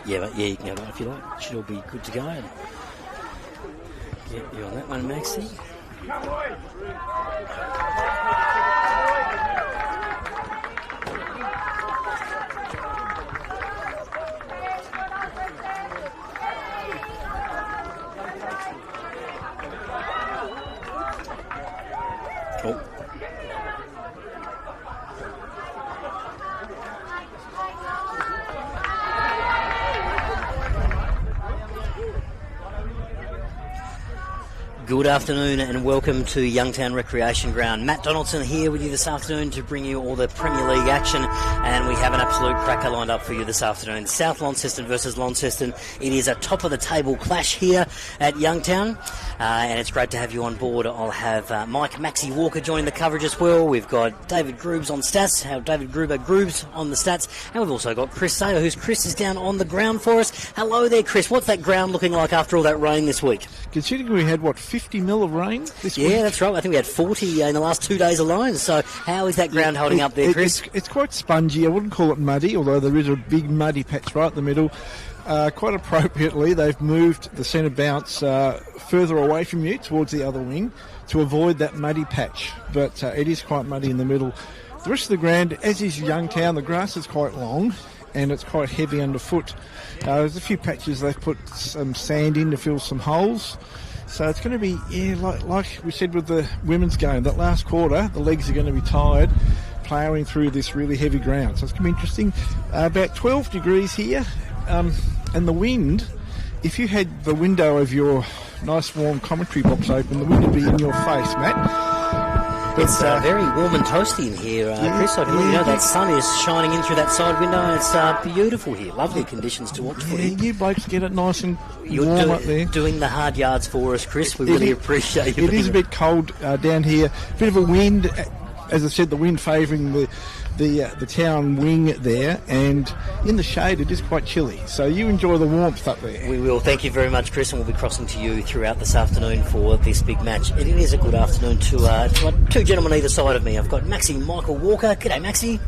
Yeah, you can go if you like. Should all be good to go. Get you on that one, Maxie. Oh. Good afternoon and welcome to Youngtown Recreation Ground. Matt Donaldson here with you this afternoon to bring you all the Premier League action, and we have an absolute cracker lined up for you this afternoon. South Launceston versus Launceston. It is a top-of-the-table clash here at Youngtown, and it's great to have you on board. I'll have Mike Maxie Walker joining the coverage as well. We've got David Groobs on stats, how David Groobs on the stats, and we've also got Chris Sayer, Chris is down on the ground for us. Hello there, Chris. What's that ground looking like after all that rain this week? Considering we had, 50 mil of rain this week? Yeah, that's right. I think we had 40 in the last 2 days alone. So how is that ground holding up there, Chris? It's quite spongy. I wouldn't call it muddy, although there is a big muddy patch right in the middle. Quite appropriately, they've moved the centre bounce further away from you towards the other wing to avoid that muddy patch. But it is quite muddy in the middle. The rest of the ground, as is Youngtown, the grass is quite long and it's quite heavy underfoot. There's a few patches they've put some sand in to fill some holes. So it's going to be, like we said with the women's game, that last quarter, the legs are going to be tired ploughing through this really heavy ground. So it's going to be interesting. About 12 degrees here, and the wind, if you had the window of your nice warm commentary box open, the wind would be in your face, Matt. It's very warm and toasty in here, Chris. I can let you know that sun is shining in through that side window, and it's beautiful here. Lovely conditions to watch footy. You blokes get it nice and warm up there. Doing the hard yards for us, Chris. We really appreciate you. It is a bit cold down here. A bit of a wind, as I said, the wind favouring the town wing there, and in the shade it is quite chilly. So you enjoy the warmth up there. We will. Thank you very much, Chris, and we'll be crossing to you throughout this afternoon for this big match. It is a good afternoon to two gentlemen either side of me. I've got Maxie Michael Walker. G'day, Maxie.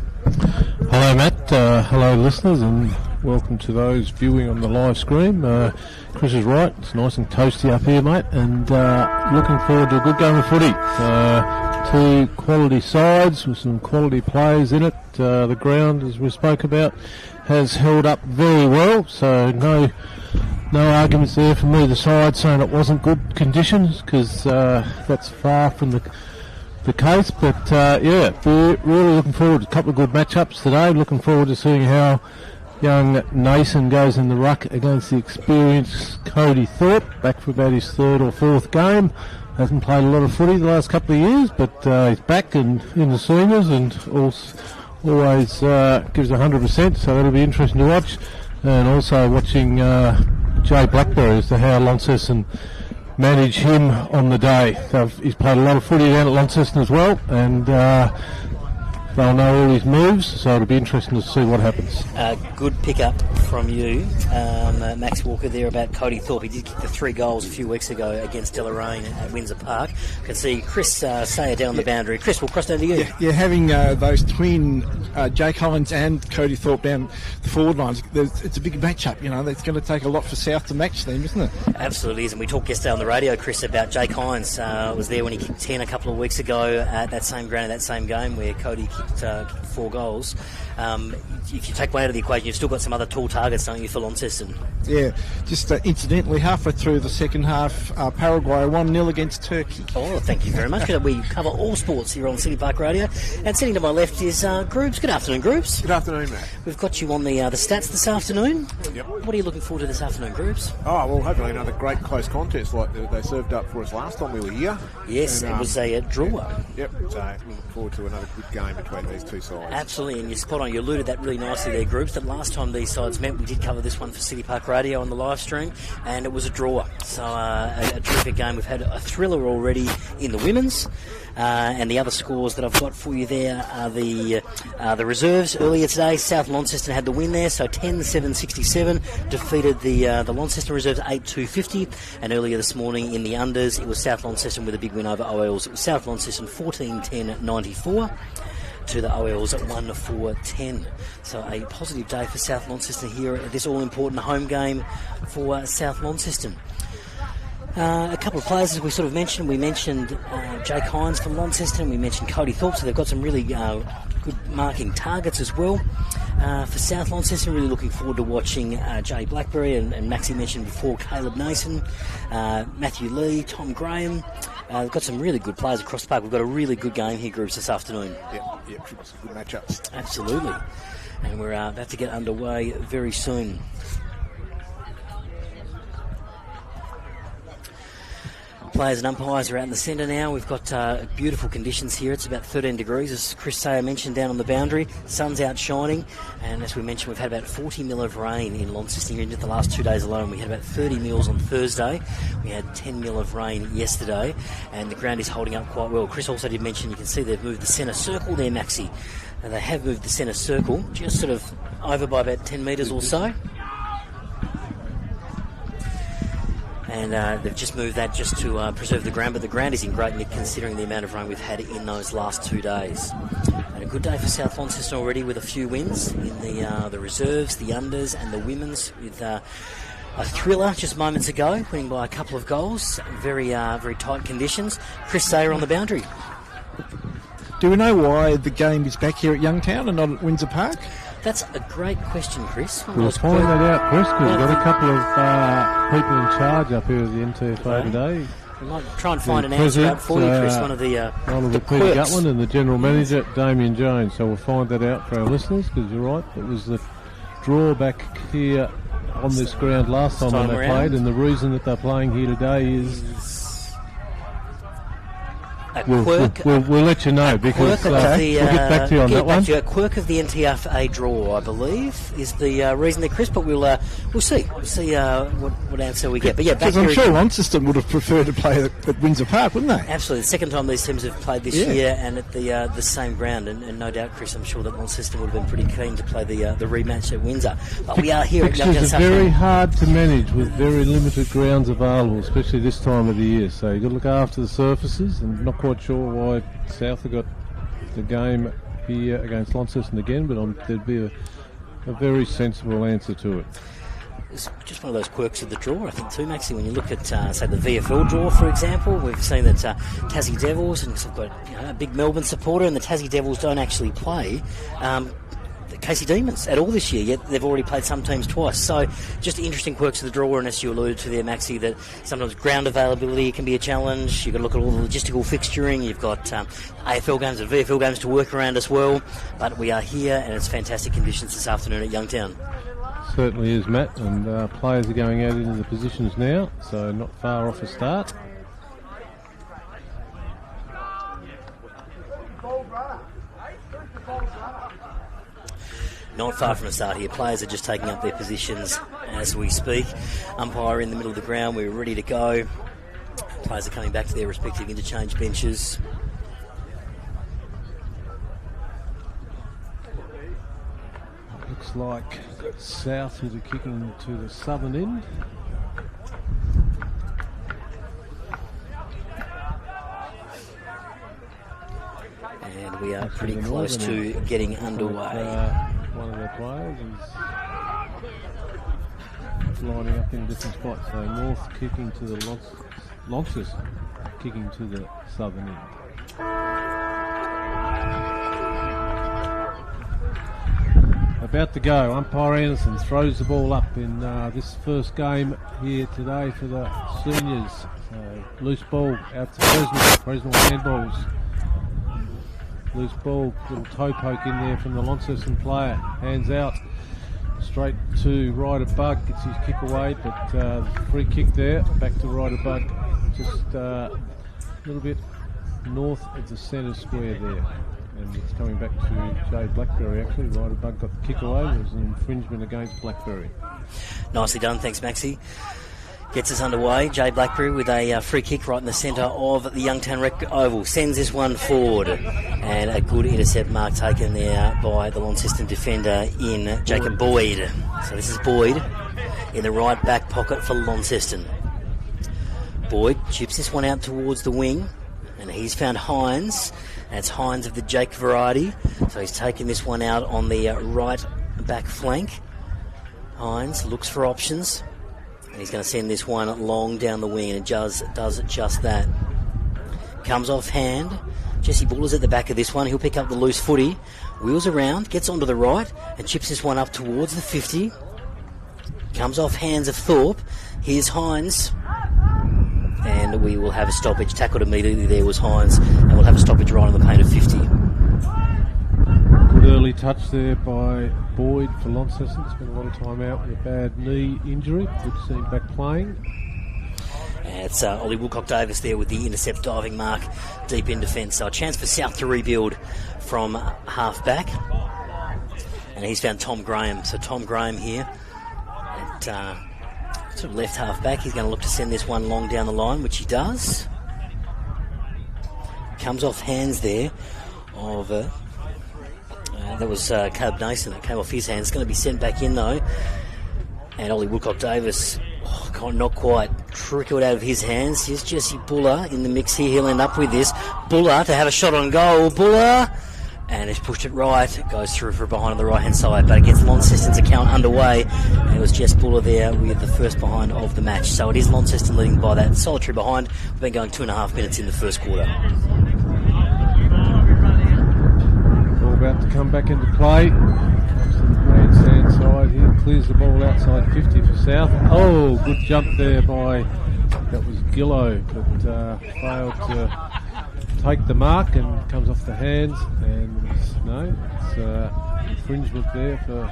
Hello, Matt. Hello, listeners, and welcome to those viewing on the live stream. Chris is right. It's nice and toasty up here, mate, and looking forward to a good game of footy. Two quality sides with some quality players in it. The ground, as we spoke about, has held up very well, so no arguments there from either side saying it wasn't good conditions, because that's far from the case. But we're really looking forward to a couple of good matchups today. Looking forward to seeing how young Nason goes in the ruck against the experienced Cody Thorpe, back for about his third or fourth game. Hasn't played a lot of footy the last couple of years, but he's back and in the seniors, and always gives 100%, so that'll be interesting to watch. And also watching Jay Blackberry as to how Launceston manage him on the day. He's played a lot of footy down at Launceston as well, and they'll know all his moves, so it'll be interesting to see what happens. Good pick-up from you, Max Walker, there about Cody Thorpe. He did kick the 3 goals a few weeks ago against Deloraine at Windsor Park. You can see Chris Sayer down the boundary. Chris, we'll cross down to you. Yeah, having those twin, Jake Collins and Cody Thorpe down the forward lines, it's a big match-up. It's going to take a lot for South to match them, isn't it? Absolutely is, and we talked yesterday on the radio, Chris, about Jake Hines. Was there when he kicked 10 a couple of weeks ago at that same ground, at that same game where Cody kicked 4 goals. If you take one out of the equation, you've still got some other tall targets, don't you, for Launceston? Yeah, just incidentally, halfway through the second half, Paraguay 1-0 against Turkey. Oh, thank you very much. We cover all sports here on City Park Radio. And sitting to my left is Groobs. Good afternoon, Groobs. Good afternoon, Matt. We've got you on the stats this afternoon. Yep. What are you looking forward to this afternoon, Groobs? Oh, well, hopefully another great close contest like they served up for us last time we were here. Yes, and, it was a draw. Yep, so looking forward to another good game between these two sides. Absolutely, and you're spot on. You alluded that really nicely there, Groobs, that last time these sides met, we did cover this one for City Park Radio on the live stream, and it was a draw. So a terrific game. We've had a thriller already in the women's. And the other scores that I've got for you there are the reserves earlier today. South Launceston had the win there, so 10-7-67 defeated the Launceston reserves 8-2-50. And earlier this morning in the unders, it was South Launceston with a big win over OLs. It was South Launceston 14-10-94. to the OLs at 1-4-10. So a positive day for South Launceston here at this all-important home game for South Launceston. A couple of players, as we sort of mentioned. We mentioned Jake Hines from Launceston. We mentioned Cody Thorpe, so they've got some really good marking targets as well. For South Launceston, really looking forward to watching Jay Blackberry and Maxie mentioned before, Caleb Nason, Matthew Lee, Tom Graham. They've got some really good players across the park. We've got a really good game here, groups, this afternoon. Yeah, should be some good matchups. Absolutely. And we're about to get underway very soon. Players and umpires are out in the centre now. We've got beautiful conditions here. It's about 13 degrees, as Chris Sayer mentioned, down on the boundary. Sun's out shining, and as we mentioned, we've had about 40 mil of rain in Launceston in the last 2 days alone. We had about 30 mils on Thursday. We had 10 mil of rain yesterday, and the ground is holding up quite well. Chris also did mention, you can see they've moved the centre circle there, Maxie. And they have moved the centre circle just sort of over by about 10 metres or so. And they've just moved that just to preserve the ground, but the ground is in great nick considering the amount of rain we've had in those last 2 days. And a good day for South Launceston already with a few wins in the reserves, the unders and the women's, with a thriller just moments ago, winning by a couple of goals. Very tight conditions. Chris Sayer on the boundary. Do we know why the game is back here at Youngtown and not at Windsor Park? That's a great question, Chris. We'll find that out, Chris, because we've got a couple of people in charge up here at the NTFA today. We might try and find an answer out for you, Chris. One of the Peter Gutland and the general manager, Damien Jones. So we'll find that out for our listeners, because you're right, it was the draw back here on this ground last time when they played, and the reason that they're playing here today is... We'll let you know, because we'll get back to you on that one. A quirk of the NTFA draw, I believe, is the reason there, Chris. But we'll see. We'll see what answer we get. But yeah, because I'm sure Launceston would have preferred to play at Windsor Park, wouldn't they? Absolutely. The second time these teams have played this year, and at the same ground, and no doubt, Chris, I'm sure that Launceston would have been pretty keen to play the rematch at Windsor. But we are here at Youngtown. It's very hard to manage with very limited grounds available, especially this time of the year. So you've got to look after the surfaces, and not quite sure why South have got the game here against Launceston again, but there'd be a very sensible answer to it. It's just one of those quirks of the draw, I think, too, Maxie. When you look at, say, the VFL draw, for example, we've seen that Tassie Devils, and we've got a big Melbourne supporter, and the Tassie Devils don't actually play the Casey Demons at all this year, yet they've already played some teams twice. So just interesting quirks of the draw, and as you alluded to there, Maxie, that sometimes ground availability can be a challenge. You've got to look at all the logistical fixturing. You've got AFL games and VFL games to work around as well. But we are here, and it's fantastic conditions this afternoon at Youngtown. Certainly is, Matt, and players are going out into the positions now, so not far off a start. Not far from a start here. Players are just taking up their positions as we speak. Umpire in the middle of the ground. We're ready to go. Players are coming back to their respective interchange benches. Looks like South is kicking to the southern end. And we are pretty close to getting underway. One of their players is lining up in different spots. So North kicking to the Launceston, kicking to the southern end. About to go. Umpire Anderson throws the ball up in this first game here today for the seniors. Loose ball out to Fresnel handballs. Loose ball, little toe poke in there from the Launceston player. Hands out, straight to Ryder Bug, gets his kick away, but free kick there, back to Ryder Bug, just a little bit north of the centre square there. And it's coming back to Jay Blackberry actually. Ryder Bug got the kick away, there was an infringement against Blackberry. Nicely done, thanks Maxie. Gets us underway. Jay Blackberry with a free kick right in the centre of the Youngtown Rec Oval. Sends this one forward. And a good intercept mark taken there by the Launceston defender in Jacob Boyd. So this is Boyd in the right back pocket for Launceston. Boyd chips this one out towards the wing. And he's found Hines. And it's Hines of the Jake variety. So he's taking this one out on the right back flank. Hines looks for options. And he's going to send this one long down the wing, and it does just that. Comes off hand. Jesse Buller's at the back of this one. He'll pick up the loose footy. Wheels around, gets onto the right, and chips this one up towards the 50. Comes off hands of Thorpe. Here's Hines. And we will have a stoppage. Tackled immediately there was Hines. And we'll have a stoppage right on the paint of 50. Good early touch there by Boyd for Launceston. Spent a lot of time out with a bad knee injury. Good to see him back playing. And it's Ollie Woolcock-Davis there with the intercept diving mark deep in defence. So a chance for South to rebuild from half back. And he's found Tom Graham. So Tom Graham here at sort of left half back. He's going to look to send this one long down the line, which he does. Comes off hands there of... that was Caleb Nason that came off his hands. It's going to be sent back in though. And Ollie Woolcock-Davis, not quite trickled out of his hands. Here's Jesse Buller in the mix here. He'll end up with this. Buller to have a shot on goal. Buller! And he's pushed it right. It goes through for behind on the right-hand side. But against Launceston's account underway. And it was Jess Buller there with the first behind of the match. So it is Launceston leading by that solitary behind. We've been going 2.5 minutes in the first quarter. About to come back into play. Comes to the grandstand side here, clears the ball outside 50 for South. Oh, good jump there by, that was Gillow, but failed to take the mark and comes off the hands. And no, it's infringement there for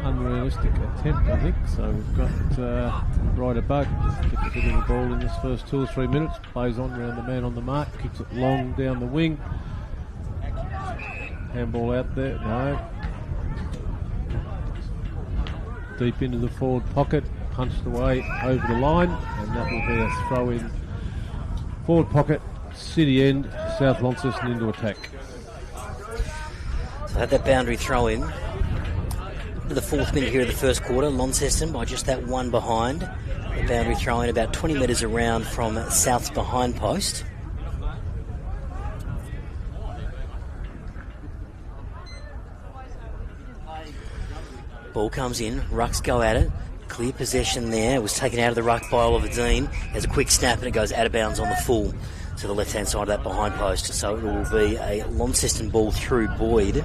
unrealistic attempt, I think. So we've got Ryder Bug get a bit of the ball in this first 2 or 3 minutes. Plays on around the man on the mark, kicks it long down the wing. Handball out there, no. Deep into the forward pocket, punched away over the line, and that will be a throw in. Forward pocket, city end, South Launceston into attack. So had that boundary throw in. To the 4th minute here of the first quarter, Launceston by just that one behind. The boundary throw in about 20 metres around from South's behind post. Ball comes in, rucks go at it, clear possession there. It was taken out of the ruck by Oliver Dean. There's a quick snap and it goes out of bounds on the full to the left-hand side of that behind post. So it will be a Launceston ball through Boyd.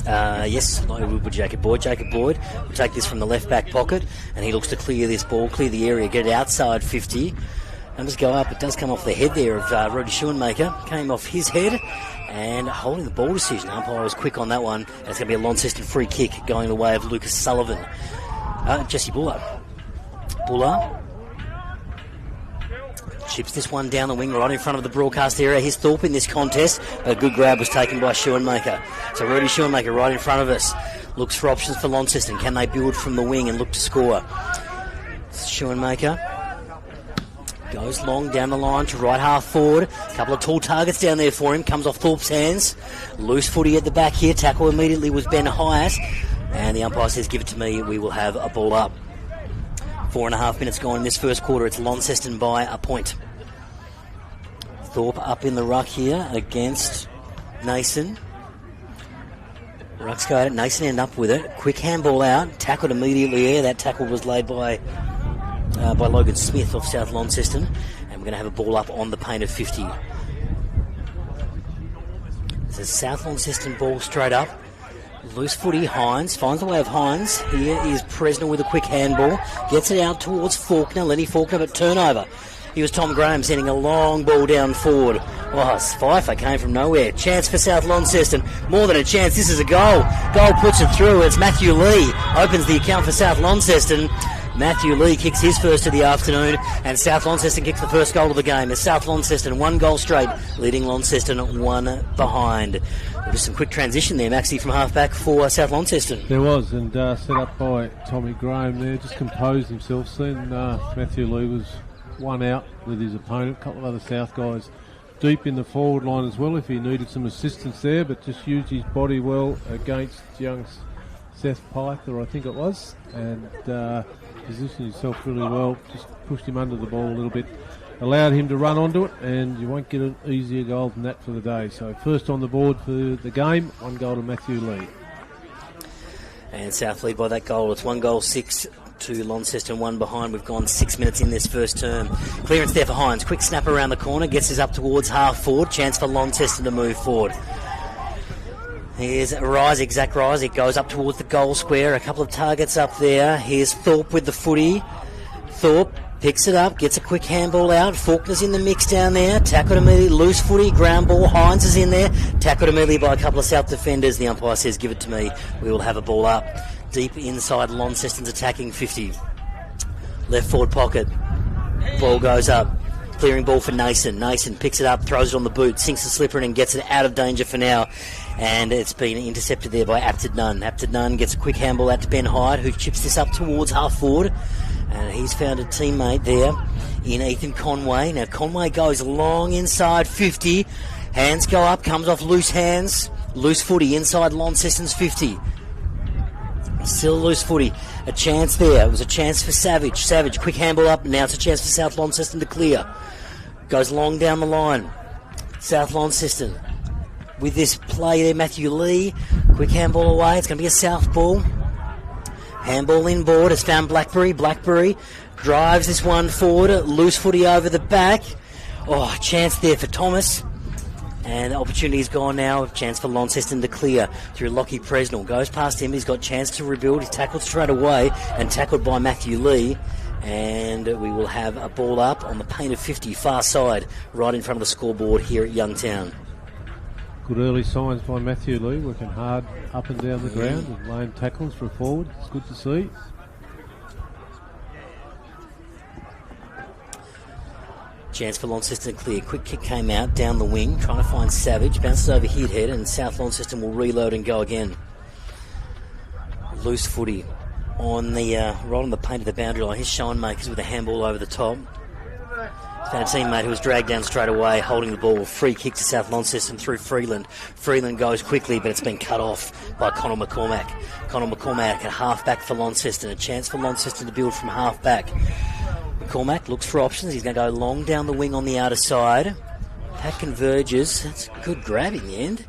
Yes, it will be Jacob Boyd. Jacob Boyd will take this from the left-back pocket and he looks to clear this ball, clear the area, get it outside 50. Numbers go up. It does come off the head there of Roddy Schoenmaker. Came off his head. And holding the ball decision. Umpire was quick on that one. And it's going to be a Launceston free kick going the way of Lucas Sullivan. Jesse Buller. Buller chips this one down the wing right in front of the broadcast area. Here's Thorpe in this contest. A good grab was taken by Schoenmaker. So Roddy Schoenmaker right in front of us. Looks for options for Launceston. Can they build from the wing and look to score? Schoenmaker goes long down the line to right half forward. A couple of tall targets down there for him. Comes off Thorpe's hands. Loose footy at the back here. Tackle immediately was Ben Hyatt. And the umpire says, give it to me. We will have a ball up. 4.5 minutes gone in this first quarter. It's Launceston by a point. Thorpe up in the ruck here against Nason. Rucks go at it. Nason end up with it. Quick handball out. Tackled immediately there. That tackle was laid by Logan Smith of South Launceston, and we're going to have a ball up on the paint of 50. It's a South Launceston ball straight up. Loose footy, Hines finds the way of Hines. Here is Presnell with a quick handball. Gets it out towards Faulkner, Lenny Faulkner, but turnover. He was Tom Graham sending a long ball down forward. Oh, Pfeiffer came from nowhere. Chance for South Launceston. More than a chance, this is a goal. Goal puts it through. It's Matthew Lee. Opens the account for South Launceston. Matthew Lee kicks his first of the afternoon, and South Launceston kicks the first goal of the game. As South Launceston 1 goal straight, leading Launceston 1 behind. Just some quick transition there, Maxie, from half-back for South Launceston. There was, and set up by Tommy Graham there, just composed himself. Then Matthew Lee was one out with his opponent. A couple of other South guys deep in the forward line as well if he needed some assistance there, but just used his body well against young Seth Piper, I think it was, and positioned himself really well, just pushed him under the ball a little bit allowed him to run onto it, and you won't get an easier goal than that for the day. So first on the board for the game, 1 goal to Matthew Lee. And South lead by that goal. It's 1 goal, 6 to Launceston, 1 behind. We've gone 6 minutes in this first term. Clearance there for Hines. Quick snap around the corner. Gets us up towards half forward. Chance for Launceston to move forward. Here's Reisig, Zach Reisig goes up towards the goal square. A couple of targets up there. Here's Thorpe with the footy. Thorpe picks it up, gets a quick handball out. Faulkner's in the mix down there. Tackled immediately, loose footy, ground ball. Hines is in there. Tackled immediately by a couple of South defenders. The umpire says, give it to me. We will have a ball up. Deep inside Launceston's attacking 50. Left forward pocket. Ball goes up. Clearing ball for Nason. Nason picks it up, throws it on the boot, sinks the slipper in and gets it out of danger for now. And it's been intercepted there by Apted Nunn. Apted Nunn gets a quick handball out to Ben Hyde, who chips this up towards half forward. And he's found a teammate there in Ethan Conway. Now Conway goes long inside 50. Hands go up, comes off loose hands. Loose footy inside Launceston's 50. Still loose footy. A chance there. It was a chance for Savage. Savage, quick handball up. Now it's a chance for South Launceston to clear. Goes long down the line. South Launceston. With this play there, Matthew Lee. Quick handball away. It's going to be a South ball. Handball inboard. Has found Blackberry. Blackberry drives this one forward. Loose footy over the back. Oh, chance there for Thomas. And the opportunity's gone now. Chance for Launceston to clear through Lockie Presnell. Goes past him. He's got chance to rebuild. He's tackled straight away and tackled by Matthew Lee. And we will have a ball up on the paint of 50, far side, right in front of the scoreboard here at Youngtown. Good early signs by Matthew Lee, working hard up and down the ground and laying tackles for a forward. It's good to see. Chance for Launceston to clear. Quick kick came out down the wing, trying to find Savage. Bounces over hit head, and South Launceston will reload and go again. Loose footy on the right on the paint of the boundary line. Here's Sean Makers with a handball over the top. Found a teammate who was dragged down straight away, holding the ball. Free kick to South Launceston through Freeland. Freeland goes quickly, but it's been cut off by Connor McCormack. Connor McCormack, a half-back for Launceston. A chance for Launceston to build from half-back. McCormack looks for options. He's going to go long down the wing on the outer side. Pack converges. That's a good grab in the end.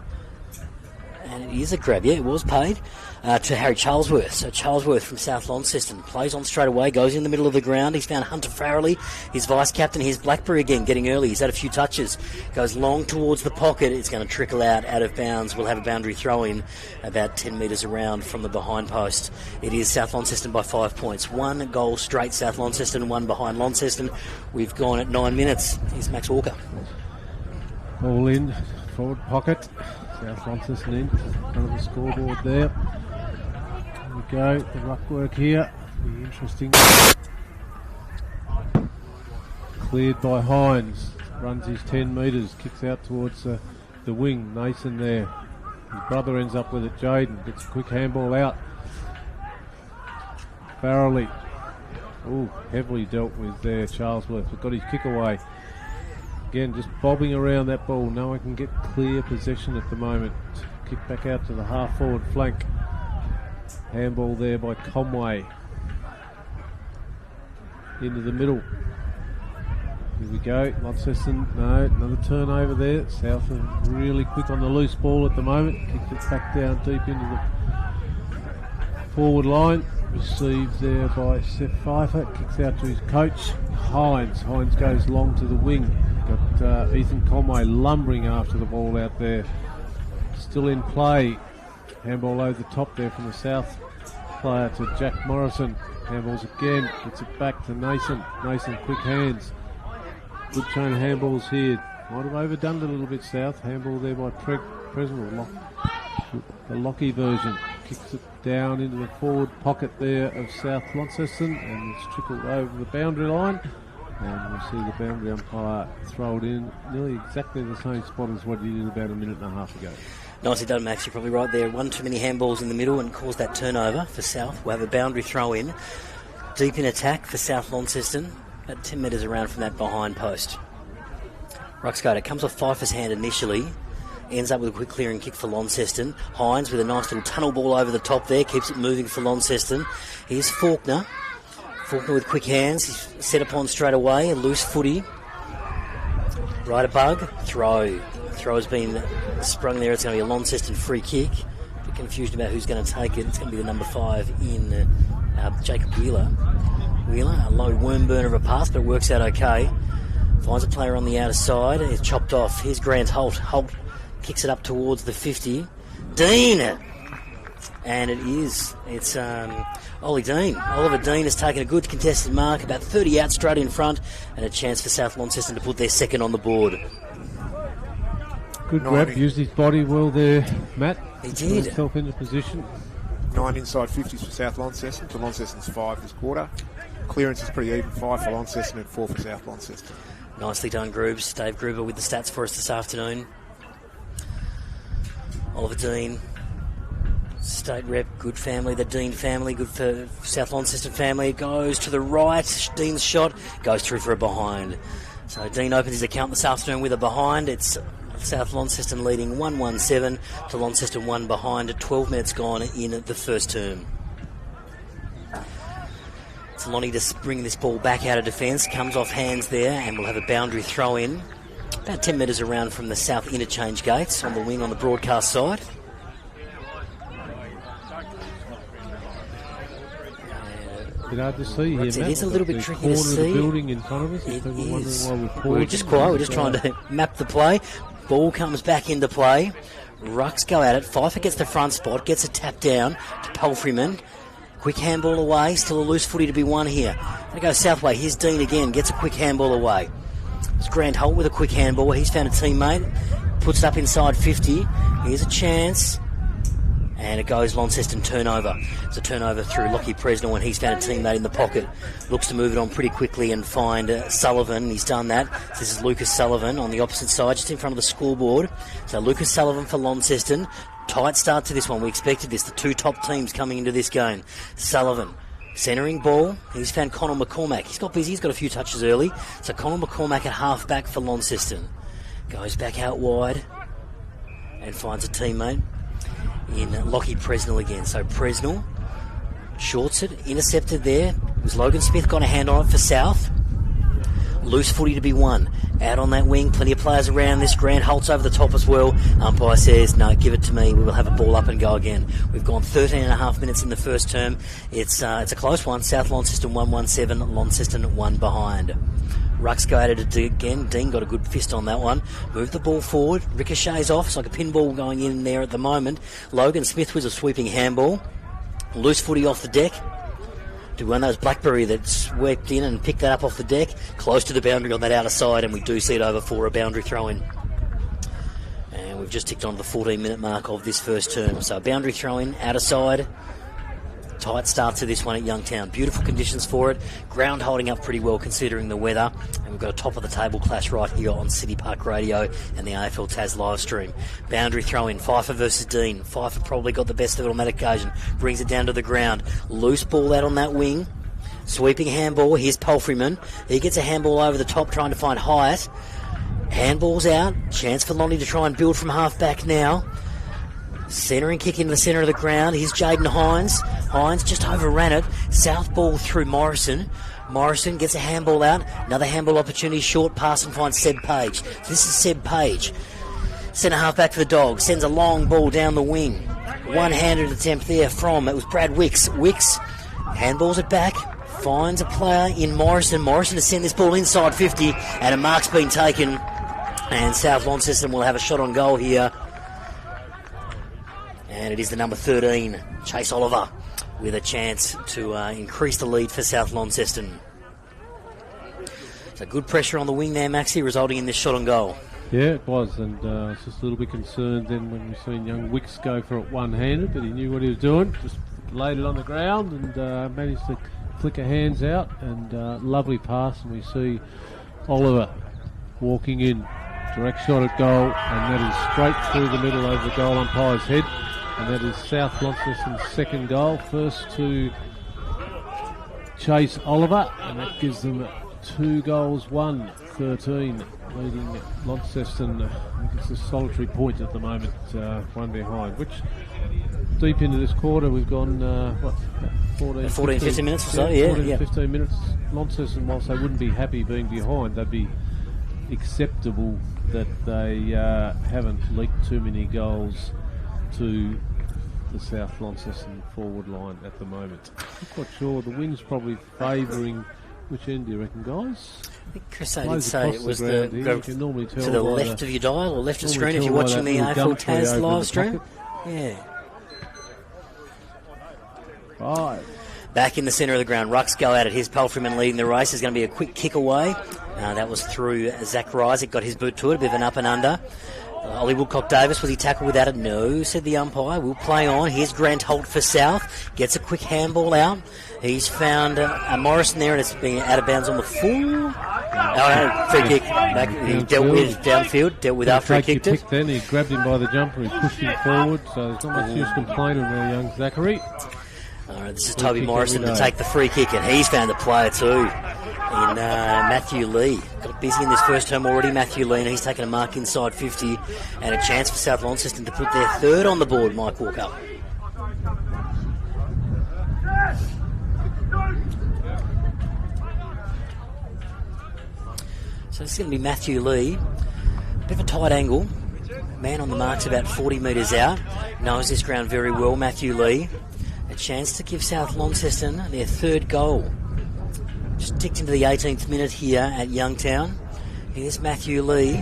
And it is a grab. Yeah, it was paid to Harry Charlesworth. So Charlesworth from South Launceston plays on straight away, goes in the middle of the ground. He's found Hunter Farrelly, his vice-captain. Here's Blackberry again, getting early. He's had a few touches. Goes long towards the pocket. It's going to trickle out of bounds. We'll have a boundary throw-in about 10 metres around from the behind post. It is South Launceston by 5 points. 1 goal straight South Launceston, 1 behind Launceston. We've gone at 9 minutes. Here's Max Walker. All in, forward pocket. South Launceston in front of the scoreboard there. There we go, the ruck work here. Be interesting. Cleared by Hines. Runs his 10 metres, kicks out towards the wing. Nason there. His brother ends up with it. Jaden gets a quick handball out. Farrelly. Oh, heavily dealt with there, Charlesworth. But got his kick away. Again, just bobbing around that ball. No one can get clear possession at the moment. Kick back out to the half-forward flank. Handball there by Conway. Into the middle. Here we go. Launceston, no, another turnover there. South are really quick on the loose ball at the moment. Kicks it back down deep into the forward line. Received there by Seth Pfeiffer. Kicks out to his coach, Hines. Hines goes long to the wing. Got Ethan Conway lumbering after the ball out there. Still in play. Handball over the top there from the South player to Jack Morrison. Handballs again. Gets it back to Nason. Nason, quick hands. Good chain of handballs here. Might have overdone it a little bit, South. Handball there by Presnell. The Lockie version. Kicks it down into the forward pocket there of South Launceston, and it's trickled over the boundary line. And we'll see the boundary umpire throw it in nearly exactly the same spot as what he did about a minute and a half ago. Nicely done, Max. You're probably right there. One too many handballs in the middle and caused that turnover for South. We'll have a boundary throw in. Deep in attack for South Launceston. About 10 metres around from that behind post. Ruxcote comes off Pfeiffer's hand initially. Ends up with a quick clearing kick for Launceston. Hines with a nice little tunnel ball over the top there. Keeps it moving for Launceston. Here's Faulkner. Faulkner with quick hands. He's set upon straight away. A loose footy. Right a bug, throw. Throw has been sprung there. It's going to be a Launceston free kick. A bit confused about who's going to take it. It's going to be the number 5 in Jacob Wheeler. Wheeler, a low worm burner of a pass, but it works out okay. Finds a player on the outer side. It's chopped off. Here's Grant Holt. Holt kicks it up towards the 50. Dean! And it is. It's Ollie Dean. Oliver Dean has taken a good contested mark, about 30 out straight in front, and a chance for South Launceston to put their second on the board. Good grab, used his body well there, Matt. He did. Himself into position. 9 inside 50s for South Launceston to Launceston's 5 this quarter. Clearance is pretty even, 5 for Launceston and 4 for South Launceston. Nicely done, Groobs. Dave Gruber with the stats for us this afternoon. Oliver Dean, state rep, good family, the Dean family, good for South Launceston family. Goes to the right, Dean's shot, goes through for a behind. So Dean opens his account this afternoon with a behind. It's South Launceston leading 1-1-7 to Launceston 1 behind, 12 minutes gone in the first term. It's Lonnie to bring this ball back out of defence, comes off hands there, and we'll have a boundary throw in. About 10 metres around from the south interchange gates on the wing on the broadcast side. Bit hard to see here, Matt. It is a little bit tricky to see. The building in front of us. It is. We're just quiet. We're just trying to map the play. Ball comes back into play. Rucks go at it. Pfeiffer gets the front spot. Gets a tap down to Palfreyman. Quick handball away. Still a loose footy to be won here. Going to go Southway. Here's Dean again. Gets a quick handball away. It's Grant Holt with a quick handball. He's found a teammate. Puts it up inside 50. Here's a chance. And it goes Launceston turnover. It's a turnover through Lockie Presnell, and he's found a teammate in the pocket. Looks to move it on pretty quickly and find Sullivan. He's done that. This is Lucas Sullivan on the opposite side, just in front of the scoreboard. So Lucas Sullivan for Launceston. Tight start to this one. We expected this. The two top teams coming into this game. Sullivan. Centering ball. He's found Connor McCormack. He's got busy. He's got a few touches early. So Connor McCormack at half back for Launceston. Goes back out wide and finds a teammate in Lockie Presnell again. So Presnell shorts it, intercepted there. Was Logan Smith got a hand on it for South? Loose footy to be won. Out on that wing, plenty of players around this. Grant Holt's over the top as well. Umpire says, no, give it to me. We will have a ball up and go again. We've gone 13 and a half minutes in the first term. It's a close one. South Launceston 1-1-7, Launceston 1 behind. Rucks go at it again. Dean got a good fist on that one. Move the ball forward. Ricochets off. It's like a pinball going in there at the moment. Logan Smith was a sweeping handball. Loose footy off the deck. To one of those Blackberry that swept in and picked that up off the deck. Close to the boundary on that outer side, and we do see it over for a boundary throw-in. And we've just ticked on the 14-minute mark of this first term. So a boundary throw-in, outer side. Tight start to this one at Youngtown. Beautiful conditions for it. Ground holding up pretty well considering the weather. And we've got a top of the table clash right here on City Park Radio and the AFL Tas live stream. Boundary throw in. Pfeiffer versus Dean. Pfeiffer probably got the best of it on that occasion. Brings it down to the ground. Loose ball out on that wing. Sweeping handball. Here's Palfreyman. He gets a handball over the top trying to find Hyatt. Handball's out. Chance for Lonnie to try and build from half back now. Centering kick into the centre of the ground. Here's Jaden Hines. Hines just overran it. South ball through Morrison. Morrison gets a handball out. Another handball opportunity. Short pass and finds Seb Page. This is Seb Page. Centre half back for the Dogs. Sends a long ball down the wing. One-handed attempt there from, it was Brad Wicks. Wicks handballs it back. Finds a player in Morrison. Morrison to send this ball inside 50. And a mark's been taken. And South Launceston will have a shot on goal here. And it is the number 13, Chase Oliver, with a chance to increase the lead for South Launceston. So good pressure on the wing there, Maxie, resulting in this shot on goal. Yeah, it was, and I was just a little bit concerned then when we seen young Wicks go for it one-handed, but he knew what he was doing. Just laid it on the ground and managed to flick her hands out, and lovely pass, and we see Oliver walking in. Direct shot at goal, and that is straight through the middle over the goal umpire's head. And that is South Launceston's second goal. First to Chase Oliver, and that gives them 2 goals, 1-13, leading Launceston. I think it's a solitary point at the moment, one behind. Which deep into this quarter, we've gone 14, 15 minutes or so. Yeah, 15 minutes. Launceston, whilst they wouldn't be happy being behind, they'd be acceptable that they haven't leaked too many goals to the South Launceston forward line at the moment. I'm quite sure the wind's probably favouring. Which end do you reckon, guys? I think Chris did say it was to the the left of your dial or left of screen if you're watching the AFL Taz live stream. Yeah. 5. Back in the centre of the ground, Rucks go at it. Here's Pelfreyman leading the race. There's going to be a quick kick away. That was through Zach Rysick, got his boot to it, a bit of an up and under. Ollie Woodcock-Davis, was he tackled without it? No, said the umpire. We'll play on. Here's Grant Holt for South. Gets a quick handball out. He's found Morrison there, and it's been out of bounds on the full. Free kick. Back. He dealt with downfield, dealt with after he kicked it. Then he grabbed him by the jumper, he pushed him forward, so there's not much use complaining there, young Zachary. All right, this is Toby Morrison to take the free kick, and he's found a player too in Matthew Lee. Got busy in this first term already, Matthew Lee, and he's taken a mark inside 50 and a chance for South Launceston to put their third on the board, Mike Walker. So it's going to be Matthew Lee. Bit of a tight angle. Man on the mark's about 40 metres out. Knows this ground very well, Matthew Lee. A chance to give South Launceston their third goal. Just ticked into the 18th minute here at Youngtown. Here's Matthew Lee.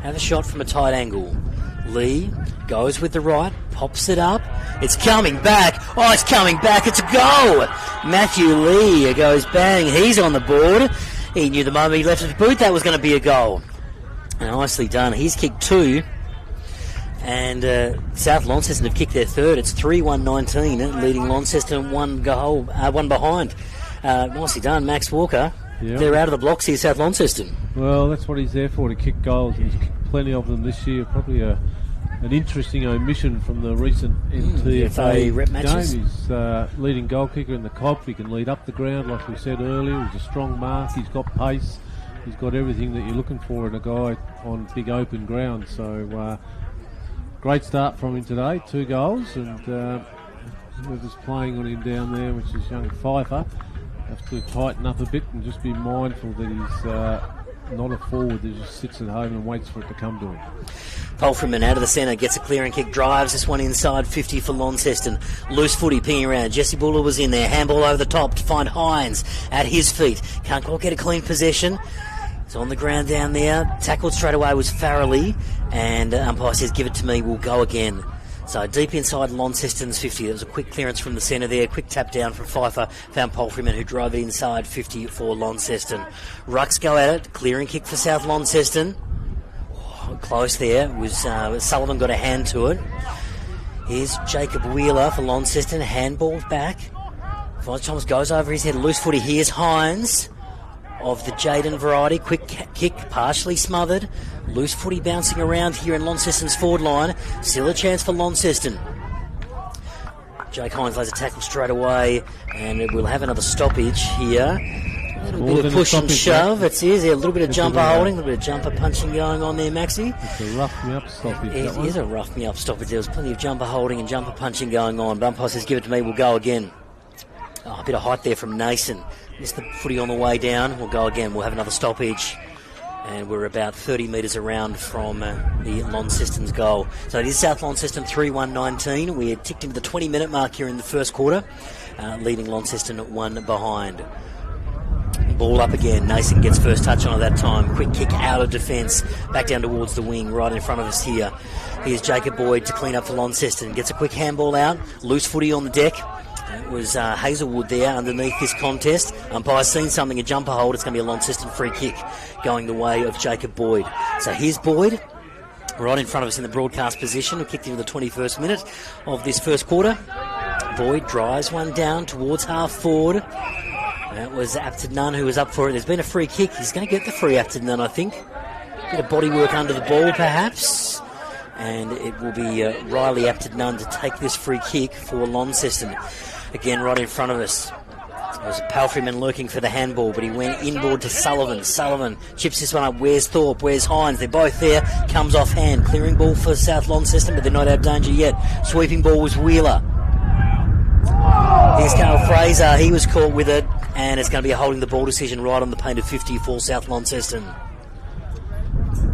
Have a shot from a tight angle. Lee goes with the right, pops it up. It's coming back. Oh, it's coming back. It's a goal. Matthew Lee goes bang. He's on the board. He knew the moment he left his boot that was going to be a goal. Nicely done. He's kicked 2. And South Launceston have kicked their third. It's 3-1-19, leading Launceston one behind. Nicely done, Max Walker. Yep. They're out of the blocks here, South Launceston. Well, that's what he's there for, to kick goals. He's kicked plenty of them this year. Probably an interesting omission from the recent NTFA rep matches. Game. He's leading goal kicker in the Cobb. He can lead up the ground, like we said earlier. He's a strong mark. He's got pace. He's got everything that you're looking for in a guy on big open ground. So great start from him today. 2 goals, and whoever's playing on him down there, which is young Pfeiffer, have to tighten up a bit and just be mindful that he's not a forward that just sits at home and waits for it to come to him. Pelfreyman out of the centre, gets a clearing kick, drives this one inside 50 for Launceston. Loose footy, pinging around. Jesse Buller was in there. Handball over the top to find Hines at his feet. Can't quite get a clean possession. It's on the ground down there. Tackled straight away was Farrelly, and umpire says, give it to me, we'll go again. So deep inside Launceston's 50. There was a quick clearance from the centre there. Quick tap down from Pfeiffer. Found Pelfreyman, who drove it inside 50 for Launceston. Rucks go at it. Clearing kick for South Launceston. Oh, close there. Sullivan got a hand to it. Here's Jacob Wheeler for Launceston. Handball back. Vance Thomas goes over his head. Loose footy. Here's Hines of the Jaden variety. Quick kick, partially smothered. Loose footy bouncing around here in Launceston's forward line. Still a chance for Launceston. Jake Hines lays a tackle straight away, and we'll have another stoppage here. A little bit of push and shove. It is a little bit of jumper holding, a little bit of jumper punching going on there, Maxie. It's a rough me up stoppage. It is a rough me up stoppage. There was plenty of jumper holding and jumper punching going on. Umpire says, give it to me, we'll go again. Oh, a bit of height there from Nason. Missed the footy on the way down. We'll go again. We'll have another stoppage. And we're about 30 metres around from the Launceston's goal. So it is South Launceston 3-1-19. We're ticked into the 20-minute mark here in the first quarter, leading Launceston 1 behind. Ball up again. Nason gets first touch on it that time. Quick kick out of defence. Back down towards the wing, right in front of us here. Here's Jacob Boyd to clean up for Launceston. Gets a quick handball out. Loose footy on the deck. It was Hazelwood there underneath this contest. Umpire's seen something, a jumper hold. It's going to be a Launceston free kick going the way of Jacob Boyd. So here's Boyd, right in front of us in the broadcast position. We kicked into the 21st minute of this first quarter. Boyd drives one down towards half forward. That was Apted Nunn who was up for it. There's been a free kick. He's going to get the free Apted Nunn, I think. Bit of body work under the ball, perhaps. And it will be Riley Apted Nunn to take this free kick for Launceston. Again, right in front of us. There was a Pelfreyman lurking for the handball, but he went inboard to Sullivan. Sullivan chips this one up. Where's Thorpe? Where's Hines? They're both there. Comes off hand. Clearing ball for South Launceston, but they're not out of danger yet. Sweeping ball was Wheeler. Here's Carl Fraser. He was caught with it, and it's going to be a holding the ball decision right on the paint of 50 for South Launceston.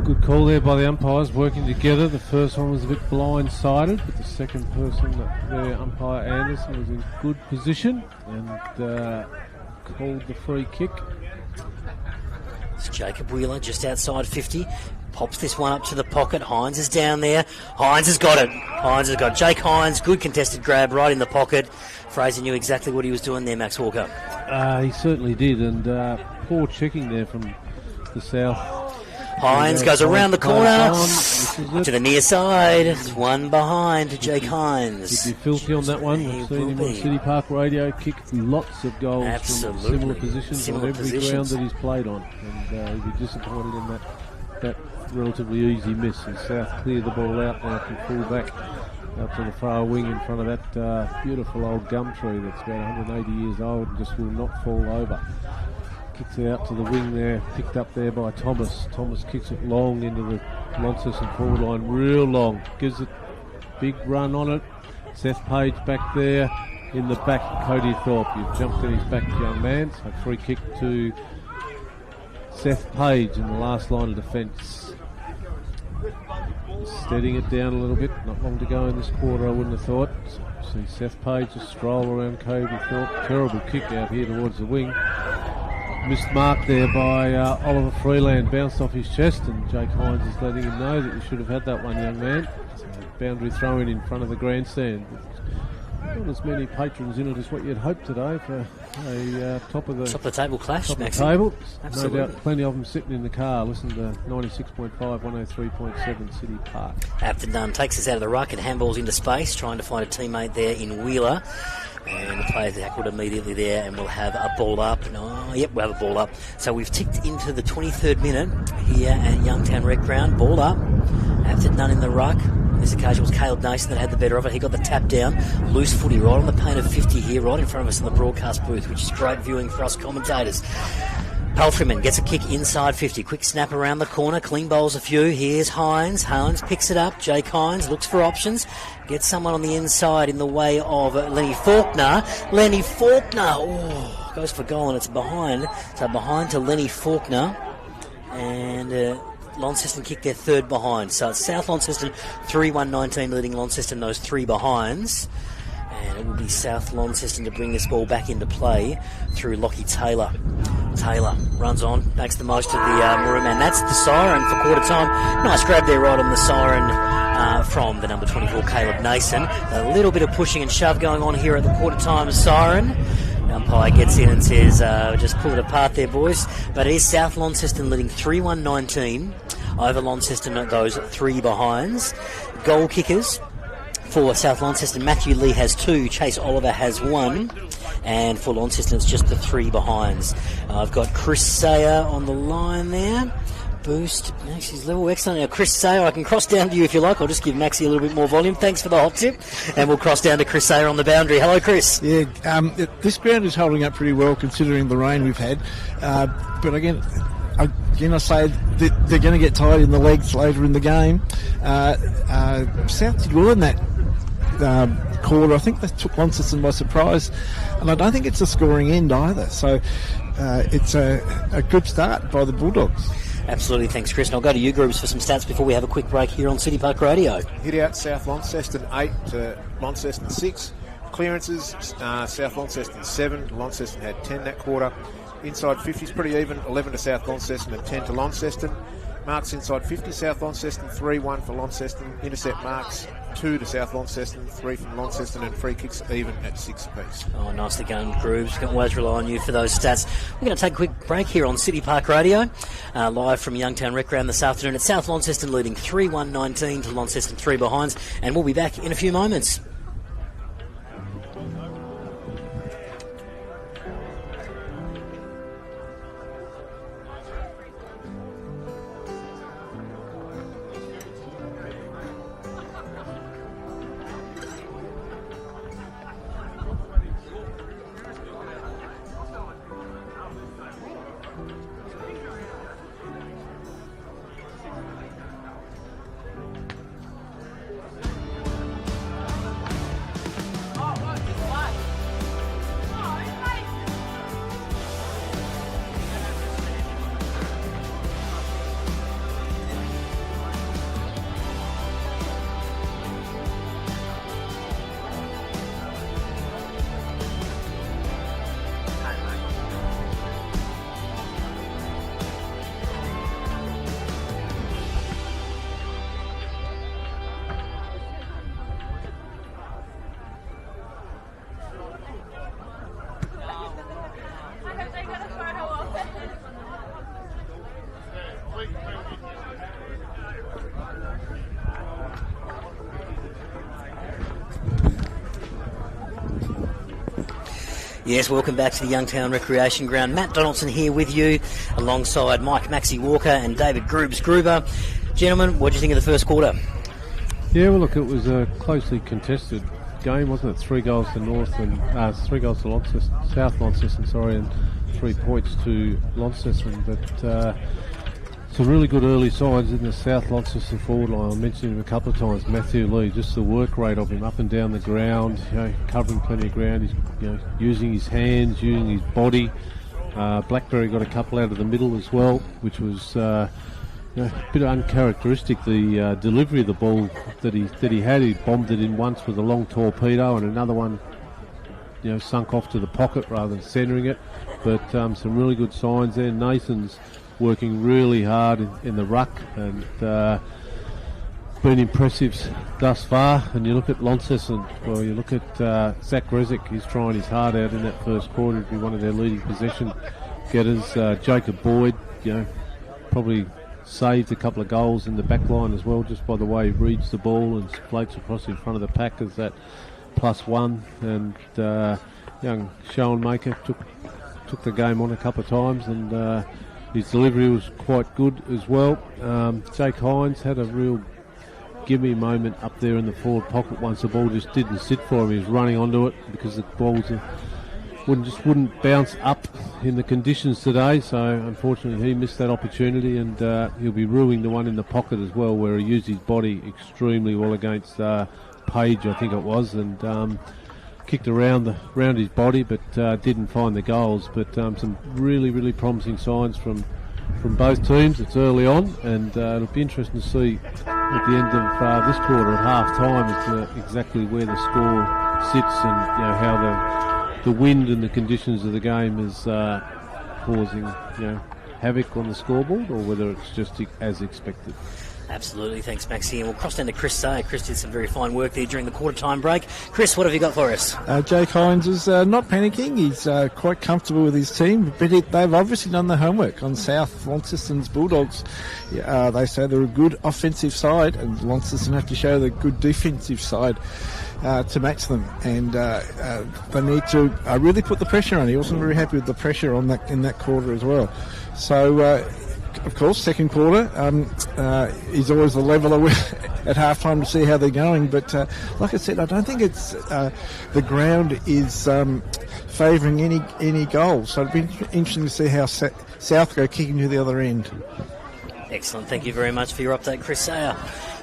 Good call there by the umpires working together. The first one was a bit blindsided, but the second person, there, umpire Anderson, was in good position and called the free kick. It's Jacob Wheeler just outside 50. Pops this one up to the pocket. Hines is down there. Hines has got it. Jake Hines, good contested grab right in the pocket. Fraser knew exactly what he was doing there, Max Walker. He certainly did, and poor checking there from the south. Hines goes around the corner to the near side. It's one behind to Jake Hines. He'd be filthy on that one. We've seen him on City Park Radio kick lots of goals from similar positions on every ground that he's played on, and he'd be disappointed in that relatively easy miss. And South clear the ball out now from full back out to the far wing in front of that beautiful old gum tree that's about 180 years old and just will not fall over. Kicks it out to the wing there, picked up there by Thomas. Thomas kicks it long into the Launceston forward line, real long. Gives it big run on it. Seth Page back there in the back. Cody Thorpe, you've jumped in his back, young man. So free kick to Seth Page in the last line of defence. Steadying it down a little bit. Not long to go in this quarter, I wouldn't have thought. See Seth Page just stroll around Cody Thorpe. Terrible kick out here towards the wing. Missed mark there by Oliver Freeland, bounced off his chest, and Jake Hines is letting him know that you should have had that one, young man. So boundary throw in front of the grandstand. Not as many patrons in it as what you'd hope today for a top of the table clash. Top of the table. Absolutely. No doubt plenty of them sitting in the car listening to 96.5, 103.7 City Park. After Dunn takes us out of the ruck and handballs into space, trying to find a teammate there in Wheeler. And the players tackled immediately there, and we'll have a ball up. We'll have a ball up. So we've ticked into the 23rd minute here at Youngtown Rec Ground. Ball up. After Dunn in the ruck. This occasion was Caleb Nason that had the better of it. He got the tap down. Loose footy right on the paint of 50 here, right in front of us in the broadcast booth, which is great viewing for us commentators. Palfreyman gets a kick inside 50. Quick snap around the corner. Clean bowls a few. Here's Hines. Hines picks it up. Jake Hines looks for options. Gets someone on the inside in the way of Lenny Faulkner. Lenny Faulkner goes for goal, and it's behind. So behind to Lenny Faulkner. And Launceston kick their third behind. So it's South Launceston 3-1-19 leading Launceston those three behinds. And it will be South Launceston to bring this ball back into play through Lockie Taylor. Taylor runs on, makes the most of the Maroon man. That's the siren for quarter time. Nice grab there right on the siren from the number 24, Caleb Nason. A little bit of pushing and shove going on here at the quarter time siren. Umpire gets in and says, just pull it apart there, boys. But it is South Launceston leading 3-1-19 over Launceston at those three behinds. Goal kickers for South Launceston, Matthew Lee has 2, Chase Oliver has 1, and for Launceston it's just the three behinds. I've got Chris Sayer on the line there. Boost, Maxie's level, excellent. Now Chris Sayer, I can cross down to you if you like. I'll just give Maxie a little bit more volume. Thanks for the hot tip. And we'll cross down to Chris Sayer on the boundary. Hello, Chris. Yeah, this ground is holding up pretty well considering the rain we've had. But again, I say that they're going to get tired in the legs later in the game. South did well in that quarter. I think they took Launceston by surprise, and I don't think it's a scoring end either. So it's a good start by the Bulldogs. Absolutely, thanks, Chris. And I'll go to you, Groups, for some stats before we have a quick break here on City Park Radio. Hit out South Launceston 8 to Launceston 6. Clearances, South Launceston 7. Launceston had 10 that quarter. Inside 50 is pretty even, 11 to South Launceston and 10 to Launceston. Marks inside 50, South Launceston 3-1 for Launceston. Intercept marks 2 to South Launceston, 3 from Launceston, and free kicks even at 6 apiece. Oh, nicely done, Grooves. Can always rely on you for those stats. We're going to take a quick break here on City Park Radio, live from Youngtown Rec Ground this afternoon. It's South Launceston leading 3-1-19 to Launceston 3 behinds, and we'll be back in a few moments. Yes, welcome back to the Youngtown Recreation Ground. Matt Donaldson here with you, alongside Mike Maxie Walker and David Gruber. Gentlemen, what do you think of the first quarter? Yeah, well, look, it was a closely contested game, wasn't it? 3 goals to North and 3 goals to Launceston, South Launceston, and 3 points to Launceston. But some really good early signs in the South Launceston forward line. I mentioned him a couple of times, Matthew Lee, just the work rate of him up and down the ground, covering plenty of ground. He's using his hands, using his body. Blackberry got a couple out of the middle as well, which was a bit uncharacteristic. The delivery of the ball that he had, he bombed it in once with a long torpedo, and another one, sunk off to the pocket rather than centering it. But some really good signs there. Nathan's working really hard in the ruck and been impressive thus far. And you look at Launceston, well, you look at Zach Rezick, he's trying his heart out in that first quarter to be one of their leading possession getters. Jacob Boyd, probably saved a couple of goals in the back line as well, just by the way he reads the ball and floats across in front of the pack as that +1. And young Schoenmaker took the game on a couple of times, and his delivery was quite good as well. Jake Hines had a real gimme moment up there in the forward pocket once the ball just didn't sit for him. He was running onto it because the balls wouldn't bounce up in the conditions today. So unfortunately he missed that opportunity, and he'll be ruining the one in the pocket as well, where he used his body extremely well against Page, I think it was, and kicked around his body, but didn't find the goals. But some really, really promising signs from both teams. It's early on, and it'll be interesting to see at the end of this quarter at half time as to exactly where the score sits, and how the wind and the conditions of the game is causing havoc on the scoreboard, or whether it's just as expected. Absolutely, thanks Maxie. And we'll cross down to Chris Sayer. Chris did some very fine work there during the quarter time break. Chris, what have you got for us? Jake Hines is not panicking. He's quite comfortable with his team, but they've obviously done the homework on South Launceston's Bulldogs. They say they're a good offensive side, and Launceston have to show the good defensive side to match them, and they need to really put the pressure on. He wasn't very happy with the pressure on that in that quarter as well. So of course, second quarter, he's always the leveler at halftime to see how they're going. But like I said, I don't think it's the ground is favouring any goals. So it'd be interesting to see how South go kicking to the other end. Excellent. Thank you very much for your update, Chris Sayer.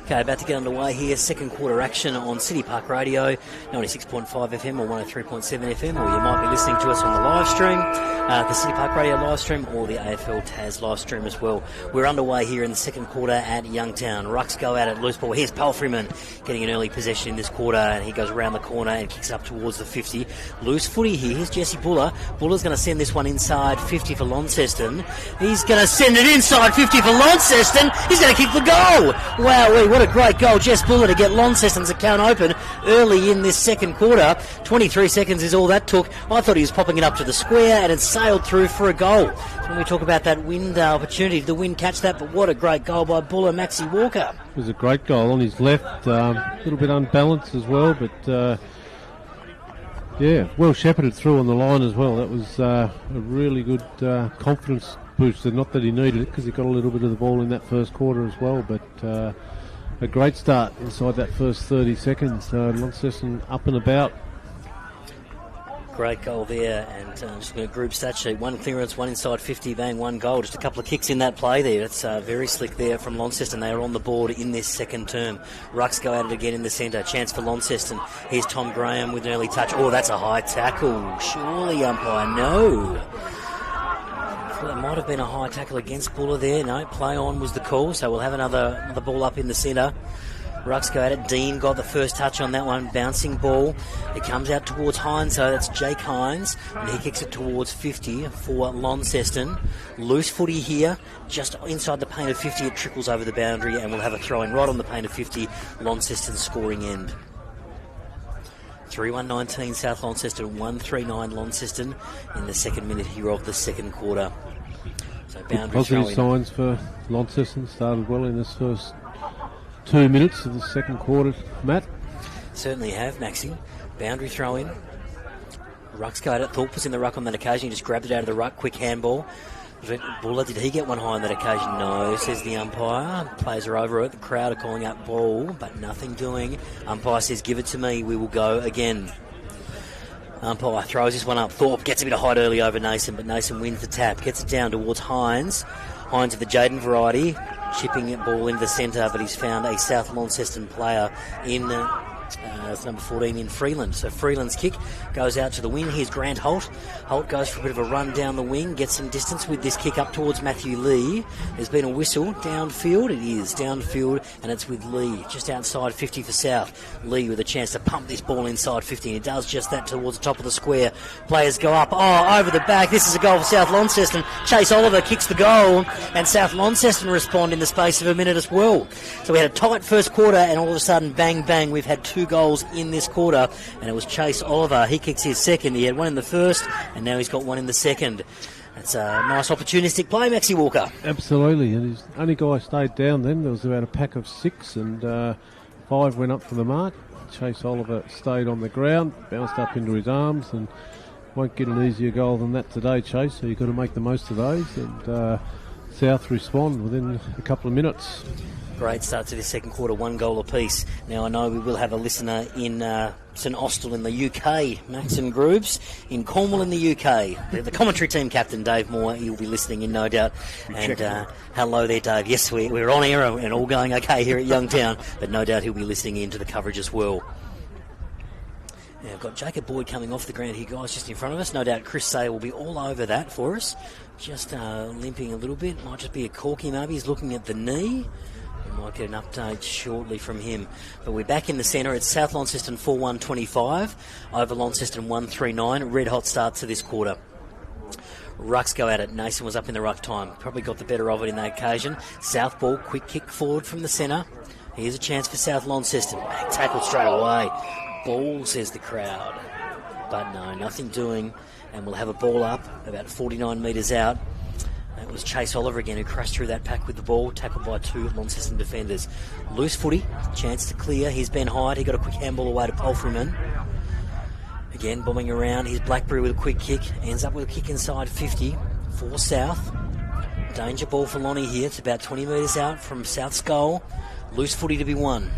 Okay, about to get underway here. Second quarter action on City Park Radio, 96.5 FM or 103.7 FM, or you might be listening to us on the live stream, the City Park Radio live stream, or the AFL Tas live stream as well. We're underway here in the second quarter at Youngtown. Rucks go out at loose ball. Here's Palfreyman getting an early possession in this quarter, and he goes around the corner and kicks up towards the 50. Loose footy here. Here's Jesse Buller. Buller's going to send this one inside 50 for Launceston. He's going to send it inside 50 for Launceston. He's going to kick the goal. Wow, what a great goal. Jess Buller to get Launceston's account open early in this second quarter. 23 seconds is all that took. I thought he was popping it up to the square, and it sailed through for a goal. So when we talk about that wind opportunity, did the wind catch that? But what a great goal by Buller, Maxie Walker. It was a great goal on his left, a little bit unbalanced as well, but well shepherded through on the line as well. That was a really good confidence booster. Not that he needed it, because he got a little bit of the ball in that first quarter as well, but a great start inside that first 30 seconds. Launceston up and about. Great goal there, and just going to group stat sheet. 1 clearance, 1 inside 50, bang, 1 goal. Just a couple of kicks in that play there. That's very slick there from Launceston. They are on the board in this second term. Rucks go at it again in the centre. Chance for Launceston. Here's Tom Graham with an early touch. Oh, that's a high tackle. Surely, umpire, no. There might have been a high tackle against Buller there. No, play on was the call, so we'll have another ball up in the centre. Rucks go at it. Dean got the first touch on that one. Bouncing ball. It comes out towards Hines, so that's Jake Hines, and he kicks it towards 50 for Launceston. Loose footy here, just inside the paint of 50. It trickles over the boundary, and we'll have a throw-in right on the paint of 50. Launceston scoring end. 3-1-19 South Launceston, 1-3-9 Launceston in the second minute here of the second quarter. So boundary positive signs for Launceston. Started well in this first 2 minutes of the second quarter, Matt. Certainly have, Maxie. Boundary throw in. Ruck's go at it. Thorpe was in the ruck on that occasion. He just grabbed it out of the ruck. Quick handball. Buller, did he get one high on that occasion? No, says the umpire. Players are over it. The crowd are calling out ball, but nothing doing. Umpire says, give it to me. We will go again. Umpire throws this one up. Thorpe gets a bit of height early over Nason, but Nason wins the tap. Gets it down towards Hines. Hines of the Jaden variety. Chipping it ball into the centre, but he's found a South Launceston player in... it's number 14 in Freeland. So Freeland's kick goes out to the wing. Here's Grant Holt. Holt goes for a bit of a run down the wing, gets some distance with this kick up towards Matthew Lee. There's been a whistle downfield. It is downfield, and it's with Lee just outside 50 for South. Lee with a chance to pump this ball inside 50, and he does just that towards the top of the square. Players go up. Oh, over the back. This is a goal for South Launceston. Chase Oliver kicks the goal, and South Launceston respond in the space of a minute as well. So we had a tight first quarter, and all of a sudden, bang, bang, we've had 2 goals in this quarter, and it was Chase Oliver. He kicks his second. He had one in the first, and now he's got one in the second. That's a nice opportunistic play, Maxie Walker. Absolutely, and his only guy stayed down then. There was about a pack of 6, and 5 went up for the mark. Chase Oliver stayed on the ground, bounced up into his arms, and won't get an easier goal than that today, Chase, so you've got to make the most of those, and South respond within a couple of minutes. Great start to this second quarter, 1 goal apiece. Now I know we will have a listener in St Austell in the UK, Max and Groobs in Cornwall in the UK. The commentary team captain, Dave Moore, he'll be listening in, no doubt. And hello there, Dave. Yes, we're on air and all going okay here at Youngtown, but no doubt he'll be listening in to the coverage as well. Now, I've got Jacob Boyd coming off the ground here, guys, just in front of us. No doubt Chris Say will be all over that for us. Just limping a little bit. Might just be a corky maybe. He's looking at the knee. We might get an update shortly from him. But we're back in the centre. It's South Launceston 4-1-25 over Launceston 1-3-9. Red hot start to this quarter. Rucks go at it. Nason was up in the ruck time. Probably got the better of it in that occasion. South ball, quick kick forward from the centre. Here's a chance for South Launceston. Tackle straight away. Ball, says the crowd. But no, nothing doing. And we'll have a ball up about 49 metres out. It was Chase Oliver again who crashed through that pack with the ball, tackled by 2 Launceston defenders. Loose footy, chance to clear. Here's Ben Hyde. He got a quick handball away to Palfreyman. Again, bombing around. Here's Blackberry with a quick kick. Ends up with a kick inside 50 for South. Danger ball for Lonnie here. It's about 20 metres out from South's goal. Loose footy to be won.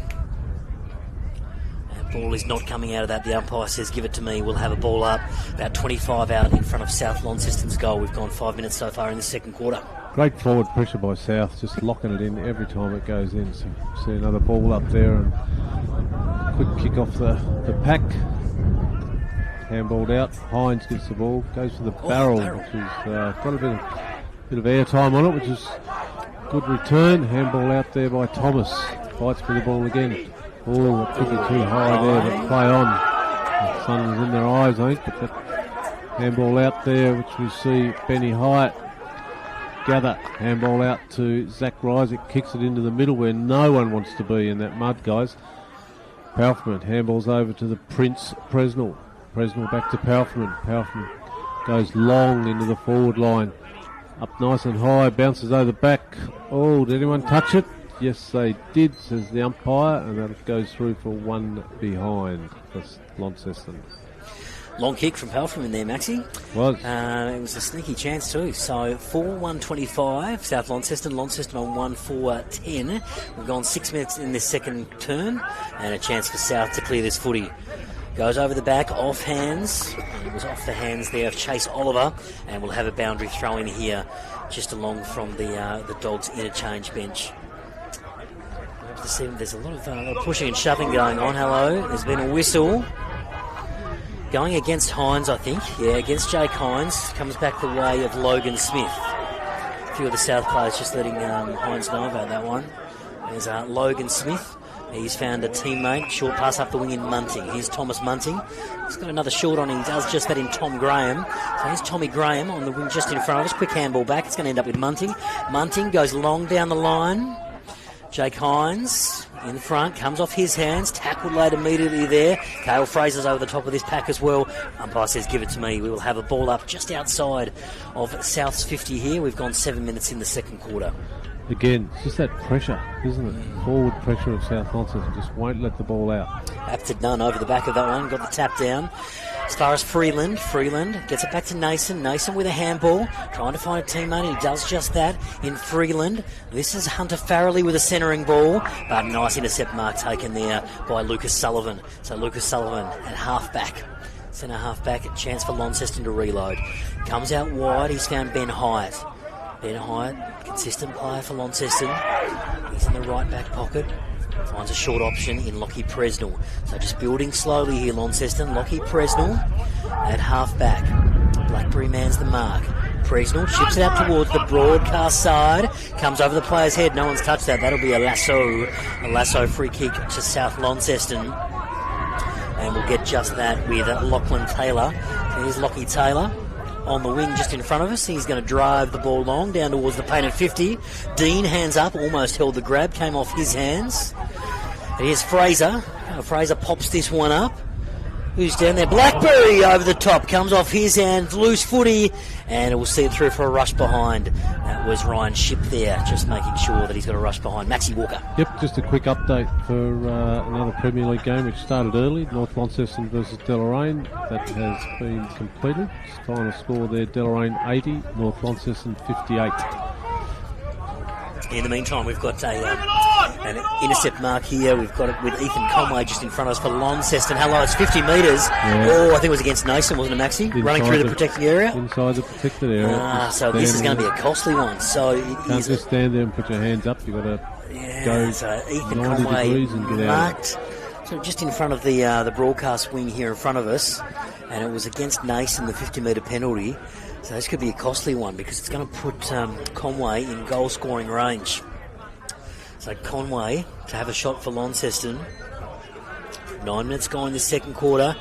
Ball is not coming out of that. The umpire says, give it to me. We'll have a ball up about 25 out in front of South Launceston's goal. We've gone 5 minutes so far in the second quarter. Great forward pressure by South, just locking it in every time it goes in. So see another ball up there and quick kick off the pack. Handballed out. Hines gets the ball, goes for the barrel, which has got a bit of air time on it, which is good return. Handball out there by Thomas. Fights for the ball again. Oh, it took it too high there, but play on. The sun was in their eyes, I think, but that handball out there, which we see Benny Hyatt gather. Handball out to Zach Rysick, kicks it into the middle where no one wants to be in that mud, guys. Palfreyman handballs over to the Prince Presnell. Presnell back to Palfreyman. Palfreyman goes long into the forward line. Up nice and high, bounces over the back. Oh, did anyone touch it? Yes, they did, says the umpire, and that goes through for 1 behind for Launceston. Long kick from Palfreyman there, Maxie. Was. It was a sneaky chance too. So 4-1-25, South Launceston. Launceston on 1-4-10. We've gone 6 minutes in this second turn, and a chance for South to clear this footy. Goes over the back, off hands. And it was off the hands there of Chase Oliver, and we'll have a boundary throw in here, just along from the Dogs interchange bench. There's a lot of pushing and shoving going on. Hello, there's been a whistle going against Hines, I think. Yeah, against Jake Hines. Comes back the way of Logan Smith. A few of the South players just letting Hines know about that one. There's Logan Smith. He's found a teammate. Short pass up the wing in Munting. Here's Thomas Munting. He's got another short on him. He does just that in Tom Graham. So here's Tommy Graham on the wing just in front of us. Quick handball back. It's going to end up with Munting. Munting goes long down the line. Jake Hines in front, comes off his hands, tackled late immediately there. Cale Fraser's over the top of this pack as well. Umpire says, give it to me. We will have a ball up just outside of South's 50 here. We've gone 7 minutes in the second quarter. Again, it's just that pressure, isn't it? Forward pressure of South Launceston. Just won't let the ball out. Apted none over the back of that one. Got the tap down. As far as Freeland gets it back to Nason. Nason with a handball, trying to find a teammate. He does just that in Freeland. This is Hunter Farrelly with a centering ball, but nice intercept mark taken there by Lucas Sullivan. So Lucas Sullivan at half-back. Centre half-back, a chance for Launceston to reload. Comes out wide, he's found Ben Hyatt. Ben Hyatt, consistent player for Launceston. He's in the right back pocket. Finds a short option in Lockie Presnell. So just building slowly here, Launceston. Lockie Presnell at half-back. Blackberry mans the mark. Presnell chips it out towards the broadcast side. Comes over the player's head. No one's touched that. That'll be a lasso. A lasso free kick to South Launceston. And we'll get just that with Lachlan Taylor. Here's Lockie Taylor on the wing just in front of us. He's going to drive the ball long down towards the painted 50. Dean, hands up, almost held the grab, came off his hands. Here's Fraser. Fraser pops this one up. Who's down there? Blackberry over the top, comes off his hands, loose footy, and we'll see it through for a rush behind. That was Ryan Shipp there, just making sure that he's got a rush behind. Maxie Walker. Yep, just a quick update for another Premier League game which started early, North Launceston versus Deloraine. That has been completed. Final score there, Deloraine 80, North Launceston 58. In the meantime, we've got an intercept mark here. We've got it with Ethan Conway just in front of us for Launceston. Hello, it's 50 metres. Yeah. Oh, I think it was against Nason, wasn't it, Maxie? Running through the protected area. Inside the protected area. So this is going to be a costly one. So it can't is just stand there and put your hands up. You've got to go so Ethan 90 Conway degrees and get out. marked. So just in front of the broadcast wing here in front of us. And it was against Nason, the 50-metre penalty. So this could be a costly one because it's going to put Conway in goal-scoring range. So Conway to have a shot for Launceston. 9 minutes gone in the second quarter.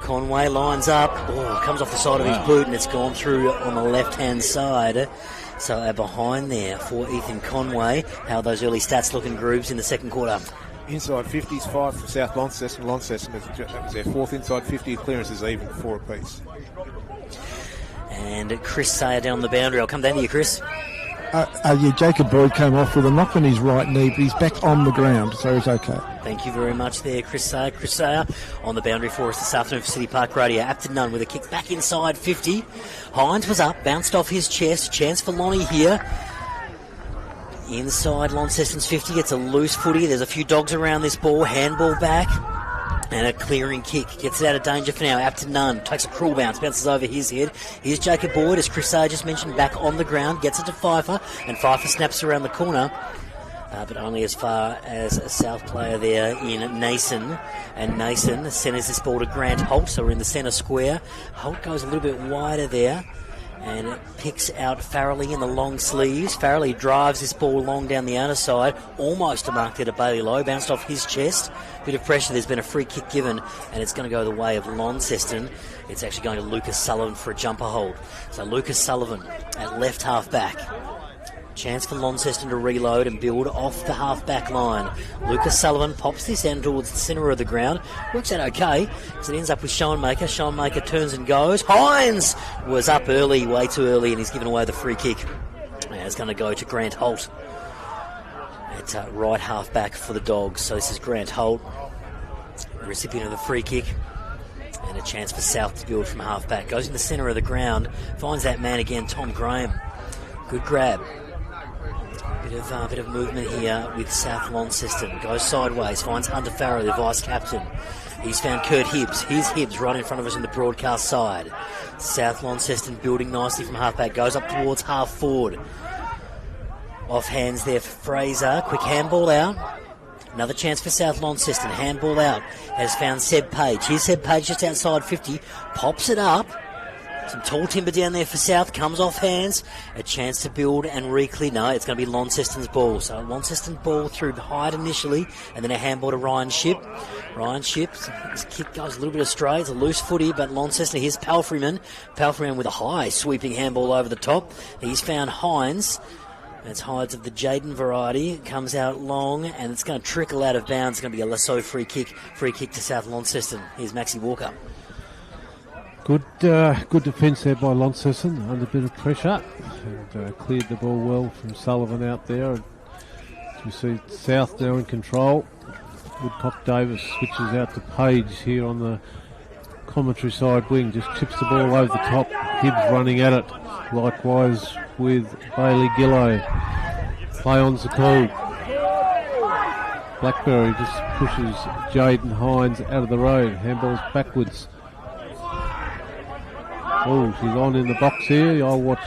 Conway lines up. Oh, comes off the side of his boot and it's gone through on the left-hand side. So behind there for Ethan Conway. How are those early stats looking, Grooves, in the second quarter? Inside 50s, 5 from South Launceston. Launceston, that was their fourth inside 50. Clearances even, 4 apiece. And Chris Sayer down the boundary. I'll come down to you, Chris. Jacob Boyd came off with a knock on his right knee, but he's back on the ground, so he's okay. Thank you very much there, Chris Sayer. Chris Sayer on the boundary for us this afternoon for City Park Radio. Apted none with a kick back inside 50. Hines was up, bounced off his chest. Chance for Lonnie here. Inside Launceston's 50, gets a loose footy. There's a few dogs around this ball. Handball back. And a clearing kick. Gets it out of danger for now. Apted none. Takes a cruel bounce. Bounces over his head. Here's Jacob Boyd, as Chris Sayer just mentioned, back on the ground. Gets it to Pfeiffer. And Pfeiffer snaps around the corner. But only as far as a South player there in Nason. And Nason centres this ball to Grant Holt. So we're in the centre square. Holt goes a little bit wider there. And it picks out Farrelly in the long sleeves. Farrelly drives this ball long down the outer side. Almost a mark there to Bailey Lowe. Bounced off his chest. Bit of pressure. There's been a free kick given. And it's going to go the way of Launceston. It's actually going to Lucas Sullivan for a jumper hold. So Lucas Sullivan at left half back. Chance for Launceston to reload and build off the half-back line. Lucas Sullivan pops this end towards the centre of the ground. Works out okay, because it ends up with Schoenmaker. Schoenmaker turns and goes. Hines was up early, way too early, and he's given away the free kick. And it's going to go to Grant Holt at right half-back for the Dogs. So this is Grant Holt, recipient of the free kick. And a chance for South to build from half-back. Goes in the centre of the ground. Finds that man again, Tom Graham. Good grab. Bit of movement here with South Launceston. Goes sideways, finds Hunter Farrow, the vice-captain. He's found Kurt Hibbs. Here's Hibbs right in front of us in the broadcast side. South Launceston building nicely from half-back. Goes up towards half-forward. Off hands there for Fraser. Quick handball out. Another chance for South Launceston. Handball out. Has found Seb Page. Here's Seb Page just outside 50. Pops it up. Some tall timber down there for South. Comes off hands. A chance to build and re-clear. No, it's going to be Launceston's ball. So Launceston ball through Hyde initially, and then a handball to Ryan Shipp. Ryan Shipp, his kick goes a little bit astray. It's a loose footy, but Launceston, here's Palfreyman. Palfreyman with a high sweeping handball over the top. He's found Hines. It's Hydes of the Jaden variety. It comes out long, and it's going to trickle out of bounds. It's going to be a lasso free kick to South Launceston. Here's Maxie Walker. Good defence there by Launceston, under a bit of pressure, and cleared the ball well from Sullivan out there. And you see South now in control. Woodcock Davis switches out to Page here on the commentary side wing, just chips the ball over the top. Hibbs running at it. Likewise with Bailey Gillow. Play on's the call. Blackberry just pushes Jaden Hines out of the road. Handball's backwards. Oh, she's on in the box here. I'll watch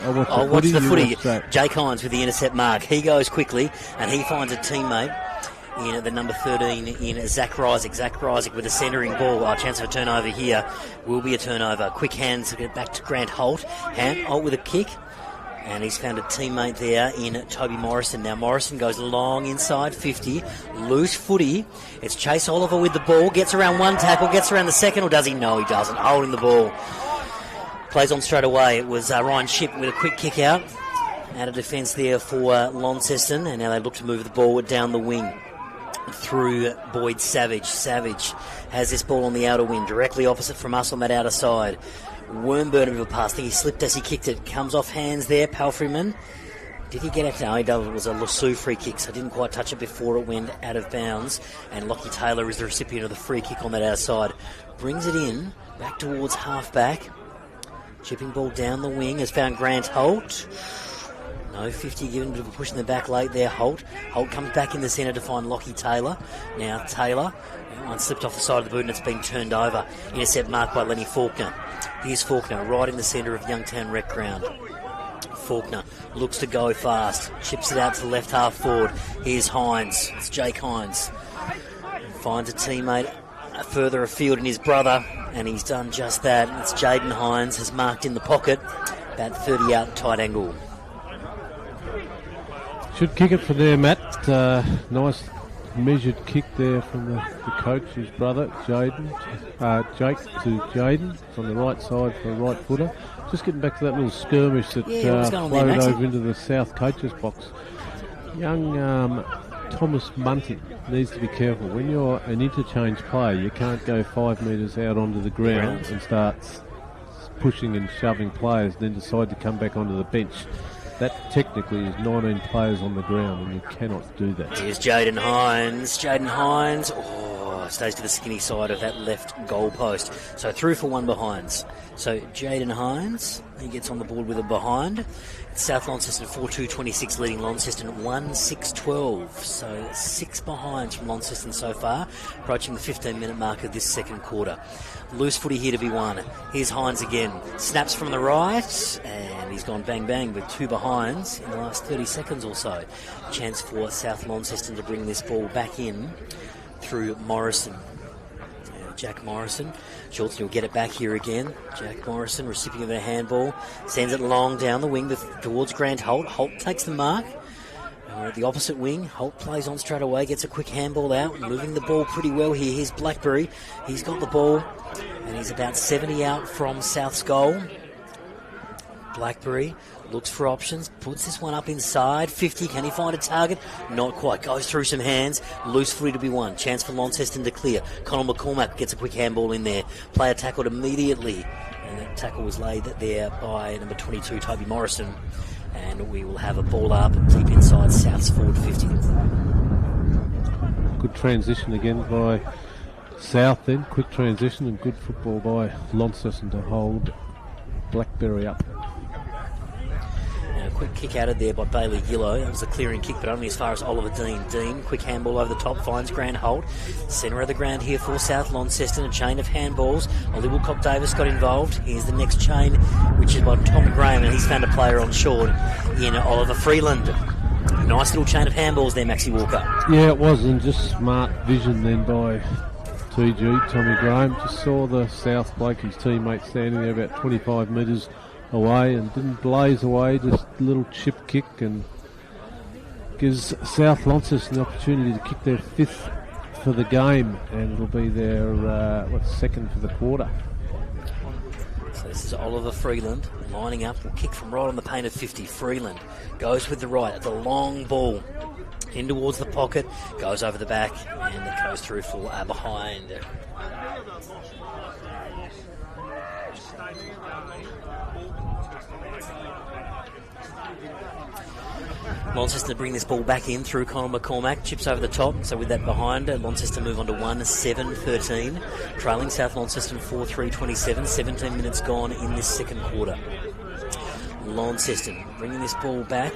the footy. Jake Hines with the intercept mark. He goes quickly and he finds a teammate in at the number 13 in Zach Reisig. Zach Reisig with a centering ball. A chance of a turnover here. Will be a turnover. Quick hands to get back to Grant Holt. Holt with a kick. And he's found a teammate there in Toby Morrison. Now Morrison goes long inside 50. Loose footy. It's Chase Oliver with the ball. Gets around one tackle. Gets around the second. Or does he? No, he doesn't. Holding the ball. Plays on straight away. It was Ryan Shipp with a quick kick out of defence there for Launceston. And now they look to move the ball down the wing through Boyd Savage. Savage has this ball on the outer wing, directly opposite from us on that outer side. Wormburn of a pass. I think he slipped as he kicked it. Comes off hands there. Palfreyman. Did he get it? No, he does. It was a Lassou free kick, so didn't quite touch it before it went out of bounds. And Lockie Taylor is the recipient of the free kick on that outside. Brings it in, back towards half-back. Chipping ball down the wing. Has found Grant Holt. No, 50 given a bit of a push in the back late there. Holt comes back in the centre to find Lockie Taylor. Now Taylor. One slipped off the side of the boot and it's been turned over. Intercept marked by Lenny Faulkner. Here's Faulkner right in the centre of Youngtown Rec Ground. Faulkner looks to go fast. Chips it out to the left half forward. Here's Hines. It's Jake Hines. Finds a teammate further afield in his brother, and he's done just that. It's Jaden Hines has marked in the pocket. About 30 out tight angle. Should kick it for there, Matt. Nice measured kick there from the coach, his brother, Jake to Jaden from the right side for a right footer. Just getting back to that little skirmish that flowed over into the South coach's box. Young Thomas Munting needs to be careful. When you're an interchange player, you can't go 5 metres out onto the ground and start pushing and shoving players, then decide to come back onto the bench. That technically is 19 players on the ground, and you cannot do that. Here's Jaden Hines. Stays to the skinny side of that left goal post. So through for one behinds. So Jaden Hines, he gets on the board with a behind. South Launceston 4-2-26 leading Launceston 1-6-12. So 6 behinds from Launceston so far, approaching the 15-minute mark of this second quarter. Loose footy here to be won. Here's Hines again. Snaps from the right, and he's gone bang-bang with 2 behinds in the last 30 seconds or so. Chance for South Launceston to bring this ball back in through Morrison. Jack Morrison. Schultz will get it back here again. Jack Morrison, recipient of a handball, sends it long down the wing towards Grant Holt. Holt takes the mark. We're at the opposite wing. Holt plays on straight away, gets a quick handball out, moving the ball pretty well here. Here's Blackberry. He's got the ball, and he's about 70 out from South's goal. Blackberry looks for options, puts this one up inside. 50, can he find a target? Not quite. Goes through some hands. Loose footy to be won. Chance for Launceston to clear. Conor McCormack gets a quick handball in there. Player tackled immediately. And that tackle was laid there by number 22, Toby Morrison. And we will have a ball up deep inside South's forward 50. Good transition again by South then. Quick transition and good football by Launceston to hold Blackberry up. Quick kick out of there by Bailey Gillow. That was a clearing kick, but only as far as Oliver Dean. Dean, quick handball over the top, finds Grant Holt. Centre of the ground here for South Launceston. A chain of handballs. Ollie Woodcock Davis got involved. Here's the next chain, which is by Tom Graham, and he's found a player on short in Oliver Freeland. Nice little chain of handballs there, Maxie Walker. Yeah, it was, and just smart vision then by TG, Tommy Graham. Just saw the South bloke, his teammate, standing there about 25 metres away and didn't blaze away, just a little chip kick, and gives South Launceston the opportunity to kick their 5th for the game, and it'll be their second for the quarter. So this is Oliver Freeland lining up, will kick from right on the paint of 50. Freeland goes with the right at the long ball in towards the pocket, goes over the back, and it goes through for behind. Launceston bring this ball back in through Conor McCormack, chips over the top, so with that behind, Launceston move on to 1-7-13, trailing South Launceston 4-3-27, 17 minutes gone in this second quarter. Launceston bringing this ball back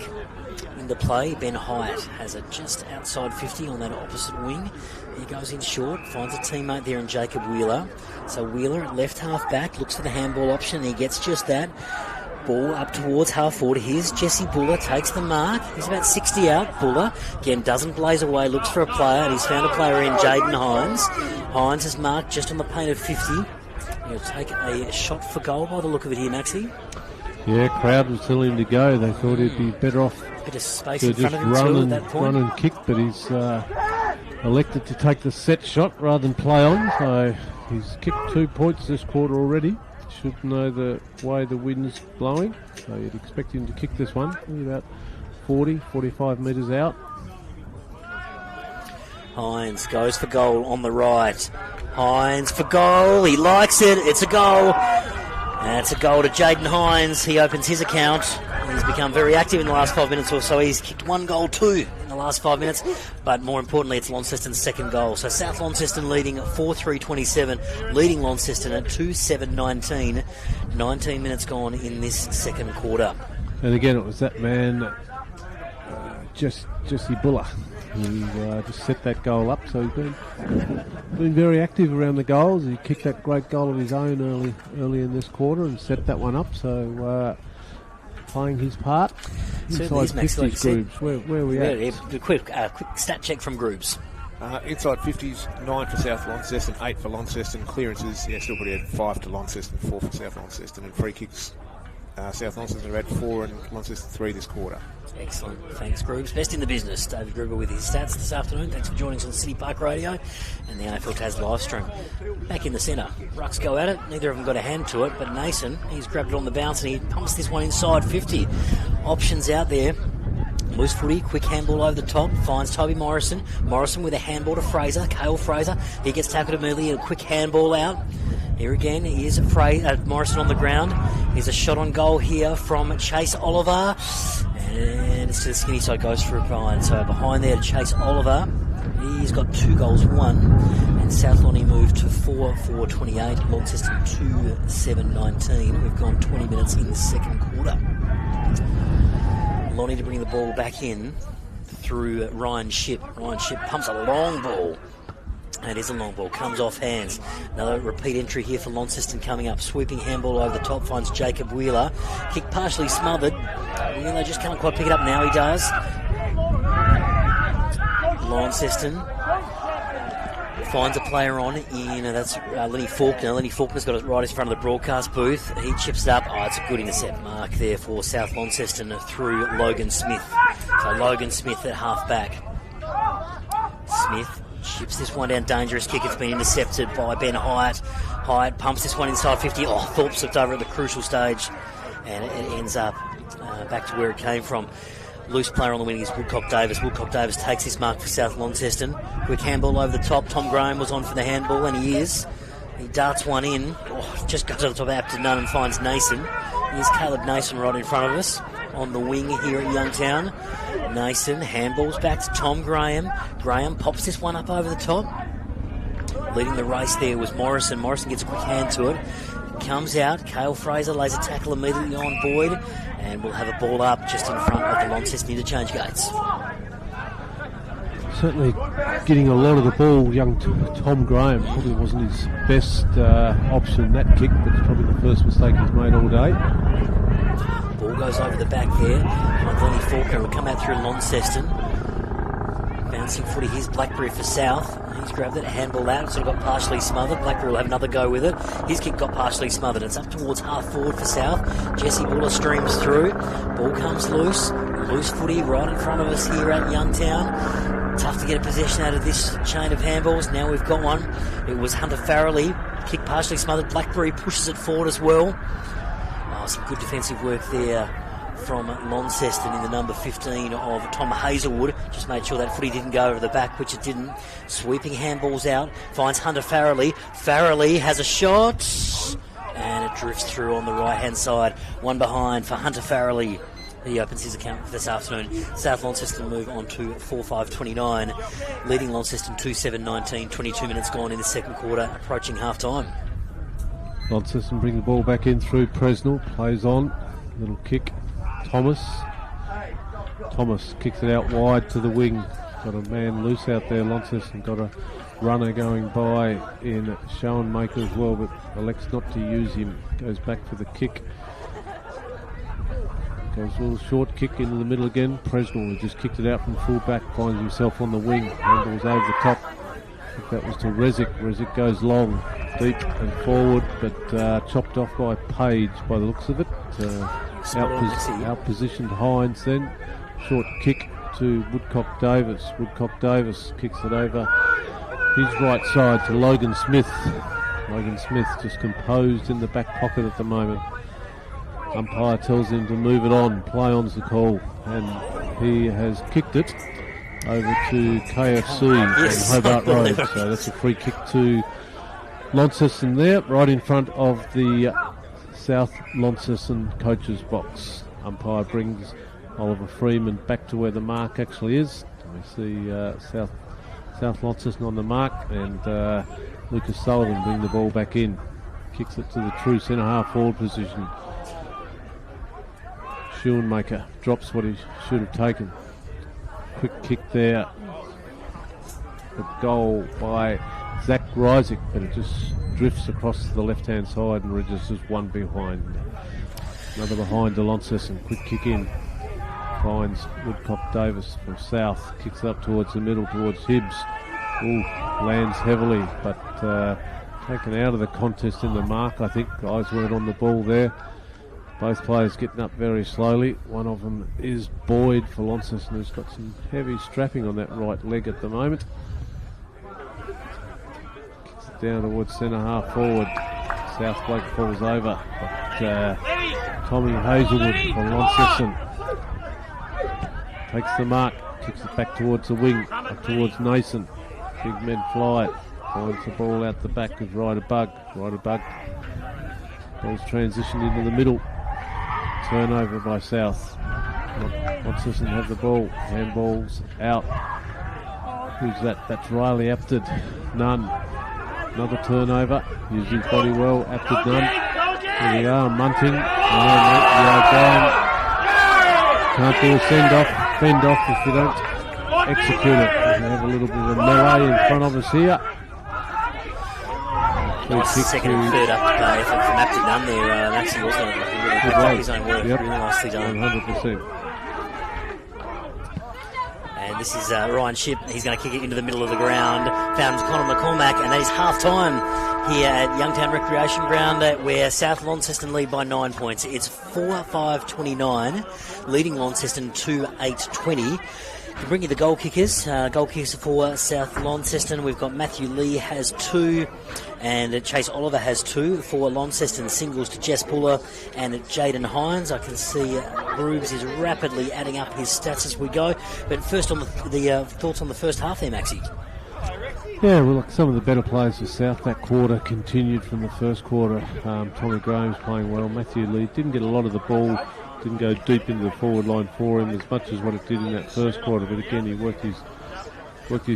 into play. Ben Hyatt has it just outside 50 on that opposite wing. He goes in short, finds a teammate there in Jacob Wheeler. So Wheeler at left half back, looks for the handball option, and he gets just that. Ball up towards half forward. Here's Jesse Buller, takes the mark. He's about 60 out. Buller, again, doesn't blaze away, looks for a player, and he's found a player in Jaden Hines. Hines is marked just on the paint of 50. He'll take a shot for goal by the look of it here, Maxie. Yeah, crowd was telling him to go. They thought he'd be better off Bit of space to in front just of him too at that point. run and kick, but he's elected to take the set shot rather than play on. So he's kicked 2 points this quarter already. Should know the way the wind's blowing, so you'd expect him to kick this one about 45 metres out. Hines goes for goal on the right. Hines for goal. He likes it. It's a goal. And it's a goal to Jaden Hines. He opens his account. He's become very active in the last 5 minutes or so. He's kicked 1 goal, 2 in the last 5 minutes. But more importantly, it's Launceston's second goal. So South Launceston leading 4-3-27, leading Launceston at 2-7-19. 19 minutes gone in this second quarter. And again, it was that man, Jesse Buller, who just set that goal up. So he's been very active around the goals. He kicked that great goal of his own early in this quarter and set that one up. So playing his part inside 50s groups. Where are we at? Yeah, quick stat check from groups. Inside 50s, 9 for South Launceston, 8 for Launceston. Clearances, still pretty good, 5 to Launceston, 4 for South Launceston. And free kicks, South Launceston have had 4 and Launceston 3 this quarter. Excellent. Thanks, Grooves. Best in the business. David Gruber with his stats this afternoon. Thanks for joining us on City Park Radio and the AFL Tas live stream. Back in the centre. Rucks go at it. Neither of them got a hand to it, but Nason, he's grabbed it on the bounce and he pumps this one inside 50. Options out there. Loose footy, quick handball over the top, finds Toby Morrison. Morrison with a handball to Fraser, Cale Fraser. He gets tackled immediately, a quick handball out. Here again, here's Morrison on the ground. Here's a shot on goal here from Chase Oliver. And it's to the skinny side, goes for Brian. So behind there to Chase Oliver. He's got 2 goals, 1. And South Lonnie moved to 4-4-28. Launceston 2-7-19. We've gone 20 minutes in the second quarter. Lonnie to bring the ball back in through Ryan Shipp. Ryan Shipp pumps a long ball. And it is a long ball, comes off hands. Another repeat entry here for Launceston coming up. Sweeping handball over the top, finds Jacob Wheeler. Kick partially smothered. Wheeler just can't quite pick it up, now he does. Launceston finds a player on in, that's Lenny Faulkner. Lenny Faulkner's got it right in front of the broadcast booth. He chips it up. It's a good intercept mark there for South Launceston through Logan Smith. So Logan Smith at half back. Smith chips this one down, dangerous kick. It's been intercepted by Ben Hyatt. Hyatt pumps this one inside 50. Thorpe slipped over at the crucial stage, and it ends up back to where it came from. Loose player on the wing is Woodcock Davis. Woodcock Davis takes this mark for South Launceston. Quick handball over the top. Tom Graham was on for the handball, and he is. He darts one in. Just goes to the top, apt to none, and finds Nason. Here's Caleb Nason right in front of us on the wing here at Youngtown. Nason handballs back to Tom Graham. Graham pops this one up over the top. Leading the race there was Morrison. Morrison gets a quick hand to it. Comes out. Cale Fraser lays a tackle immediately on Boyd. And we'll have a ball up just in front of the Launceston interchange gates. Certainly getting a lot of the ball. Young Tom Graham probably wasn't his best option, that kick, but it's probably the first mistake he's made all day. Ball goes over the back there. Lenny Faulkner will come out through Launceston. Bouncing footy, here's Blackberry for South. He's grabbed it, handball out, sort of got partially smothered. Blackberry will have another go with it. His kick got partially smothered. It's up towards half forward for South. Jesse Buller streams through. Ball comes loose. Loose footy right in front of us here at Youngtown. Tough to get a possession out of this chain of handballs. Now we've got one. It was Hunter Farrelly. Kick partially smothered. Blackberry pushes it forward as well. Some good defensive work there from Launceston in the number 15 of Tom Hazelwood. Just made sure that footy didn't go over the back, which it didn't. Sweeping handballs out. Finds Hunter Farrelly. Farrelly has a shot. and it drifts through on the right-hand side. One behind for Hunter Farrelly. He opens his account for this afternoon. South Launceston move on to 4-5-29, leading Launceston 2-7-19, 22 minutes gone in the second quarter, approaching half-time. Launceston bring the ball back in through Presnell, plays on, little kick. Thomas kicks it out wide to the wing. Got a man loose out there. Launceston got a runner going by in Schoenmaker as well, but elects not to use him. Goes back for the kick. Goes a little short kick into the middle again. Presnell, who just kicked it out from full back, finds himself on the wing. Handles over the top. I think that was to Rezic. Rezic goes long, deep and forward, but chopped off by Page by the looks of it. Out-positioned Hines then. Short kick to Woodcock Davis. Woodcock Davis kicks it over his right side to Logan Smith. Logan Smith just composed in the back pocket at the moment. Umpire tells him to move it on. Play on's the call, and he has kicked it over to KFC on Hobart Road. So that's a free kick to Launceston there, right in front of the South Launceston coach's box. Umpire brings Oliver Freeman back to where the mark actually is. We see South Launceston on the mark, and Lucas Sullivan bring the ball back in. Kicks it to the true centre half forward position. Schoenmaker drops what he should have taken. Quick kick there. A goal by Zach Reisick, but it just drifts across to the left-hand side and registers one behind. Another behind to Launceston. Quick kick in. Finds Woodcock Davis from South. Kicks it up towards the middle, towards Hibbs. Lands heavily, but taken out of the contest in the mark, I think. Eyes weren't on the ball there. Both players getting up very slowly. One of them is Boyd for Launceston, who's got some heavy strapping on that right leg at the moment. Kicks it down towards centre half forward. South Blake falls over, but Tommy Hazelwood for Launceston takes the mark, kicks it back towards the wing, up towards Nason. Big men fly. Finds the ball out the back of Ryder Bug. Ball's transitioned into the middle. Turnover by South. Launceston have the ball. Handballs out. Who's that? That's Riley Apted. Nunn. Another turnover. Used his body well. Apted Nunn. Here we are. Munting. Can't do a fend off if you don't execute it. We have a little bit of a melee in front of us here. Second and third up to play from Apted Nunn there. Maxie wasn't it? He really picked his own work. Yep. Really nicely done. 100%. And this is Ryan Shipp. He's going to kick it into the middle of the ground. Found Conor McCormack, and that is half-time here at Youngtown Recreation Ground, where South Launceston lead by 9 points. It's 4-5-29, leading Launceston 2-8-20. To bring you the goal kickers. Goal kickers for South Launceston. We've got Matthew Lee has 2, and Chase Oliver has 2 for Launceston. Singles to Jess Puller and Jaden Hines. I can see Grooves is rapidly adding up his stats as we go. But first on the thoughts on the first half there, Maxie. Yeah, well, look, some of the better players for South that quarter continued from the first quarter. Tommy Graham's playing well. Matthew Lee didn't get a lot of the ball. Didn't go deep into the forward line for him as much as what it did in that first quarter, but again he worked his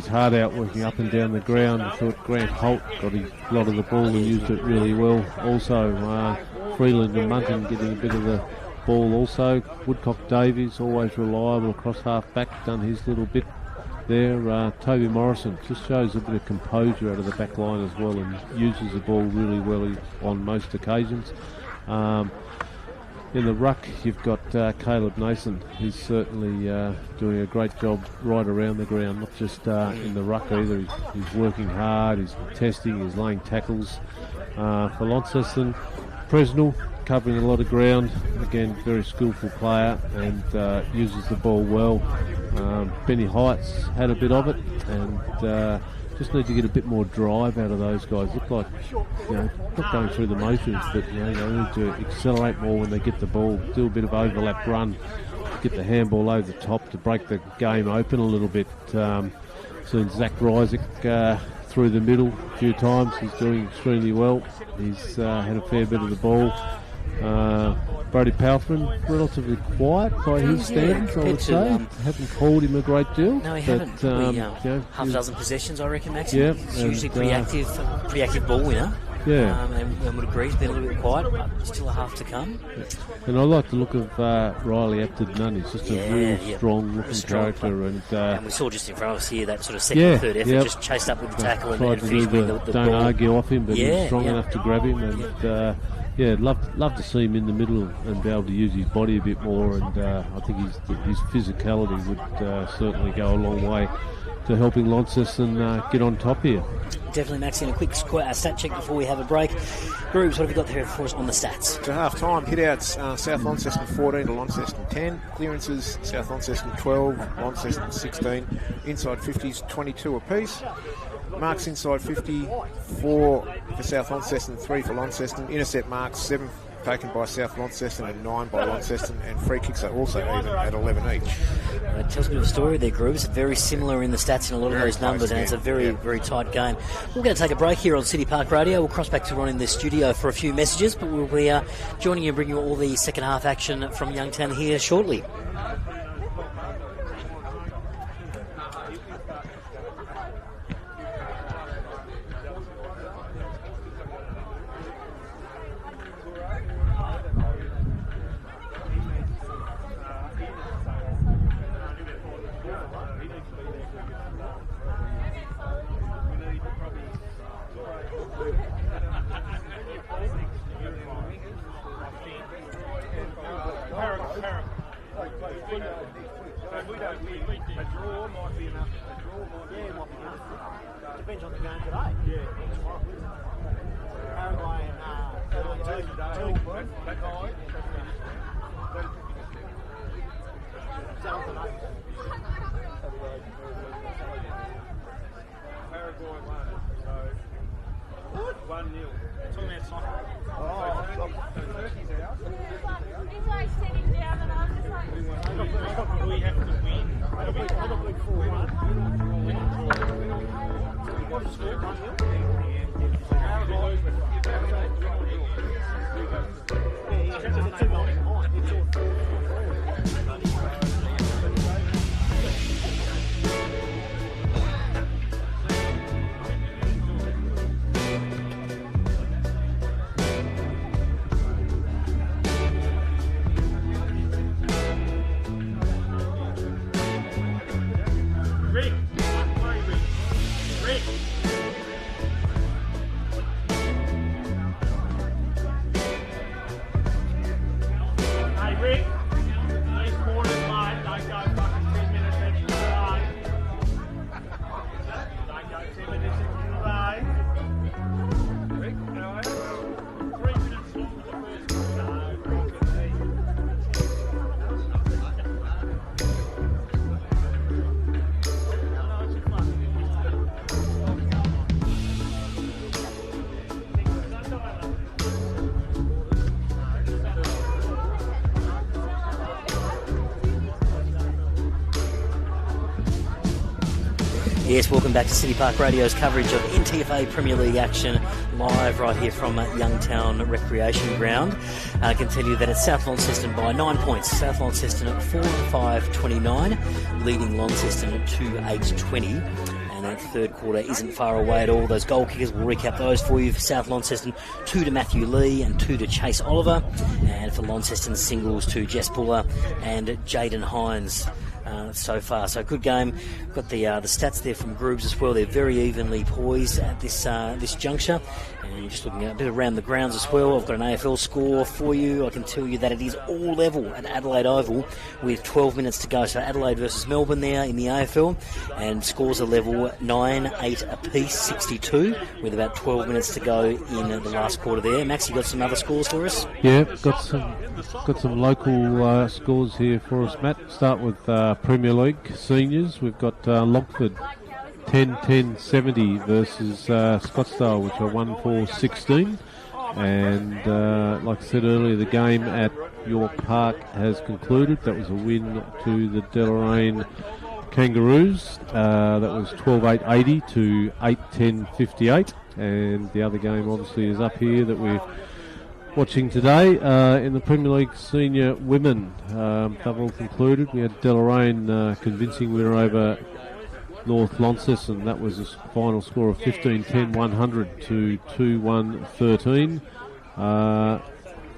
heart out, working up and down the ground. I thought Grant Holt got a lot of the ball and used it really well. Also, Freeland and Munton getting a bit of the ball also. Woodcock Davies, always reliable across half back, done his little bit there. Toby Morrison just shows a bit of composure out of the back line as well and uses the ball really well on most occasions. In the ruck, you've got Caleb Nason. He's certainly doing a great job right around the ground, not just in the ruck either. He's working hard, he's testing, he's laying tackles. For Launceston, Presnell covering a lot of ground. Again, very skillful player and uses the ball well. Benny Heights had a bit of it, and just need to get a bit more drive out of those guys. Look like, not going through the motions, but they need to accelerate more when they get the ball, do a bit of overlap run, get the handball over the top to break the game open a little bit. Soon Zach Reisick through the middle a few times. He's doing extremely well. He's had a fair bit of the ball. Brody Palthman, relatively quiet by his standards, I would say. Haven't called him a great deal. No, he haven't. Half a dozen possessions, I reckon, maximum. Yeah, He's usually pretty active ball winner. Yeah. And would agree, he's been a little bit quiet, but still a half to come. And I like the look of Riley Apted-Nunn. He's just a real strong-looking character. And we saw just in front of us here that sort of second, third effort, just chased up with the tackle and finished with the don't ball. argue off him, but he's strong enough to grab him. And love to see him in the middle and be able to use his body a bit more. And I think his physicality would certainly go a long way to helping Launceston get on top here. Definitely, Maxie, and a quick stat check before we have a break. Groups, what have you got there for us on the stats? To half time, hit-outs, South Launceston 14 to Launceston 10. Clearances, South Launceston 12, Launceston 16. Inside 50s, 22 apiece. Marks inside 50, 4 for South Launceston, 3 for Launceston. Intercept marks, 7 taken by South Launceston and 9 by Launceston, and free kicks are also even at 11 each. It tells a bit of a story there, groups. Very similar in the stats in a lot of those numbers, and it's a very tight game. We're going to take a break here on City Park Radio. We'll cross back to Ron in the studio for a few messages, but we'll be joining you and bringing you all the second half action from Youngtown here shortly. Depends on the game today. Paraguay won, so 1-0. Talking about soccer. He's like sitting down and I'm just like... We have to win. I got 4-1. Yes, welcome back to City Park Radio's coverage of NTFA Premier League action live right here from Youngtown Recreation Ground. I can tell you that it's South Launceston by 9 points. South Launceston at 4-5-29, leading Launceston at 2-8-20. And that third quarter isn't far away at all. Those goal kickers, we'll recap those for you. For South Launceston, 2 to Matthew Lee and 2 to Chase Oliver. And for Launceston, singles to Jess Buller and Jaden Hines. So far, so good game. Got the stats there from Groobs as well. They're very evenly poised at this juncture, and just looking at a bit around the grounds as well. I've got an AFL score for you. I can tell you that it is all level at Adelaide Oval with 12 minutes to go. So Adelaide versus Melbourne there in the AFL, and scores are level 9-8 apiece, 62 with about 12 minutes to go in the last quarter there. Max, you got some other scores for us? Yeah, got some local scores here for us, Matt. Start with Premier League seniors. We've got Longford 10-10-70 versus Scottsdale, which are 1-4-16. And like I said earlier, the game at York Park has concluded. That was a win to the Deloraine Kangaroos. That was 12-8-80 to 8-10-58. And the other game obviously is up here that we're watching today in the Premier League Senior Women. They've all concluded. We had Deloraine convincing winner over North Launceston. That was a final score of 15-10-100 to 2-1-13.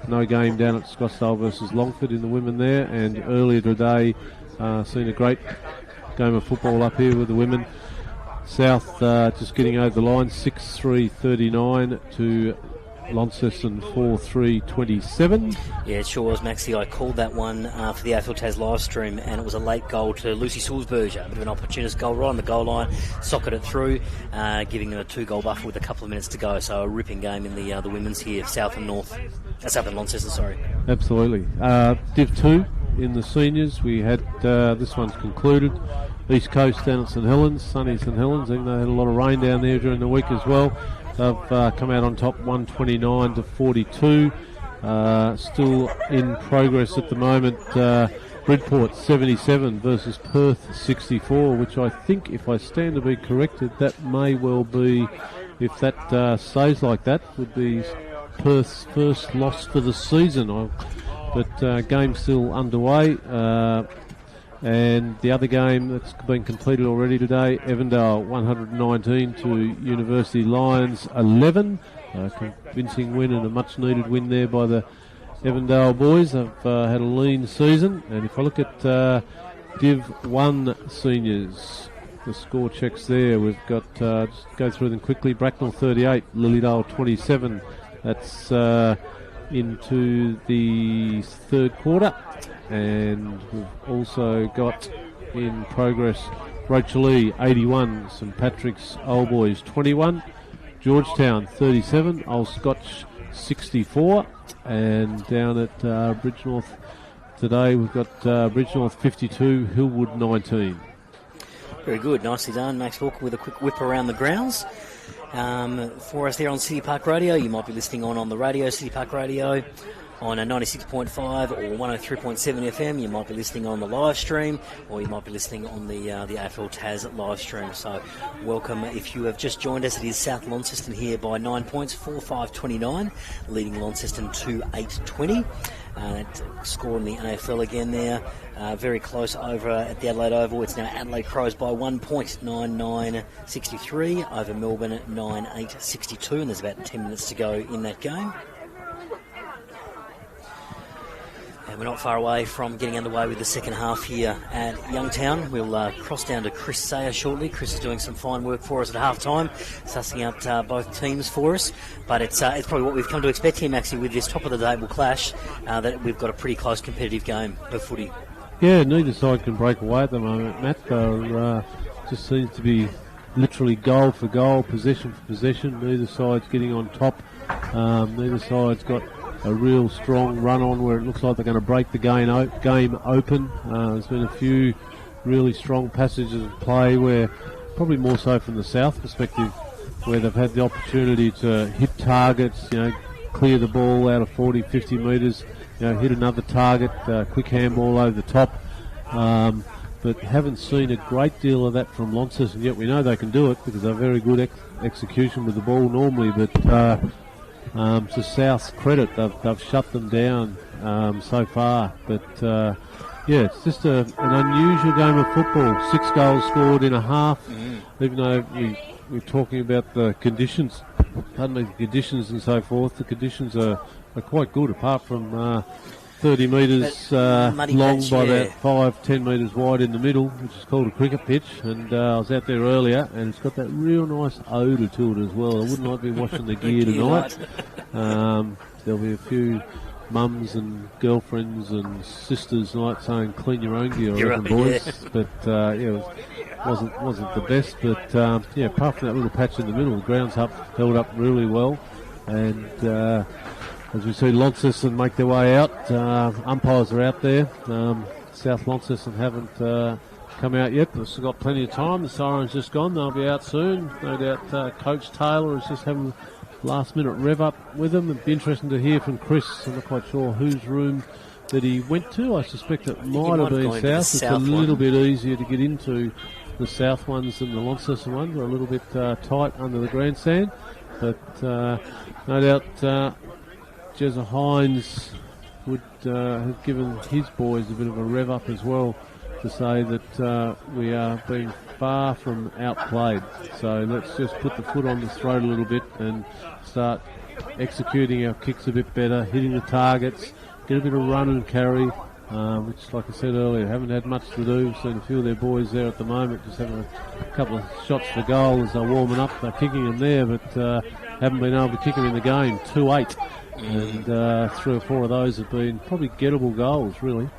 No game down at Scottsdale versus Longford in the women there. And earlier today, seen a great game of football up here with the women. South just getting over the line, 6-3-39 to Launceston 4-3-27. Yeah, it sure was, Maxie. I called that one for the AFL Tas live stream, and it was a late goal to Lucy Sulzberger. A bit of an opportunist goal right on the goal line, socketed it through, giving them a 2-goal buffer with a couple of minutes to go. So a ripping game in the women's here, South and Launceston, sorry. Absolutely. Div 2 in the seniors, we had this one's concluded. East Coast down at St Helens, sunny St Helens, even though they had a lot of rain down there during the week as well. They've come out on top 129 to 42. Still in progress at the moment. Bridport 77 versus Perth 64, which I think, if I stand to be corrected, that may well be, if that stays like that, would be Perth's first loss for the season. But game still underway. And the other game that's been completed already today, Evandale 119 to University Lions 11. Convincing win and a much needed win there by the Evandale boys. They've had a lean season. And if I look at Div 1 seniors, the score checks there. We've got, just go through them quickly, Bracknell 38, Lilydale 27. That's into the third quarter. And we've also got in progress Rochalee 81, St Patrick's Old Boys 21, Georgetown 37, Old Scotch 64, and down at Bridgenorth today we've got Bridgenorth 52, Hillwood 19. Very good, nicely done, Max Walker, with a quick whip around the grounds. For us there on City Park Radio, you might be listening on the radio, City Park Radio, on a 96.5 or 103.7 FM. You might be listening on the live stream, or you might be listening on the AFL Tas live stream. So welcome if you have just joined us. It is South Launceston here by 9 points, 4-5-29, leading Launceston 2-8-20. That score in the AFL again there. Very close over at the Adelaide Oval. It's now Adelaide Crows by 1 point, 9-9-63 over Melbourne 9-8-62, and there's about 10 minutes to go in that game. And we're not far away from getting underway with the second half here at Youngtown. We'll cross down to Chris Sayer shortly. Chris is doing some fine work for us at half-time, sussing out both teams for us. But it's probably what we've come to expect here, Maxie, with this top-of-the-table clash, that we've got a pretty close competitive game of footy. Yeah, neither side can break away at the moment, Matt. Just seems to be literally goal for goal, possession for possession. Neither side's getting on top. Neither side's got a real strong run on where it looks like they're going to break the game open. There's been a few really strong passages of play where, probably more so from the South perspective, where they've had the opportunity to hit targets, clear the ball out of 40, 50 metres, hit another target, quick handball over the top. But haven't seen a great deal of that from Launceston yet. We know they can do it because they're very good execution with the ball normally, but to South's credit, they've shut them down so far. But it's just an unusual game of football. 6 goals scored in a half, even though we're talking about the conditions. Pardon me, the conditions and so forth. The conditions are quite good, apart from 30 metres long patch, by about 5-10 metres wide in the middle, which is called a cricket pitch. And I was out there earlier, and it's got that real nice odour to it as well. I wouldn't like to be washing the gear tonight. There'll be a few mums and girlfriends and sisters tonight saying clean your own gear, I reckon, boys. Yeah. But it wasn't the best. But apart from that little patch in the middle, the ground's held up really well. And as we see Launceston make their way out, umpires are out there. South Launceston haven't come out yet, but they've still got plenty of time. The siren's just gone. They'll be out soon. No doubt Coach Taylor is just having last-minute rev up with them. It'd be interesting to hear from Chris. I'm not quite sure whose room that he went to. I suspect it he might have been gone to the south. It's a south little one. bit easier to get into the south ones than the Launceston ones. They're a little bit tight under the grandstand. But no doubt Jezza Hines would have given his boys a bit of a rev up as well to say that we are being far from outplayed. So let's just put the foot on the throat a little bit and start executing our kicks a bit better, hitting the targets, get a bit of run and carry, which, like I said earlier, haven't had much to do. We've seen a few of their boys there at the moment, just having a couple of shots for goal as they're warming up. They're kicking them there, but haven't been able to kick them in the game. 2-8. And 3 or 4 of those have been probably gettable goals, really.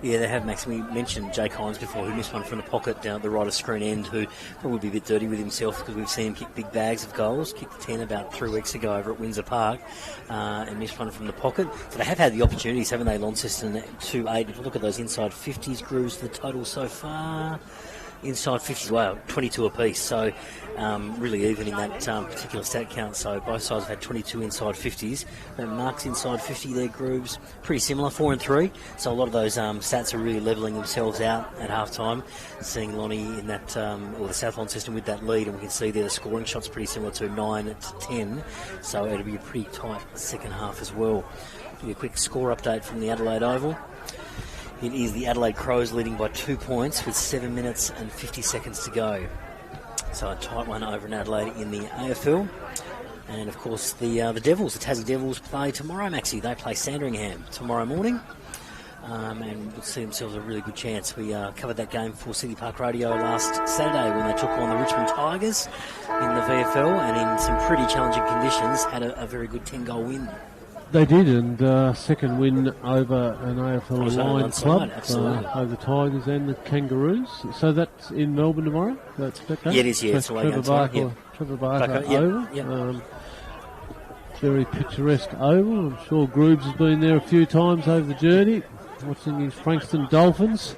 Yeah, they have, Max. We mentioned Jake Hines before, who missed one from the pocket down at the right of screen end, who probably be a bit dirty with himself because we've seen him kick big bags of goals. Kicked 10 about 3 weeks ago over at Windsor Park and missed one from the pocket. So they have had the opportunities, haven't they, Launceston, 2-8. If you look at those inside 50s, grooves, the total so far, inside 50s, wow, 22 apiece. So really even in that particular stat count. So both sides have had 22 inside 50s. Marks inside 50 there, grooves, pretty similar, 4 and 3. So a lot of those stats are really levelling themselves out at half time. Seeing Lonnie in that, or the South Launceston with that lead, and we can see there the scoring shot's pretty similar to 9 to 10. So it'll be a pretty tight second half as well. Give you a quick score update from the Adelaide Oval. It is the Adelaide Crows leading by 2 points with 7 minutes and 50 seconds to go. So a tight one over in Adelaide in the AFL. And of course the Devils, the Tassie Devils, play tomorrow, Maxie. They play Sandringham tomorrow morning. And will see themselves a really good chance. We covered that game for City Park Radio last Saturday when they took on the Richmond Tigers in the VFL, and in some pretty challenging conditions had a very good 10-goal win. They did, and second win over an AFL aligned club, over the Tigers and the Kangaroos. So that's in Melbourne tomorrow? That's that game? Yeah, it is, yeah. So It's Trevor Barker yep, over. yep. Very picturesque oval. I'm sure Grooves has been there a few times over the journey, watching his Frankston Dolphins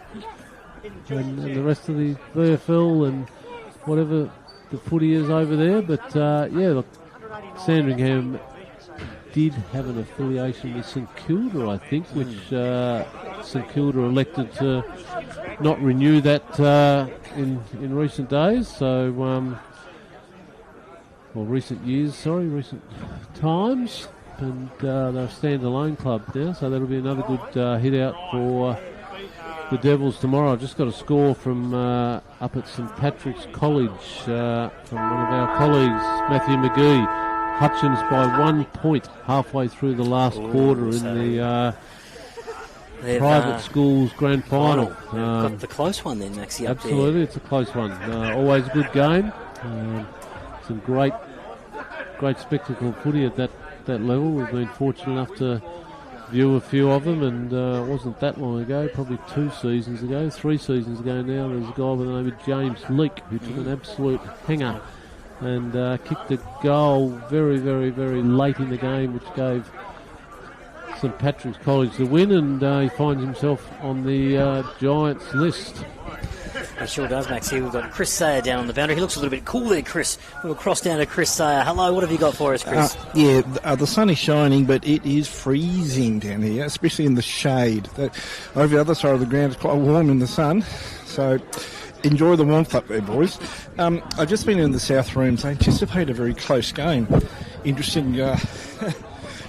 and the rest of the VFL and whatever the footy is over there. But, look, Sandringham did have an affiliation with St Kilda, I think, which St Kilda elected to not renew that in recent days. So, recent times. And they're a standalone club now, so that'll be another good hit out for the Devils tomorrow. I've just got a score from up at St Patrick's College from one of our colleagues, Matthew McGee. Hutchins by 1 point halfway through the last quarter in the private schools grand final. Got the close one then, Maxie, up absolutely, there. It's a close one. Always a good game. Some great spectacle footy at that level. We've been fortunate enough to view a few of them, and it wasn't that long ago, probably 3 seasons ago now. There's a guy by the name of James Leake who took an absolute hanger and kicked a goal very, very, very late in the game, which gave St Patrick's College the win, and he finds himself on the Giants list. He sure does, Max. Here we've got Chris Sayer down on the boundary. He looks a little bit cool there, Chris. We'll cross down to Chris Sayer. Hello, what have you got for us, Chris? The sun is shining, but it is freezing down here, especially in the shade. Over the other side of the ground, it's quite warm in the sun, so enjoy the warmth up there, boys. I've just been in the South Rooms. I anticipate a very close game. Interesting,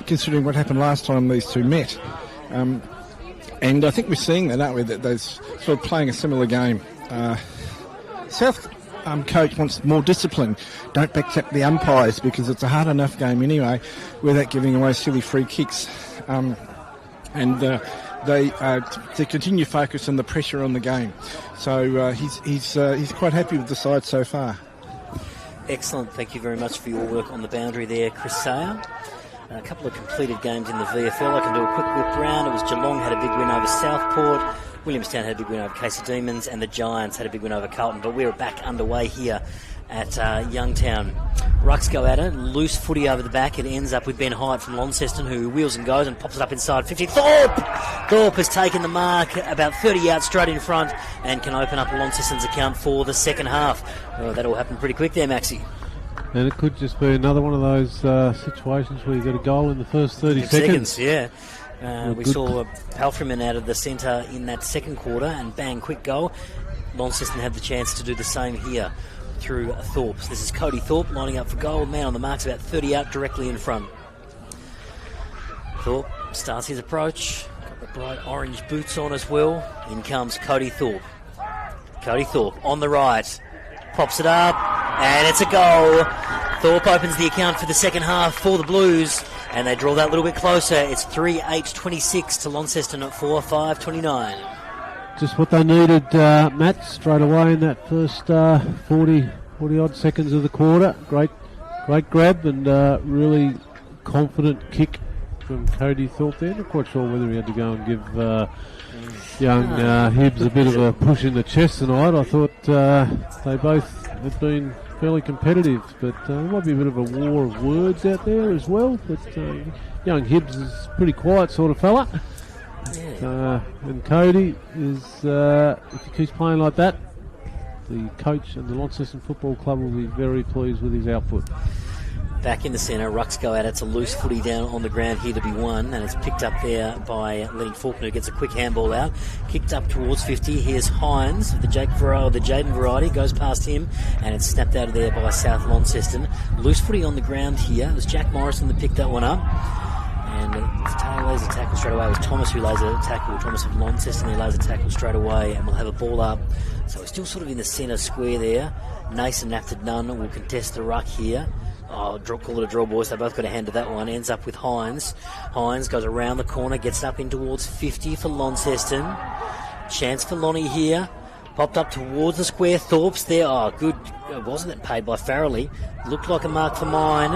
considering what happened last time these two met. And I think we're seeing that, aren't we, that they're sort of playing a similar game. South coach wants more discipline. Don't backtrack the umpires because it's a hard enough game anyway without giving away silly free kicks. They to continue focus on the pressure on the game. So he's quite happy with the side so far. Excellent. Thank you very much for your work on the boundary there, Chris Sayer. A couple of completed games in the VFL. I can do a quick whip round. It was Geelong had a big win over Southport. Williamstown had a big win over Casey Demons, and the Giants had a big win over Carlton. But we're back underway here at Youngtown. Rucks go at it, loose footy over the back. It ends up with Ben Hyatt from Launceston, who wheels and goes and pops it up inside 50. Thorpe has taken the mark about 30 yards straight in front and can open up Launceston's account for the second half. Oh, that'll happen pretty quick there, Maxie. And it could just be another one of those situations where you got a goal in the first 30 seconds. Yeah. We saw Palfreyman out of the centre in that second quarter, and bang, quick goal. Launceston had the chance to do the same here through Thorpe. So this is Cody Thorpe lining up for goal. Man on the mark's about 30 out, directly in front. Thorpe starts his approach. Got the bright orange boots on as well. In comes Cody Thorpe. Cody Thorpe on the right. Pops it up, and it's a goal. Thorpe opens the account for the second half for the Blues, and they draw that a little bit closer. It's 3-8-26 to Launceston at 4-5-29. Just what they needed, Matt, straight away in that first 40-odd seconds of the quarter. Great grab and really confident kick from Cody Thorpe there. Not quite sure whether he had to go and give young Hibbs a bit of a push in the chest tonight. I thought they both had been fairly competitive, but there might be a bit of a war of words out there as well. But young Hibbs is a pretty quiet sort of fella. And Cody is, if he keeps playing like that, the coach and the Launceston Football Club will be very pleased with his output. Back in the centre, rucks go out. It's a loose footy down on the ground here to be won, and it's picked up there by Lenny Faulkner, who gets a quick handball out. Kicked up towards 50. Here's Hines, the Jaden variety, goes past him, and it's snapped out of there by South Launceston. Loose footy on the ground here. It was Jack Morrison that picked that one up. And Taylor lays a tackle straight away. It was Thomas who lays a tackle. Thomas of Launceston, he lays a tackle straight away, and we'll have a ball up. So we're still sort of in the centre square there. Nason Nafted-Nunn will contest the ruck here. Call it a draw, boys. They both got a hand to that one. Ends up with Hines. Hines goes around the corner, gets up in towards 50 for Launceston. Chance for Lonnie here. Popped up towards the square. Thorpe's there. Oh, good. Wasn't it paid by Farrelly? Looked like a mark for mine.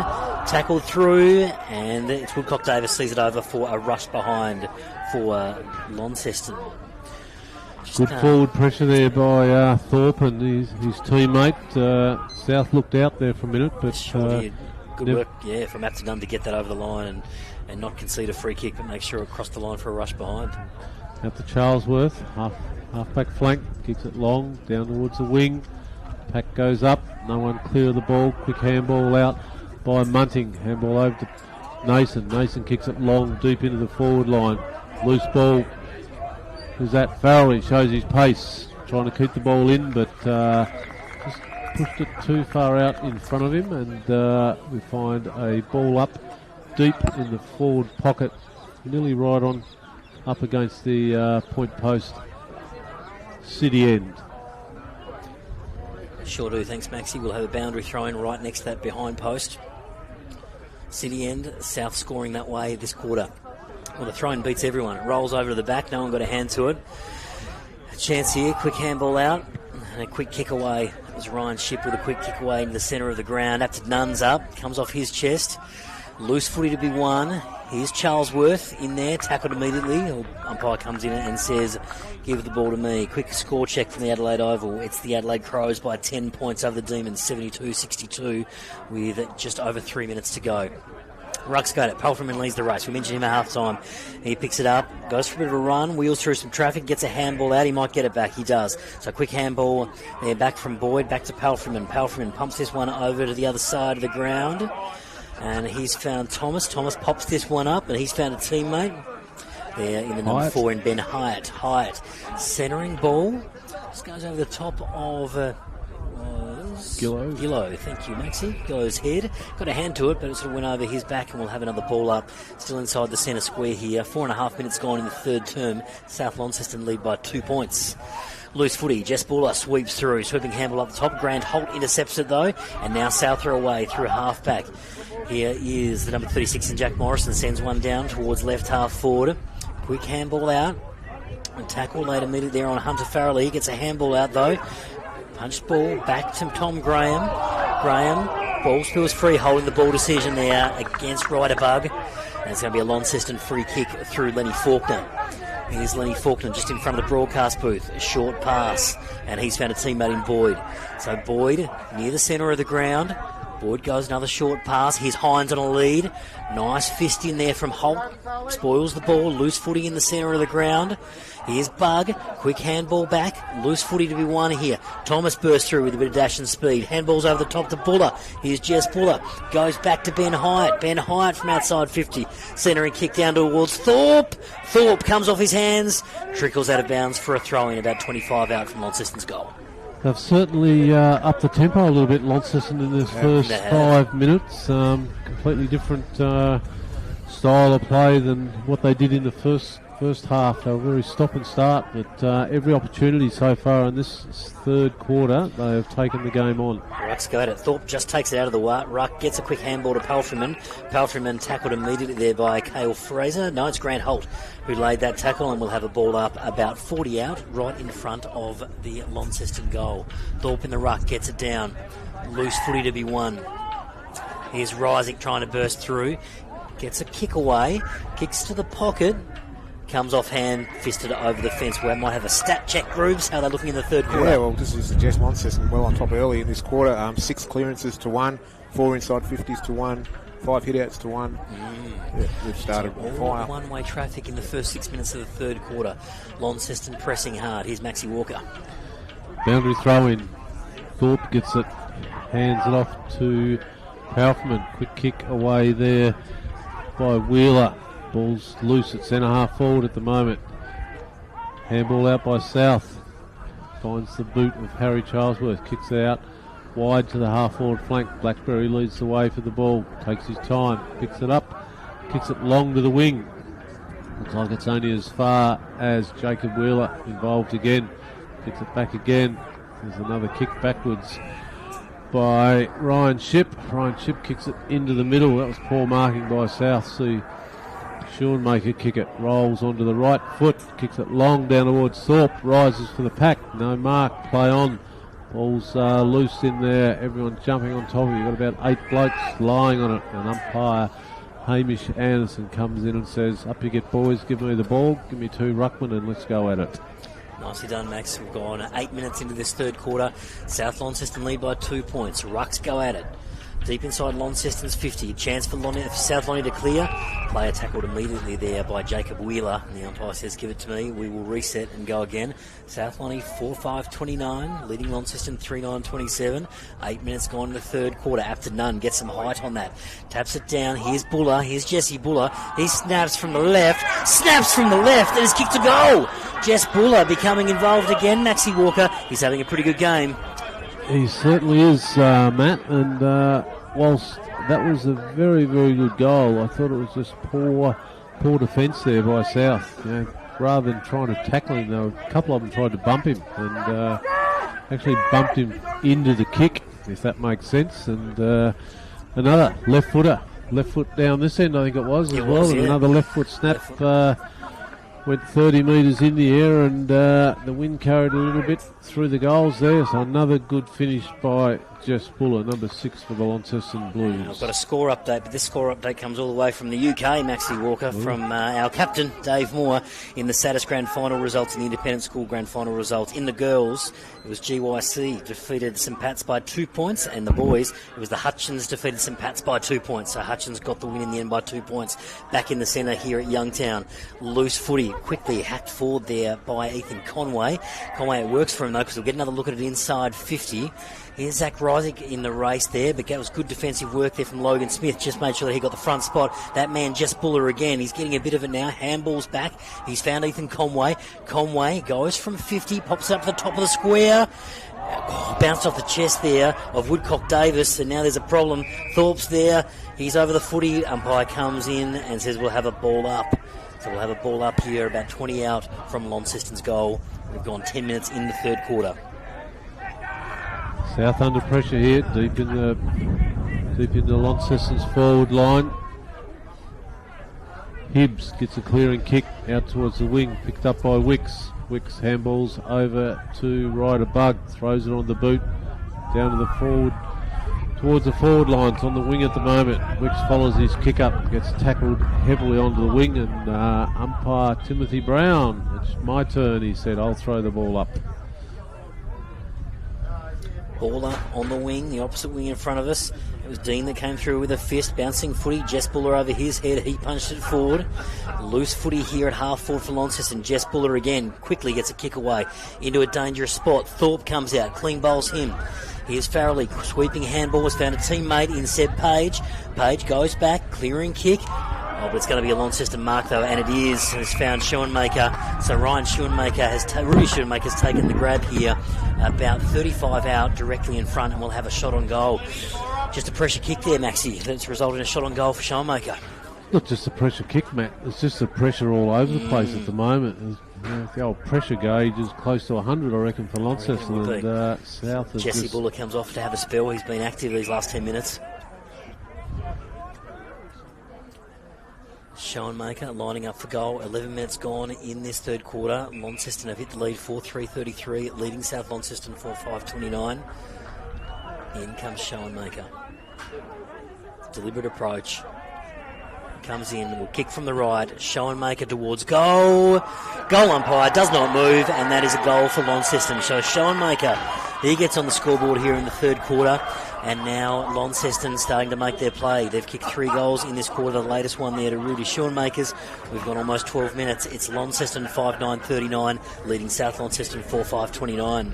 Tackled through, and it's Woodcock Davis sees it over for a rush behind for Launceston. Good forward pressure there by Thorpe and his teammate. South looked out there for a minute, but good work, from Apterdun to get that over the line and not concede a free kick, but make sure it crossed the line for a rush behind. Out to Charlesworth, half-back flank, kicks it long, down towards the wing. Pack goes up, no one clear of the ball, quick handball out by Munting. Handball over to Nason. Nason kicks it long, deep into the forward line. Loose ball. Who's that? Farrelly shows his pace, trying to keep the ball in, but just pushed it too far out in front of him, and we find a ball up deep in the forward pocket, nearly right on up against the point post. City end. Sure do, thanks Maxie. We'll have a boundary throw-in right next to that behind post. City end, South scoring that way this quarter. Well, the throw-in beats everyone. It rolls over to the back, no one got a hand to it. A chance here, quick handball out, and a quick kick away. It was Ryan Shipp with a quick kick away into the centre of the ground. Apted-Nunn's up, comes off his chest. Loose footy to be won. Here's Charlesworth in there, tackled immediately. The umpire comes in and says, give the ball to me. Quick score check from the Adelaide Oval. It's the Adelaide Crows by 10 points over the Demons, 72-62, with just over 3 minutes to go. Ruck's got it. Palfreyman leads the race. We mentioned him at half-time. He picks it up, goes for a bit of a run, wheels through some traffic, gets a handball out. He might get it back. He does. So quick handball there back from Boyd, back to Palfreyman. Palfreyman pumps this one over to the other side of the ground. And he's found Thomas. Thomas pops this one up, and he's found a teammate there in the number 4 in Ben Hyatt. Hyatt centering ball. Just goes over the top of Gillow. Thank you, Maxie. Gillow's head. Got a hand to it, but it sort of went over his back, and we'll have another ball up. Still inside the centre square here. 4.5 minutes gone in the third term. South Launceston lead by 2 points. Loose footy. Jess Buller sweeps through. Sweeping handball up the top. Grant Holt intercepts it though. And now South are away through half back. Here is the number 36 in Jack Morrison. Sends one down towards left half forward. Quick handball out. And tackle laid immediately there on Hunter Farrelly. He gets a handball out though. Punched ball back to Tom Graham. Graham. Ball spills free. Holding the ball decision there against Ryderbug. And it's going to be a Launceston free kick through Lenny Faulkner. Here's Lenny Faulkner just in front of the broadcast booth. A short pass, and he's found a teammate in Boyd. So Boyd near the centre of the ground. Boyd goes another short pass. Here's Hines on a lead. Nice fist in there from Holt. Spoils the ball. Loose footy in the centre of the ground. Here's Bug. Quick handball back. Loose footy to be won here. Thomas bursts through with a bit of dash and speed. Handball's over the top to Buller. Here's Jess Buller. Goes back to Ben Hyatt. Ben Hyatt from outside 50. Centering kick down towards Thorpe. Thorpe comes off his hands. Trickles out of bounds for a throw-in about 25 out from Launceston's goal. They've certainly upped the tempo a little bit, Launceston, in this first 5 minutes. Completely different style of play than what they did in the first half. They were very stop and start, but every opportunity so far in this third quarter, they have taken the game on. Ruck's go at it. Thorpe just takes it out of the ruck, gets a quick handball to Palfreyman. Palfreyman tackled immediately there by Cale Fraser. No, it's Grant Holt who laid that tackle, and will have a ball up about 40 out, right in front of the Launceston goal. Thorpe in the ruck, gets it down. Loose footy to be won. Here's Rysick trying to burst through. Gets a kick away, kicks to the pocket. Comes off hand, fisted over the fence. We might have a stat check, Grooves. How are they looking in the third quarter? Yeah, well, just to suggest Launceston well on top early in this quarter. 6 clearances to 1, 4 inside 50s to 1, 5 hit-outs to 1. Yeah, they've started on fire. One-way traffic in the first 6 minutes of the third quarter. Launceston pressing hard. Here's Maxie Walker. Boundary throw-in. Thorpe gets it. Hands it off to Palfreyman. Quick kick away there by Wheeler. Ball's loose at centre half forward at the moment. Handball out by South. Finds the boot of Harry Charlesworth. Kicks out wide to the half forward flank. Blackberry leads the way for the ball. Takes his time. Picks it up. Kicks it long to the wing. Looks like it's only as far as Jacob Wheeler involved again. Kicks it back again. There's another kick backwards by Ryan Shipp. Ryan Shipp kicks it into the middle. That was poor marking by South. See Schoonmaker kick it, rolls onto the right foot, kicks it long down towards Thorpe, rises for the pack, no mark, play on. Ball's loose in there, everyone's jumping on top of it. You've got about 8 blokes lying on it, and umpire Hamish Anderson comes in and says, up you get boys, give me the ball, give me 2 ruckmen and let's go at it. Nicely done, Max. We've gone 8 minutes into this third quarter. South Launceston lead by 2 points. Rucks go at it. Deep inside Launceston's 50. Chance for South Lonnie to clear. Player tackled immediately there by Jacob Wheeler. And the umpire says, give it to me. We will reset and go again. South Lonnie 4-5-29. Leading Launceston 3-9-27. 8 minutes gone in the third quarter. After none. Gets some height on that. Taps it down. Here's Buller. Here's Jesse Buller. He snaps from the left. Snaps from the left. And is kicked to goal. Jess Buller becoming involved again. Maxie Walker. He's having a pretty good game. He certainly is, Matt, and whilst that was a very, very good goal, I thought it was just poor defence there by South. You know, rather than trying to tackle him, a couple of them tried to bump him and actually bumped him into the kick, if that makes sense. And another left foot down this end, I think it was as well, and another left foot snap. Went 30 metres in the air, and the wind carried a little bit through the goals there. So another good finish by Jess Buller, number 6 for the Launceston Blues. I've got a score update, but this score update comes all the way from the UK, Maxie Walker, from our captain, Dave Moore, in the Saddest Grand Final results and the Independent School Grand Final result. In the girls, it was GYC defeated St Pat's by 2 points, and the boys, it was the Hutchins defeated St Pat's by 2 points. So Hutchins got the win in the end by 2 points. Back in the centre here at Youngtown. Loose footy, quickly hacked forward there by Ethan Conway. Conway, it works for him though, because we'll get another look at it inside 50. Here's Zach Rysick in the race there, but that was good defensive work there from Logan Smith. Just made sure that he got the front spot. That man, Jess Buller again. He's getting a bit of it now. Handball's back. He's found Ethan Conway. Conway goes from 50, pops up to the top of the square. Bounced off the chest there of Woodcock Davis, and now there's a problem. Thorpe's there. He's over the footy. Umpire comes in and says we'll have a ball up. So we'll have a ball up here, about 20 out from Launceston's goal. We've gone 10 minutes in the third quarter. South under pressure here, deep in the Launceston's forward line. Hibbs gets a clearing kick out towards the wing, picked up by Wicks. Wicks handballs over to Ryder Bug, throws it on the boot, down to the forward, towards the forward lines on the wing at the moment. Wicks follows his kick up, gets tackled heavily onto the wing, and umpire Timothy Brown, it's my turn, he said, I'll throw the ball up. Ball up on the wing, the opposite wing in front of us. It was Dean that came through with a fist, bouncing footy. Jess Buller over his head, he punched it forward. Loose footy here at half forward for Launceston. Jess Buller again quickly gets a kick away into a dangerous spot. Thorpe comes out, clean bowls him. Here's Farrelly, sweeping handball, has found a teammate in Seb Page. Page goes back, clearing kick. Oh, but it's going to be a Launceston mark though, and it is. And it's found Schoenmaker. So Ryan Schoenmaker Rudy Schoenmaker's taken the grab here, about 35 out, directly in front, and we'll have a shot on goal. Just a pressure kick there, Maxie. That's resulted in a shot on goal for Schoenmaker. Not just a pressure kick, Matt. It's just the pressure all over the place at the moment. The old pressure gauge is close to 100, I reckon, for Launceston. And South is Jesse Buller comes off to have a spell. He's been active these last 10 minutes. Schoenmaker lining up for goal. 11 minutes gone in this third quarter. Launceston have hit the lead 4-3-33, leading South Launceston 4-5-29. In comes Schoenmaker. Deliberate approach. Comes in, will kick from the right. Schoenmaker towards goal. Goal umpire does not move, and that is a goal for Launceston. So Schoenmaker, he gets on the scoreboard here in the third quarter. And now Launceston starting to make their play. They've kicked 3 goals in this quarter. The latest one there to Rudy Schoenmakers. We've got almost 12 minutes. It's Launceston 5-9-39, leading South Launceston 4-5-29.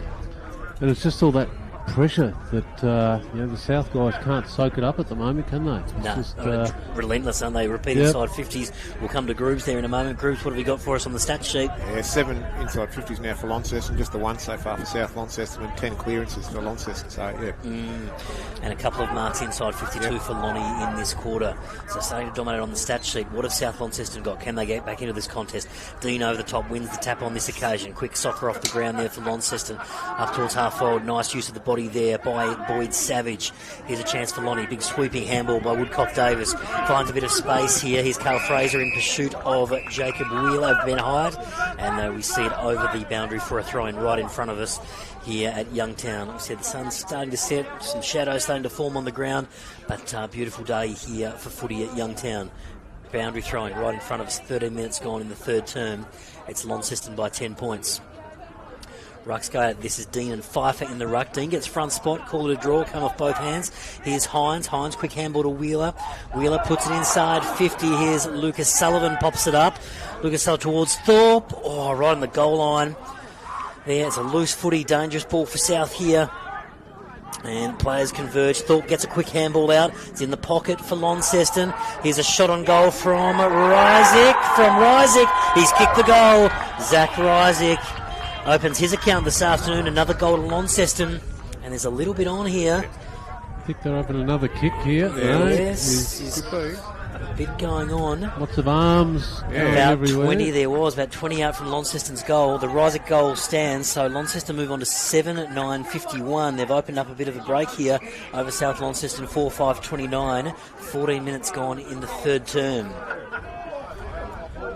And it's just all that pressure that the South guys can't soak it up at the moment, can they? It's just relentless, aren't they? Repeat inside 50s. We'll come to Grooves there in a moment. Grooves, what have we got for us on the stat sheet? Yeah, 7 inside 50s now for Launceston, just the 1 so far for South Launceston, and 10 clearances for Launceston. So and a couple of marks inside 52 for Lonnie in this quarter. So starting to dominate on the stat sheet. What have South Launceston got? Can they get back into this contest? Dean over the top wins the tap on this occasion. Quick soccer off the ground there for Launceston. Up towards half forward. Nice use of the body there by Boyd Savage. Here's a chance for Lonnie. Big sweeping handball by Woodcock Davis. Finds a bit of space here. Here's Carl Fraser in pursuit of Jacob Wheeler, Ben Hyde. And we see it over the boundary for a throw-in right in front of us here at Youngtown. We said the sun's starting to set, some shadows starting to form on the ground, but beautiful day here for footy at Youngtown. Boundary throwing right in front of us. 13 minutes gone in the third term. It's Launceston by 10 points. Rucks go out. This is Dean and Pfeiffer in the ruck. Dean gets front spot, call it a draw, come off both hands. Here's Hines. Hines, quick handball to Wheeler. Wheeler puts it inside 50. Here's Lucas Sullivan, pops it up. Lucas Sullivan towards Thorpe. Oh, right on the goal line. There, it's a loose footy, dangerous ball for South here. And players converge. Thorpe gets a quick handball out. It's in the pocket for Launceston. Here's a shot on goal from Rysick. He's kicked the goal. Zach Rysick opens his account this afternoon. Another goal to Launceston. And there's a little bit on here. I think they're opening another kick here. Yes. A bit going on. Lots of arms. About everywhere. 20 there was. About 20 out from Launceston's goal. The Rysick goal stands. So Launceston move on to 7-9-51. They've opened up a bit of a break here over South Launceston 4-5-29. 14 minutes gone in the third term.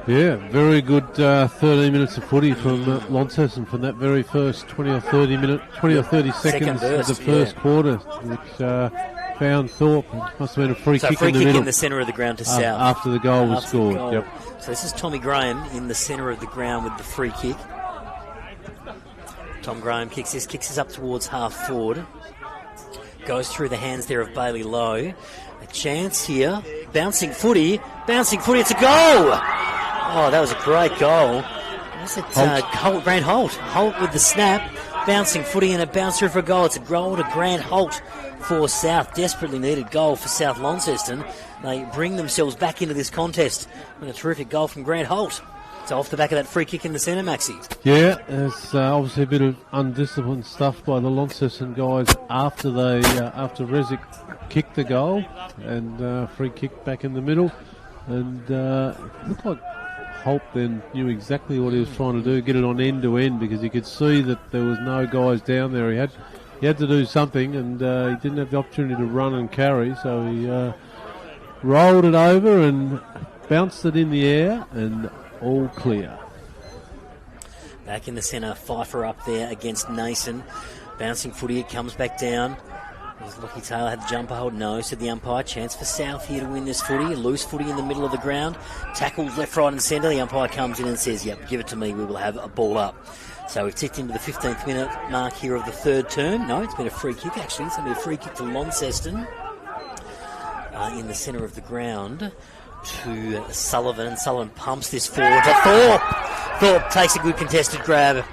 Yeah, very good 13 minutes of footy from Launceston from that very first 20 or 30 seconds of the first quarter, which found Thorpe. It must have been a free kick in the middle. In the centre of the ground to South. After the goal was scored. Yep. So this is Tommy Graham in the centre of the ground with the free kick. Tom Graham kicks this up towards half forward. Goes through the hands there of Bailey Lowe. A chance here. Bouncing footy, it's a goal! Oh, that was a great goal. Was it Grant Holt? Holt with the snap, bouncing footy and a bouncer for a goal. It's a goal to Grant Holt for South. Desperately needed goal for South Launceston. They bring themselves back into this contest with a terrific goal from Grant Holt. So off the back of that free kick in the centre, Maxie. Yeah, there's obviously a bit of undisciplined stuff by the Launceston guys after Rezic kicked the goal, and free kick back in the middle, and it looked like Holt then knew exactly what he was trying to do, get it on end to end, because you could see that there was no guys down there. He had to do something, and he didn't have the opportunity to run and carry, so he rolled it over and bounced it in the air, and all clear. Back in the centre, Pfeiffer up there against Nason. Bouncing footy, it comes back down. Lockie Taylor had the jumper hold. No, said the umpire. Chance for South here to win this footy. A loose footy in the middle of the ground. Tackled left, right and centre. The umpire comes in and says, yep, give it to me. We will have a ball up. So we've ticked into the 15th minute mark here of the third term. No, it's been a free kick actually. It's going to be a free kick to Launceston in the centre of the ground to Sullivan. And Sullivan pumps this forward to Thorpe. Thorpe takes a good contested grab.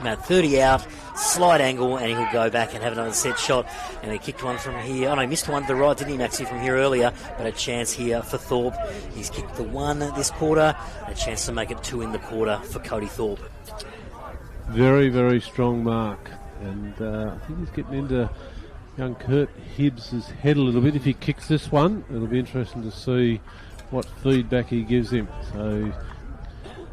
About 30 out. Slight angle, and he'll go back and have another set shot. And he kicked one from here. Oh no, he missed one to the right, didn't he, Maxie, from here earlier? But a chance here for Thorpe. He's kicked the one this quarter. A chance to make it two in the quarter for Cody Thorpe. Very, very strong mark. And I think he's getting into young Kurt Hibbs' head a little bit. If he kicks this one, it'll be interesting to see what feedback he gives him. So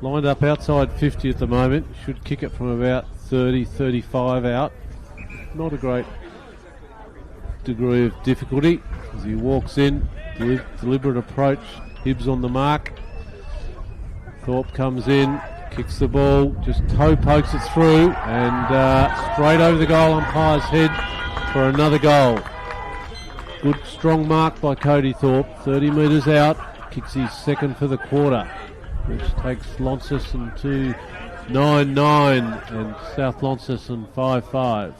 lined up outside 50 at the moment. Should kick it from about 30, 35 out. Not a great degree of difficulty as he walks in. Deliberate approach. Hibbs on the mark. Thorpe comes in, kicks the ball, just toe pokes it through, and straight over the goal umpire's head for another goal. Good strong mark by Cody Thorpe. 30 metres out. Kicks his second for the quarter, which takes Launceston to 9-9 and South Launceston 5-5.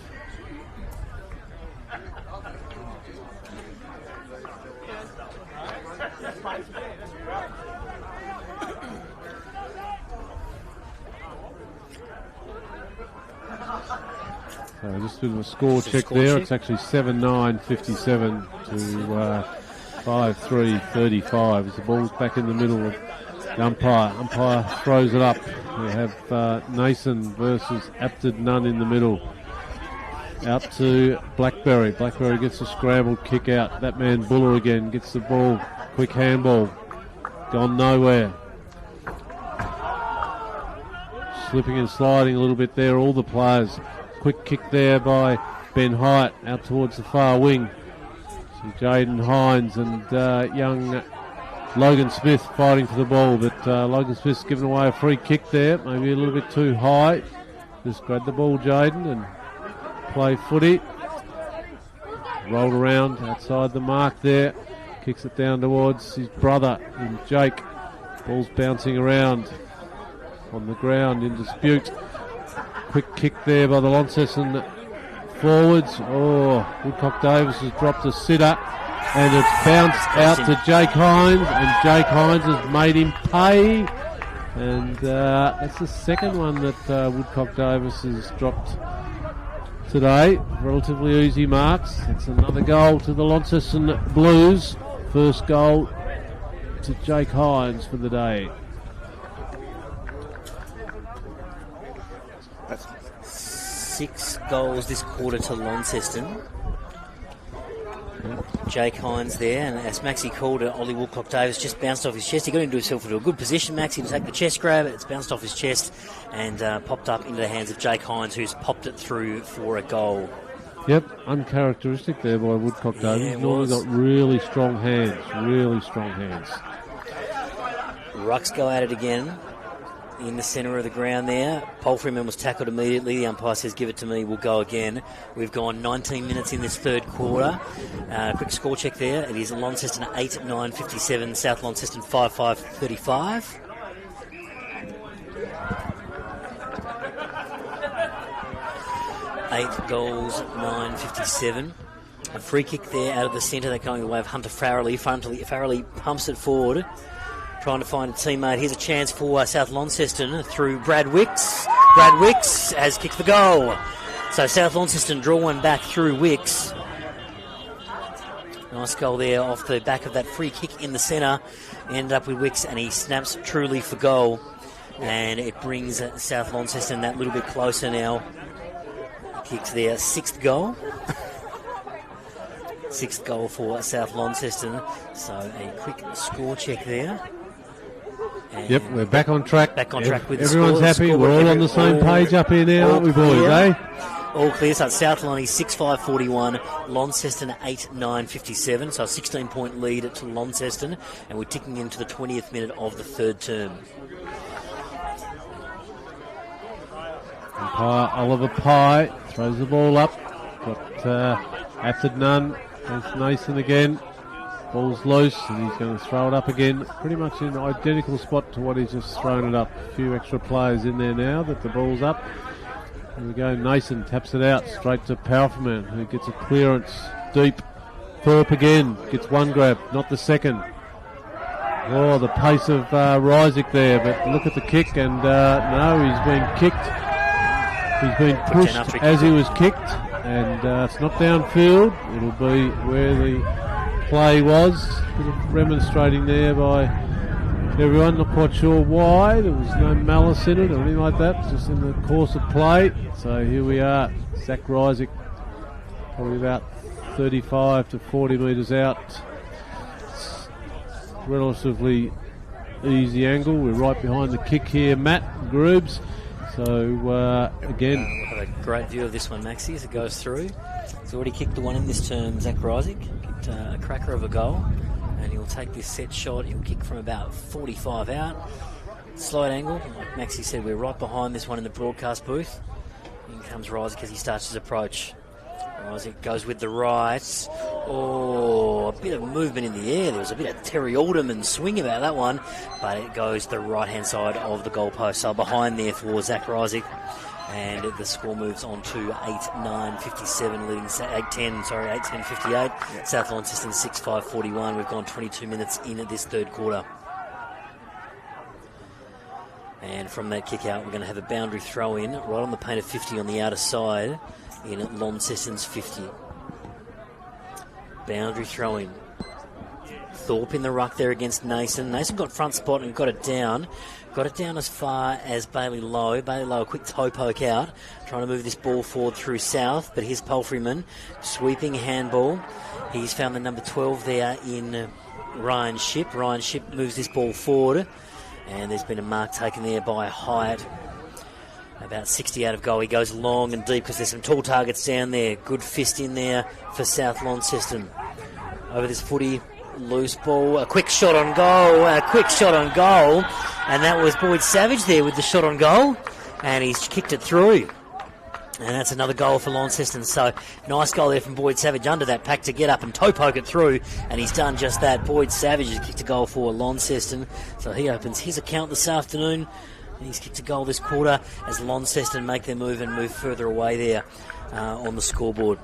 So just a bit of a score check there. It's actually 7-9, 57 to 5-3, 35 as the ball's back in the middle of the umpire. Umpire throws it up. We have Nason versus Apted Nunn in the middle. Out to Blackberry. Blackberry gets a scrambled kick out. That man Buller again gets the ball. Quick handball. Gone nowhere. Slipping and sliding a little bit there, all the players. Quick kick there by Ben Hyatt out towards the far wing. See Jaden Hines and young Logan Smith fighting for the ball, but Logan Smith's given away a free kick there, maybe a little bit too high. Just grab the ball, Jaden, and play footy. Rolled around outside the mark there, kicks it down towards his brother in Jake. Ball's bouncing around on the ground in dispute. Quick kick there by the Launceston forwards. Oh, Woodcock Davis has dropped a sitter. And it's bounced out to Jake Hines, and Jake Hines has made him pay. And that's the second one that Woodcock Davis has dropped today. Relatively easy marks. It's another goal to the Launceston Blues. First goal to Jake Hines for the day. That's 6 goals this quarter to Launceston. Jake Hines there, and as Maxie called it, Ollie Woodcock Davis just bounced off his chest. He got into himself into a good position, Maxie, to take the chest grab. It's bounced off his chest and popped up into the hands of Jake Hines, who's popped it through for a goal. Yep, uncharacteristic there by Woodcock Davis. Yeah, He's normally got really strong hands, really strong hands. Rucks go at it again in the centre of the ground there. Palfreyman was tackled immediately. The umpire says, give it to me, we'll go again. We've gone 19 minutes in this third quarter. Quick score check there. It is Launceston 8-9, 57, South Launceston 5-5, 35. Eight goals, 9-57. A free kick there out of the centre. They're going the way of Hunter Farrelly. Farrelly pumps it forward, trying to find a teammate. Here's a chance for South Launceston through Brad Wicks. Brad Wicks has kicked the goal. So South Launceston draw one back through Wicks. Nice goal there off the back of that free kick in the centre. Ended up with Wicks, and he snaps truly for goal. And it brings South Launceston that little bit closer now. Kicks their 6th goal. 6th goal for South Launceston. So a quick score check there. And yep, we're back on track. Back on track with everyone's the happy. We're all on the same page up here now, aren't we, boys? All clear. So South Lonnie 6-5-41, Launceston 8-9-57. So a 16-point lead to Launceston, and we're ticking into the 20th minute of the third term. Umpire Oliver Pye throws the ball up. Got After none, it's Nathan again. Ball's loose and he's going to throw it up again. Pretty much in an identical spot to what he's just thrown it up. A few extra players in there now that the ball's up. Here we go, Nason taps it out straight to Powerfulman, who gets a clearance deep. Thorpe again, gets one grab, not the second. Oh, the pace of Rysick there, but look at the kick, and no, he's been kicked. He's been pushed as he was kicked, and it's not downfield. It'll be where the play was. A bit of remonstrating there by everyone, not quite sure why. There was no malice in it or anything like that, just in the course of play. So here we are, Zach Rysick, probably about 35 to 40 metres out. It's relatively easy angle. We're right behind the kick here, Matt Groobs. So again, we'll have a great view of this one, Maxie, as it goes through. He's already kicked the one in this term, Zach Rysick. Kicked a cracker of a goal, and he'll take this set shot. He'll kick from about 45 out. Slight angle, like Maxie said, we're right behind this one in the broadcast booth. In comes Rysick as he starts his approach. Rysick goes with the right. Oh, a bit of movement in the air. There was a bit of Terry Alderman swing about that one, but it goes the right-hand side of the goalpost. So behind there for Zach Rysick. And the score moves on to 8-9-57, leading 8-10-58. Yep. South Launceston 6-5-41. We've gone 22 minutes in at this third quarter. And from that kick out, we're going to have a boundary throw in right on the paint of 50 on the outer side in Launceston's 50. Boundary throw in. Thorpe in the ruck there against Nason. Nason got front spot and got it down. Got it down as far as Bailey Lowe. Bailey Lowe, a quick toe poke out, trying to move this ball forward through South, but here's Palfreyman, sweeping handball. He's found the number 12 there in Ryan Shipp. Ryan Shipp moves this ball forward, and there's been a mark taken there by Hyatt. About 60 out of goal. He goes long and deep because there's some tall targets down there. Good fist in there for South Launceston. Over this footy, loose ball, a quick shot on goal, and that was Boyd Savage there with the shot on goal, and he's kicked it through. And that's another goal for Launceston. So nice goal there from Boyd Savage under that pack to get up and toe poke it through, and he's done just that. Boyd Savage has kicked a goal for Launceston, so he opens his account this afternoon. He's kicked a goal this quarter as Launceston make their move and move further away there on the scoreboard.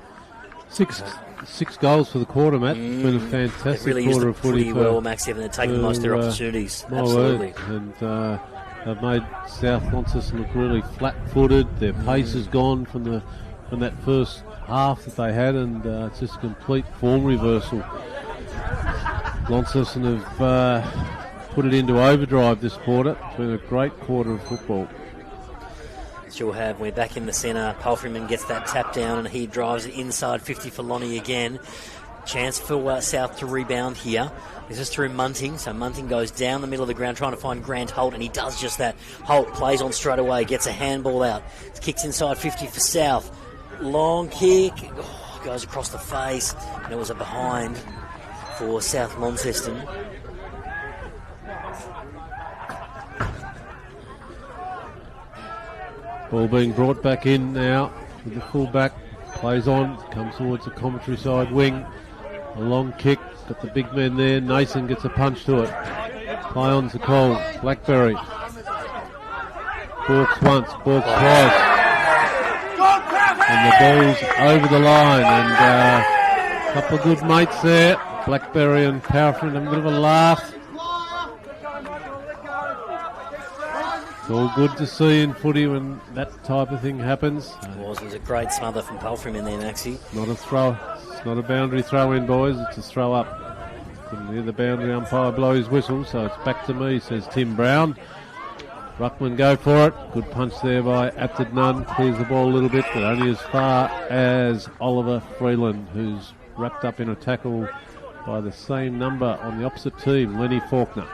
Six goals for the quarter, Matt. It's been a fantastic really quarter of footy. Really well, Max, haven't they taken most of their opportunities? Absolutely. And they've made South Launceston look really flat-footed. Their pace has gone from that first half that they had, and it's just a complete form reversal. Launceston have put it into overdrive this quarter. It's been a great quarter of football. Sure have. We're back in the centre. Palfreyman gets that tap down and he drives it inside 50 for Lonnie again. Chance for South to rebound here. This is through Munting. So Munting goes down the middle of the ground trying to find Grant Holt, and he does just that. Holt plays on straight away, gets a handball out. Kicks inside 50 for South. Long kick. Goes across the face. And it was a behind for South Launceston. Ball being brought back in now with the full-back. Plays on, comes towards the commentary side wing. A long kick, got the big men there. Nason gets a punch to it. Play on to Cole. Blackberry. Borks once, Borks twice. And the ball's over the line. And a couple of good mates there. Blackberry and Powerfront, a bit of a laugh. It's all good to see in footy when that type of thing happens. It was a great smother from Palfreyman there, Maxie. Not a throw. It's not a boundary throw in, boys. It's a throw up. Couldn't hear the boundary umpire blow his whistle, so it's back to me, says Tim Brown. Ruckman go for it. Good punch there by Apted Nunn. Clears the ball a little bit, but only as far as Oliver Freeland, who's wrapped up in a tackle by the same number on the opposite team, Lenny Faulkner.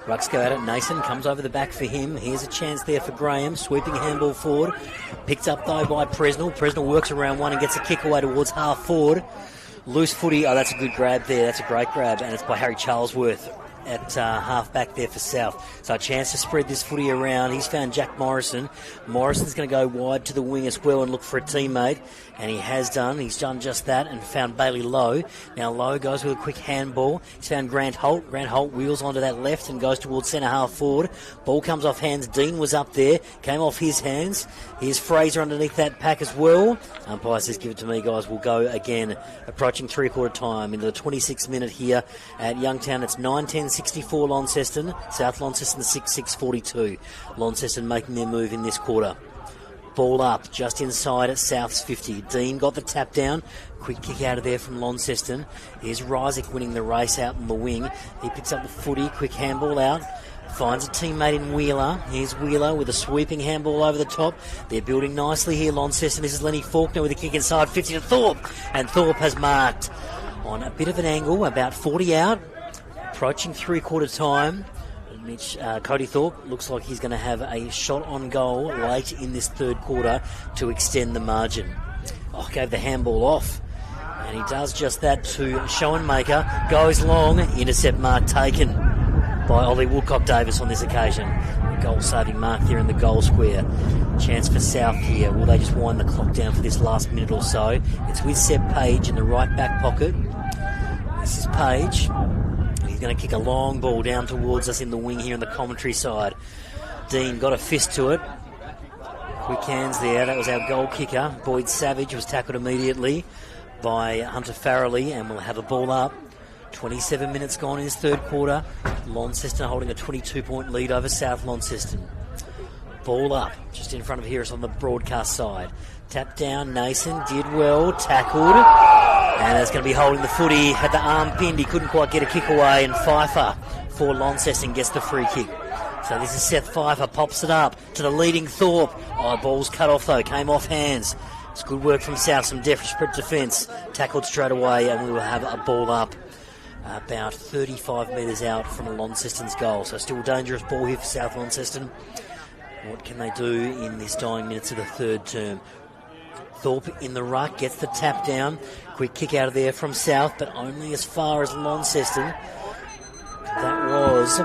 Rucks go at it. Nason comes over the back for him. Here's a chance there for Graham. Sweeping handball forward. Picked up though by Presnell. Presnell works around one and gets a kick away towards half forward. Loose footy. Oh, that's a good grab there. That's a great grab. And it's by Harry Charlesworth. at half back there for South. So a chance to spread this footy around. He's found Jack Morrison. Morrison's going to go wide to the wing as well and look for a teammate. And he has done. He's done just that and found Bailey Lowe. Now Lowe goes with a quick handball. He's found Grant Holt. Grant Holt wheels onto that left and goes towards centre half forward. Ball comes off hands. Dean was up there. Came off his hands. Here's Fraser underneath that pack as well. Umpire says, give it to me, guys. We'll go again. Approaching three-quarter time into the 26th minute here at Youngtown. It's 9-10-64 Launceston. South Launceston 6-6-42. Launceston making their move in this quarter. Ball up, just inside at South's 50. Dean got the tap down. Quick kick out of there from Launceston. Here's Rysick winning the race out in the wing. He picks up the footy, quick handball out. Finds a teammate in Wheeler. Here's Wheeler with a sweeping handball over the top. They're building nicely here, Launceston. This is Lenny Faulkner with a kick inside 50 to Thorpe. And Thorpe has marked on a bit of an angle, about 40 out. Approaching three-quarter time. Cody Thorpe looks like he's going to have a shot on goal late in this third quarter to extend the margin. Gave the handball off. And he does just that to Schoenmaker. Goes long. Intercept mark taken by Ollie Woolcock-Davis on this occasion. A goal-saving mark there in the goal square. Chance for South here. Will they just wind the clock down for this last minute or so? It's with Seb Page in the right back pocket. This is Page. He's going to kick a long ball down towards us in the wing here on the commentary side. Dean got a fist to it. Quick hands there. That was our goal kicker. Boyd Savage was tackled immediately by Hunter Farrelly, and we'll have a ball up. 27 minutes gone in this third quarter. Launceston holding a 22-point lead over South Launceston. Ball up, just in front of here, it's on the broadcast side. Tap down, Nason did well, tackled. And it's going to be holding the footy, had the arm pinned, he couldn't quite get a kick away, and Pfeiffer for Launceston gets the free kick. So this is Seth Pfeiffer, pops it up to the leading Thorpe. Ball's cut off though, came off hands. It's good work from South, some desperate defence. Tackled straight away, and we will have a ball up about 35 metres out from Launceston's goal. So still a dangerous ball here for South Launceston. What can they do in this dying minutes of the third term? Thorpe in the ruck, gets the tap down. Quick kick out of there from South, but only as far as Launceston. That was...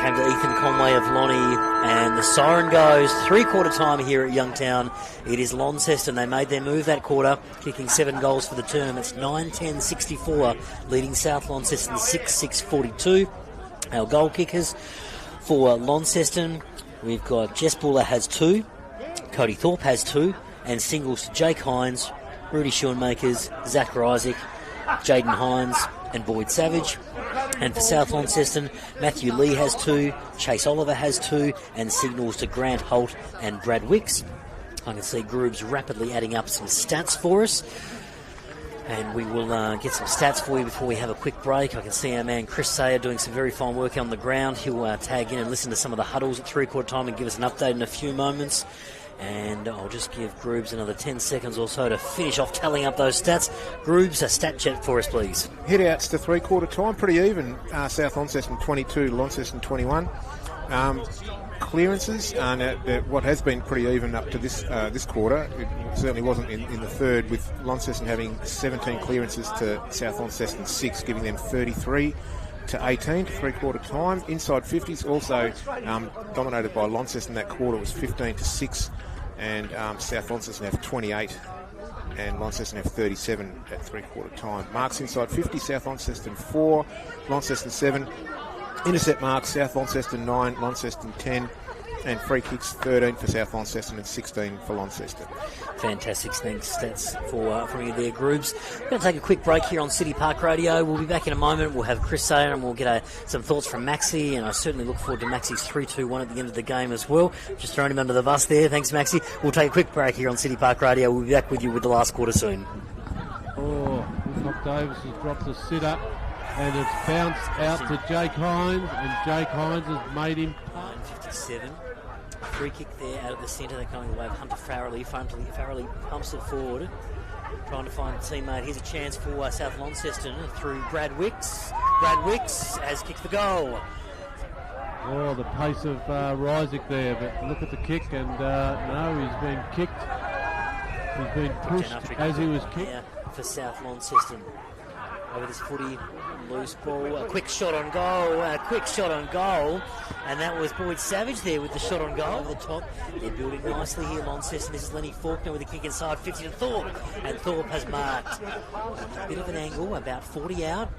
Came to Ethan Conway of Lonnie, and the siren goes. Three-quarter time here at Youngtown. It is Launceston. They made their move that quarter, kicking 7 goals for the term. It's 9-10-64, leading South Launceston 6-6-42. Our goal kickers for Launceston, we've got Jess Buller has 2, Cody Thorpe has 2, and singles to Jake Hines, Rudy Schoenmakers, Zach Isaac, Jaden Hines, and Boyd Savage. And for South Launceston, Matthew Lee has 2, Chase Oliver has 2, and signals to Grant Holt and Brad Wicks. I can see Groobs rapidly adding up some stats for us. And we will get some stats for you before we have a quick break. I can see our man Chris Sayer doing some very fine work on the ground. He'll tag in and listen to some of the huddles at three-quarter time and give us an update in a few moments. And I'll just give Groobs another 10 seconds or so to finish off tallying up those stats. Groobs, a stat check for us, please. Head-outs to three-quarter time, pretty even. South Launceston 22, Launceston 21. Clearances, what has been pretty even up to this quarter. It certainly wasn't in the third, with Launceston having 17 clearances to South Launceston 6, giving them 33 to 18 to three-quarter time. Inside 50s also dominated by Launceston. That quarter was 15 to 6, and South Launceston have 28 and Launceston have 37 at three-quarter time. Marks inside 50, South Launceston 4, Launceston 7. Intercept marks, South Launceston 9, Launceston 10, and free kicks 13 for South Launceston and 16 for Launceston. Fantastic, thanks. That's from you there, Groobs. We're going to take a quick break here on City Park Radio. We'll be back in a moment. We'll have Chris Sayer and we'll get some thoughts from Maxi, and I certainly look forward to Maxi's 3-2-1 at the end of the game as well. Just throwing him under the bus there. Thanks, Maxi. We'll take a quick break here on City Park Radio. We'll be back with you with the last quarter soon. Woolcock Davis has dropped the sitter, and it's bounced out to Jake Hines, and Jake Hines has made him 9:57. Free kick there out of the centre. They're coming away with Hunter Farrelly. Farrelly pumps it forward, trying to find a teammate. Here's a chance for South Launceston through Brad Wicks. Brad Wicks has kicked the goal. Oh, the pace of Rysick there, but look at the kick, and no, he's been kicked. He's been pushed as he was kicked. For South Launceston. over this footy. Loose ball, a quick shot on goal, and that was Boyd Savage there with the shot on goal over the top. They're building nicely here, Launceston. This is Lenny Faulkner with a kick inside, 50 to Thorpe, and Thorpe has marked. A bit of an angle, about 40 out.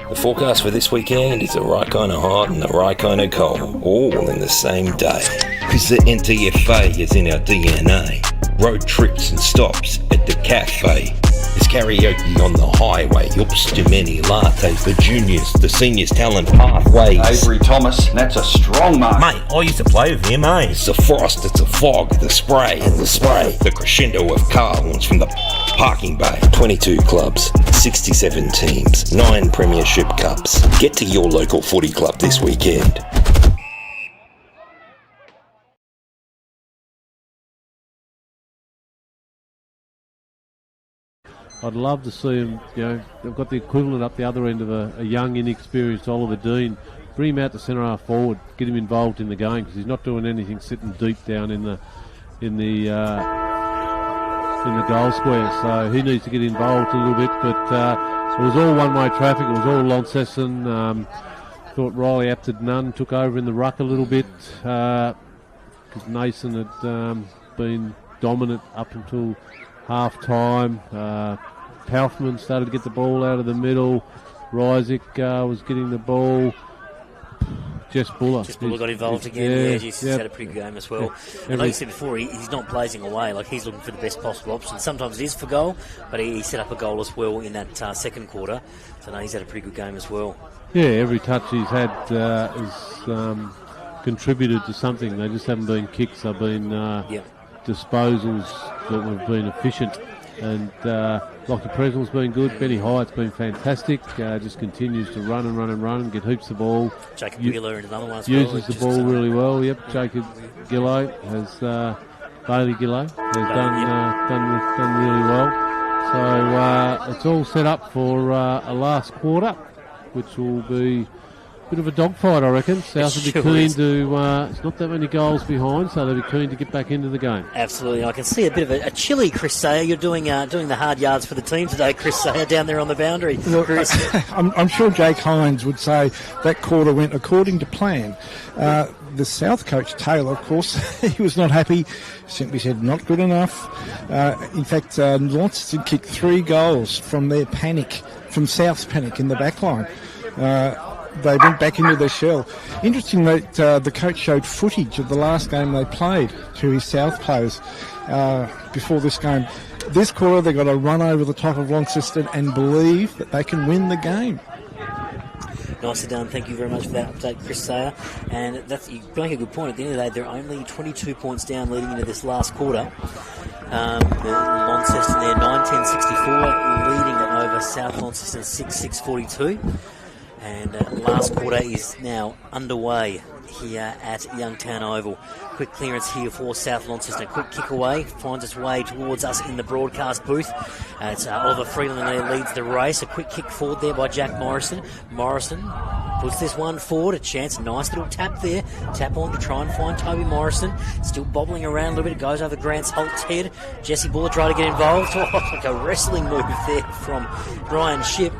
The forecast for this weekend is the right kind of hot and the right kind of cold, all in the same day. Because the NTFA is in our DNA. Road trips and stops at the cafe. There's karaoke on the highway. Oops, too many lattes for juniors, the seniors talent pathways. Avery Thomas, that's a strong mark. Mate, I used to play with him, eh? It's the frost, it's the fog, the spray and the spray. The crescendo of car horns from the parking bay. 22 clubs, 67 teams, 9 premiership cups. Get to your local footy club this weekend. I'd love to see him, they've got the equivalent up the other end of a young, inexperienced Oliver Dean. Bring him out to centre half forward, get him involved in the game, because he's not doing anything sitting deep down in the goal square. So he needs to get involved a little bit. But it was all one-way traffic. It was all Launceston. Thought Riley Apted Nunn took over in the ruck a little bit, because Nason had been dominant up until half-time. Kaufman started to get the ball out of the middle. Rysick was getting the ball. Jess Buller got involved again. He's had a pretty good game as well. And like you said before, he's not blazing away. Like, he's looking for the best possible option. Sometimes it is for goal, but he set up a goal as well in that second quarter. So no, he's had a pretty good game as well. Yeah, every touch he's had has contributed to something. They just haven't been kicks. They've been disposals that have been efficient. And Lockie Presnell's been good. Benny Hyatt's been fantastic. Just continues to run and get heaps of ball. Jacob Gillow and another one as uses the ball really well. Yep, Jacob Gillow has Bailey Gillow has done really well. So it's all set up for a last quarter, which will be a bit of a dogfight, I reckon. South will be keen to. It's not that many goals behind, so they'll be keen to get back into the game. Absolutely, I can see a bit of a chilly Chris Sayer. You're doing the hard yards for the team today, Chris Sayer, down there on the boundary. Well, I'm sure Jake Hines would say that quarter went according to plan. The South coach, Taylor, of course, he was not happy, simply said not good enough. In fact, Launceston kicked 3 goals from their panic, from South's panic in the back line. They went back into their shell. Interesting that the coach showed footage of the last game they played to his South players before this game. This quarter, they've got to run over the top of Launceston and believe that they can win the game. Nicely done. Thank you very much for that update, Chris Sayer. And you make a good point. At the end of the day, they're only 22 points down leading into this last quarter. Launceston there, 9-10-64, leading over South Launceston 6-6-42. And last quarter is now underway here at Youngtown Oval. Quick clearance here for South Launceston. A quick kick away, finds its way towards us in the broadcast booth. It's Oliver Freeland there leads the race. A quick kick forward there by Jack Morrison. Morrison puts this one forward. A chance, nice little tap there. Tap on to try and find Toby Morrison. Still bobbling around a little bit. It goes over Grant Holt's head. Jesse Buller trying to get involved. Like a wrestling move there from Brian Shipp.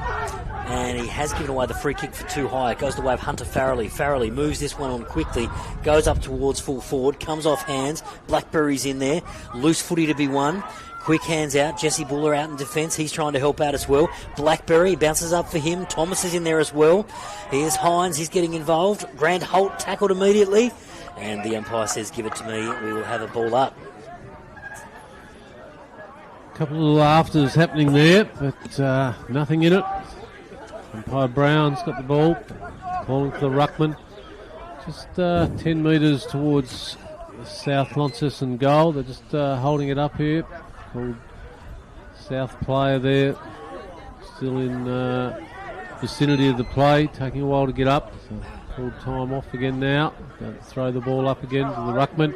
And he has given away the free kick for too high. It goes the way of Hunter Farrelly. Farrelly moves this one on quickly, goes up towards full forward, comes off hands. Blackberry's in there. Loose footy to be won. Quick hands out. Jesse Buller out in defence. He's trying to help out as well. Blackberry bounces up for him. Thomas is in there as well. Here's Hines. He's getting involved. Grant Holt tackled immediately. And the umpire says, give it to me. We will have a ball up. couple of little afters happening there, but nothing in it. Umpire Brown's got the ball, calling for the ruckman. Just 10 metres towards the South Launceston goal. They're just holding it up here. Called South player there, still in vicinity of the play, taking a while to get up. So called time off again now. Going to throw the ball up again to the ruckman.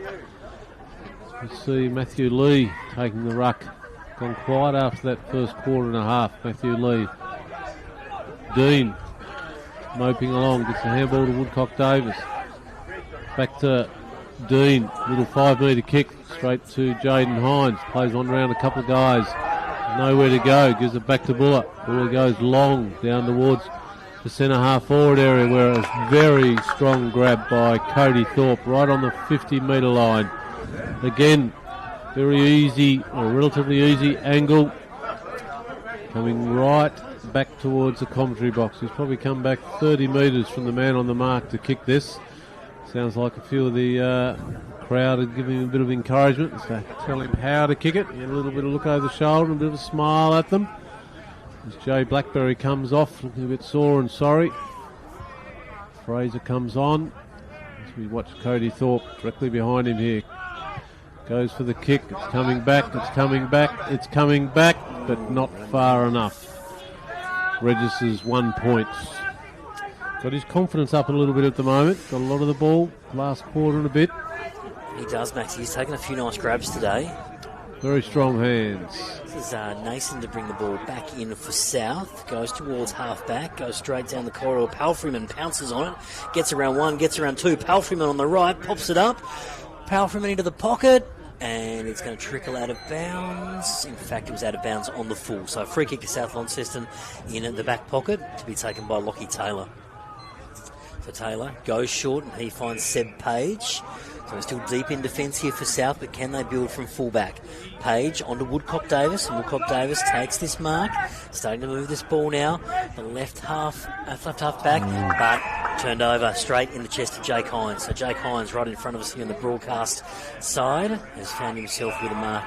You see Matthew Lee taking the ruck. Gone quiet after that first quarter and a half. Matthew Lee. Dean moping along, gets the handball to Woodcock Davis. Back to Dean, little 5 metre kick straight to Jaden Hines. Plays one round a couple of guys. Nowhere to go, gives it back to Buller. Buller goes long down towards the centre half forward area where it was very strong grab by Cody Thorpe right on the 50 metre line. Again, very easy, or relatively easy angle. Coming right back towards the commentary box. He's probably come back 30 metres from the man on the mark to kick this. Sounds like a few of the crowd are giving him a bit of encouragement. So tell him how to kick it. Get a little bit of look over the shoulder and a bit of a smile at them. As Jay Blackberry comes off, looking a bit sore and sorry. Fraser comes on. As we watch Cody Thorpe directly behind him here. Goes for the kick. It's coming back. It's coming back. It's coming back, but not far enough. Registers 1 point. Got his confidence up a little bit at the moment. Got a lot of the ball last quarter and a bit. He does, Max. He's taken a few nice grabs today. Very strong hands. This is Nason to bring the ball back in for South. Goes towards half-back. Goes straight down the corridor. Palfreyman pounces on it. Gets around one. Gets around two. Palfreyman on the right. Pops it up. Palfreyman into the pocket. And it's going to trickle out of bounds. In fact, it was out of bounds on the full. So free kick to South Launceston in the back pocket to be taken by Lockie Taylor. So Taylor goes short and he finds Seb Page. So we're still deep in defence here for South, but can they build from fullback? Page onto Woodcock Davis, and Woodcock Davis takes this mark, starting to move this ball now. The left half back, but turned over straight in the chest of Jake Hines. So Jake Hines right in front of us here on the broadcast side has found himself with a mark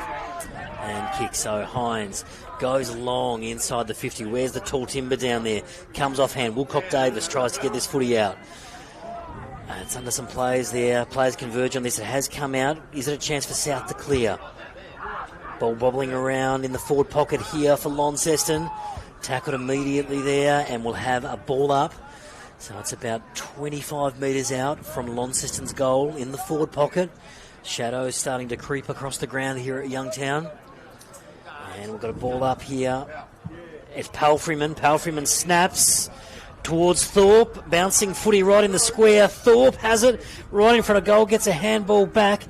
and kick. So Hines goes long inside the 50. Where's the tall timber down there? Comes off hand. Woodcock Davis tries to get this footy out. It's under some players there. Players converge on this. It has come out. Is it a chance for South to clear? Ball wobbling around in the forward pocket here for Launceston. Tackled immediately there, and we'll have a ball up. So it's about 25 metres out from Launceston's goal in the forward pocket. Shadows starting to creep across the ground here at Youngtown. And we've got a ball up here. It's Palfreyman. Palfreyman snaps towards Thorpe. Bouncing footy right in the square. Thorpe has it right in front of goal. Gets a handball back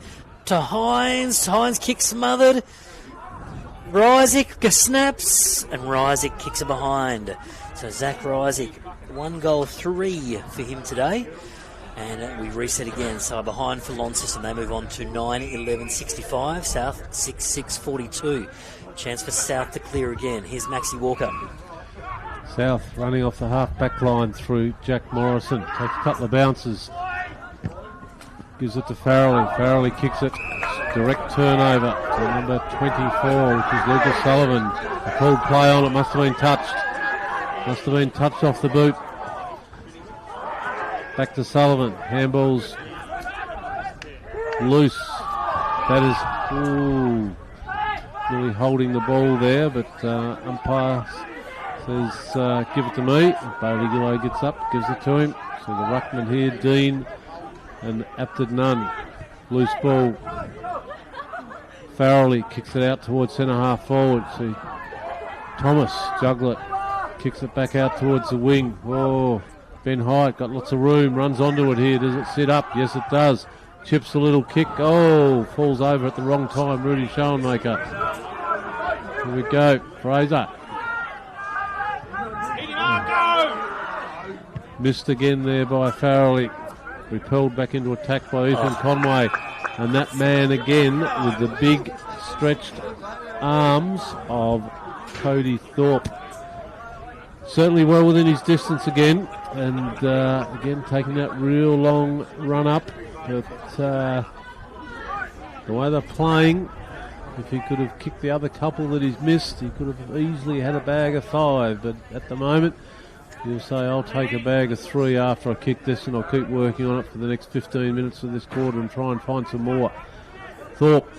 to Hines. Hines kicks smothered. Rysick snaps. And Rysick kicks it behind. So Zach Rysick, 1 goal, 3 for him today. And we reset again. So behind for Launceston. They move on to 9-11-65. South 6-6-42. Chance for South to clear again. Here's Maxie Walker. South running off the half-back line through Jack Morrison. Takes a couple of bounces. Gives it to Farrelly. Farrelly kicks it. Direct turnover to number 24, which is Lucas Sullivan. A called play on it. Must have been touched. Must have been touched off the boot. Back to Sullivan. Handballs loose. That is really holding the ball there, but umpire says give it to me. Bailey Gillow gets up, gives it to him. So the ruckman here, Dean and Apted Nunn. Loose ball. Farrelly kicks it out towards centre half forward. See Thomas juggle it. Kicks it back out towards the wing. Whoa. Ben Hyatt got lots of room, runs onto it here. Does it sit up? Yes, it does. Chips a little kick. Oh, falls over at the wrong time. Rudy Schoenmaker. Here we go. Fraser. Missed again there by Farrelly. Repelled back into attack by Ethan Conway. And that man again with the big stretched arms of Cody Thorpe. Certainly well within his distance again. And again taking that real long run up. But the way they're playing, If he could have kicked the other couple that he's missed, he could have easily had a bag of 5. But at the moment, he'll say, I'll take a bag of 3 after I kick this, and I'll keep working on it for the next 15 minutes of this quarter and try and find some more. Thorpe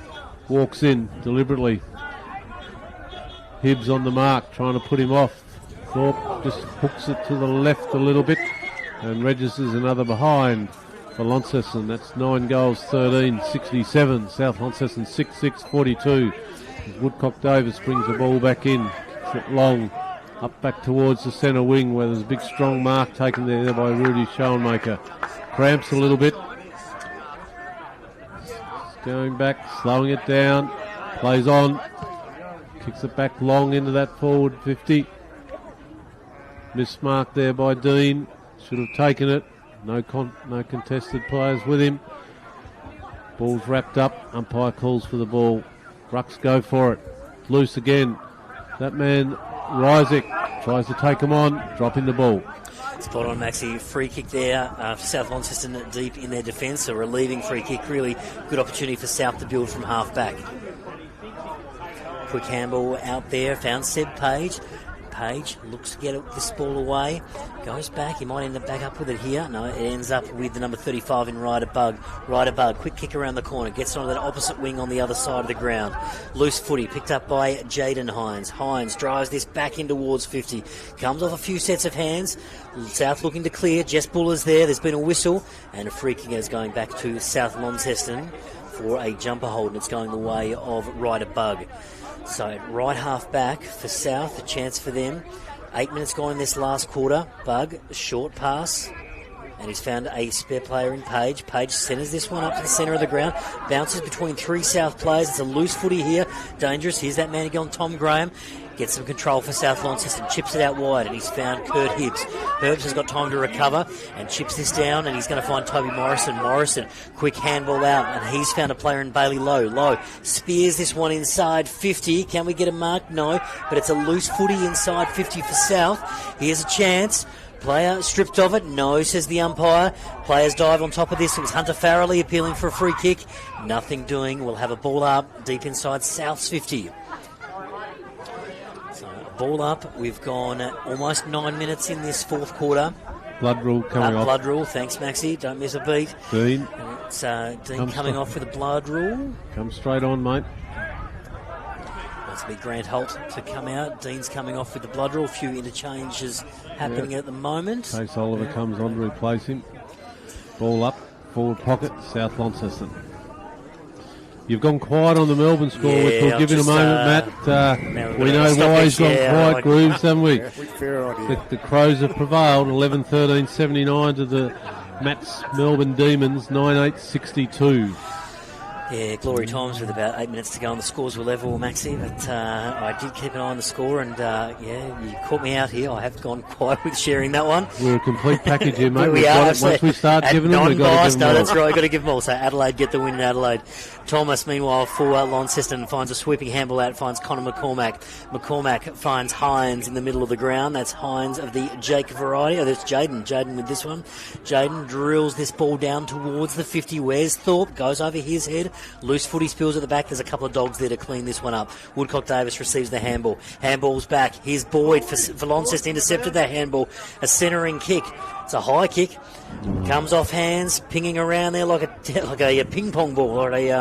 walks in deliberately. Hibbs on the mark, trying to put him off. Thorpe just hooks it to the left a little bit and registers another behind for Launceston. That's 9 goals, 13, 67. South Launceston 6-6, 42. Woodcock Davis brings the ball back in. Kicks it long, up back towards the centre wing where there's a big strong mark taken there by Rudy Schoenmaker. Cramps a little bit. Going back, slowing it down. Plays on. Kicks it back long into that forward 50. Mismarked there by Dean. Should have taken it. No contested players with him. Ball's wrapped up. Umpire calls for the ball. Rucks go for it. Loose again. That man, Ryzik, tries to take him on. Dropping the ball. Spot on, Maxi. Free kick there for South Launceston deep in their defence. A relieving free kick. Really good opportunity for South to build from half back. Quick handball out there. Found Seb Page. Page looks to get this ball away. Goes back. He might end up back up with it here. No, it ends up with the number 35 in Ryder Bug. Ryder Bug, quick kick around the corner. Gets onto that opposite wing on the other side of the ground. Loose footy picked up by Jaden Hines. Hines drives this back in towards 50. Comes off a few sets of hands. South looking to clear. Jess Buller's there. There's been a whistle. And a free kick is going back to South Launceston for a jumper hold. And it's going the way of Ryder Bug. So right half back for South, a chance for them. 8 minutes gone in this last quarter. Bug, short pass. And he's found a spare player in Page. Page centres this one up to the centre of the ground. Bounces between 3 South players. It's a loose footy here. Dangerous. Here's that man again, Tom Graham. Gets some control for South Launceston. Chips it out wide, and he's found Kurt Hibbs. Hibbs has got time to recover and chips this down, and he's going to find Toby Morrison. Morrison, quick handball out, and he's found a player in Bailey Lowe. Lowe spears this one inside 50. Can we get a mark? No, but it's a loose footy inside 50 for South. Here's a chance. Player stripped of it. No, says the umpire. Players dive on top of this. It was Hunter Farrelly appealing for a free kick. Nothing doing. We'll have a ball up deep inside South's 50. Ball up. We've gone almost 9 minutes in this fourth quarter. Blood rule coming off. Blood rule. Thanks, Maxie. Don't miss a beat. Dean. And it's Dean coming off with a blood rule. Come straight on, mate. That's be Grant Holt to come out. Dean's coming off with the blood rule. A few interchanges happening at the moment. Case Oliver comes on to replace him. Ball up. Forward pocket. South Launceston. You've gone quiet on the Melbourne score, which we'll give in a moment, Matt. We know why he's gone quiet, Grooves, haven't we? The Crows have prevailed, 11-13-79 to the Matt's Melbourne Demons, 9-8-62. Yeah, glory times with about 8 minutes to go and the scores were level, Maxie, but I did keep an eye on the score and, you caught me out here. I have gone quiet with sharing that one. We're a complete package here, mate. We are. Once we start giving them, we've got to give them all. No, that's right, got to give them all. So Adelaide get the win in Adelaide. Thomas, meanwhile, for Launceston, finds a sweeping handball out, finds Connor McCormack. McCormack finds Hines in the middle of the ground. That's Hines of the Jake variety. Oh, there's Jaden. Jaden with this one. Jaden drills this ball down towards the 50. Where's Thorpe? Goes over his head. Loose footy spills at the back. There's a couple of dogs there to clean this one up. Woodcock Davis receives the handball. Handball's back. Here's Boyd for Launceston. Intercepted that handball. A centering kick. It's a high kick. Comes off hands, pinging around there like a ping pong ball or what is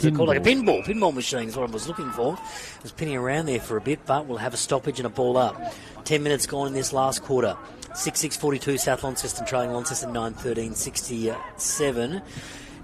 it called? Like a pinball machine is what I was looking for. It was pinning around there for a bit, but we'll have a stoppage and a ball up. 10 minutes gone in this last quarter. 6-6-42 South Launceston trailing Launceston 9-13-67.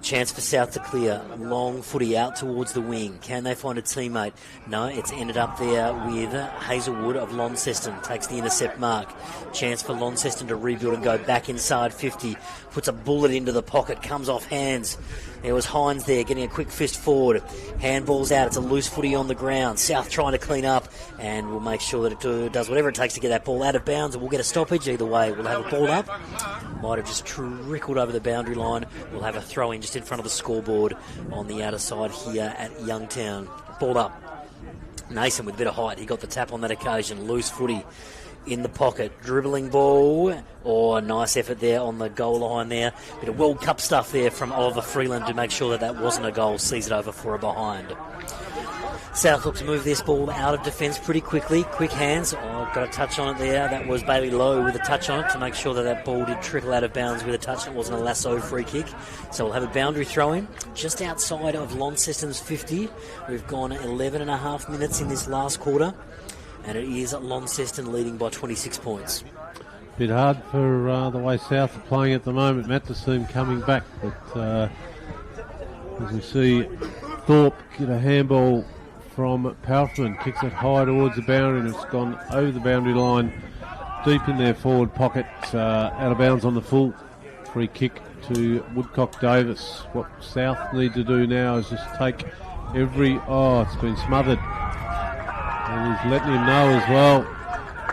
Chance for South to clear. Long footy out towards the wing. Can they find a teammate? No, it's ended up there with Hazelwood of Launceston. Takes the intercept mark. Chance for Launceston to rebuild and go back inside 50. Puts a bullet into the pocket. Comes off hands. There was Hines there getting a quick fist forward. Handball's out. It's a loose footy on the ground. South trying to clean up, and we'll make sure that it does whatever it takes to get that ball out of bounds, and we'll get a stoppage. Either way, we'll have a ball up. Might have just trickled over the boundary line. We'll have a throw-in just in front of the scoreboard on the outer side here at Youngtown. Ball up. Nason with a bit of height. He got the tap on that occasion. Loose footy in the pocket. Dribbling ball. A nice effort there on the goal line there. Bit of World Cup stuff there from Oliver Freeland to make sure that that wasn't a goal. Sees it over for a behind. South look to move this ball out of defence pretty quickly. Quick hands. Got a touch on it there. That was Bailey Lowe with a touch on it to make sure that that ball did trickle out of bounds with a touch. It wasn't a lasso free kick. So we'll have a boundary throw in just outside of Launceston's 50. We've gone 11 and a half minutes in this last quarter. And it is Launceston leading by 26 points. Bit hard for the way South are playing at the moment, Matt, to see them coming back. But as we see, Thorpe get a handball from Palfman, kicks it high towards the boundary, and it's gone over the boundary line, deep in their forward pocket, out of bounds on the full. Free kick to Woodcock Davis. What South need to do now is just take every... it's been smothered. And he's letting him know as well.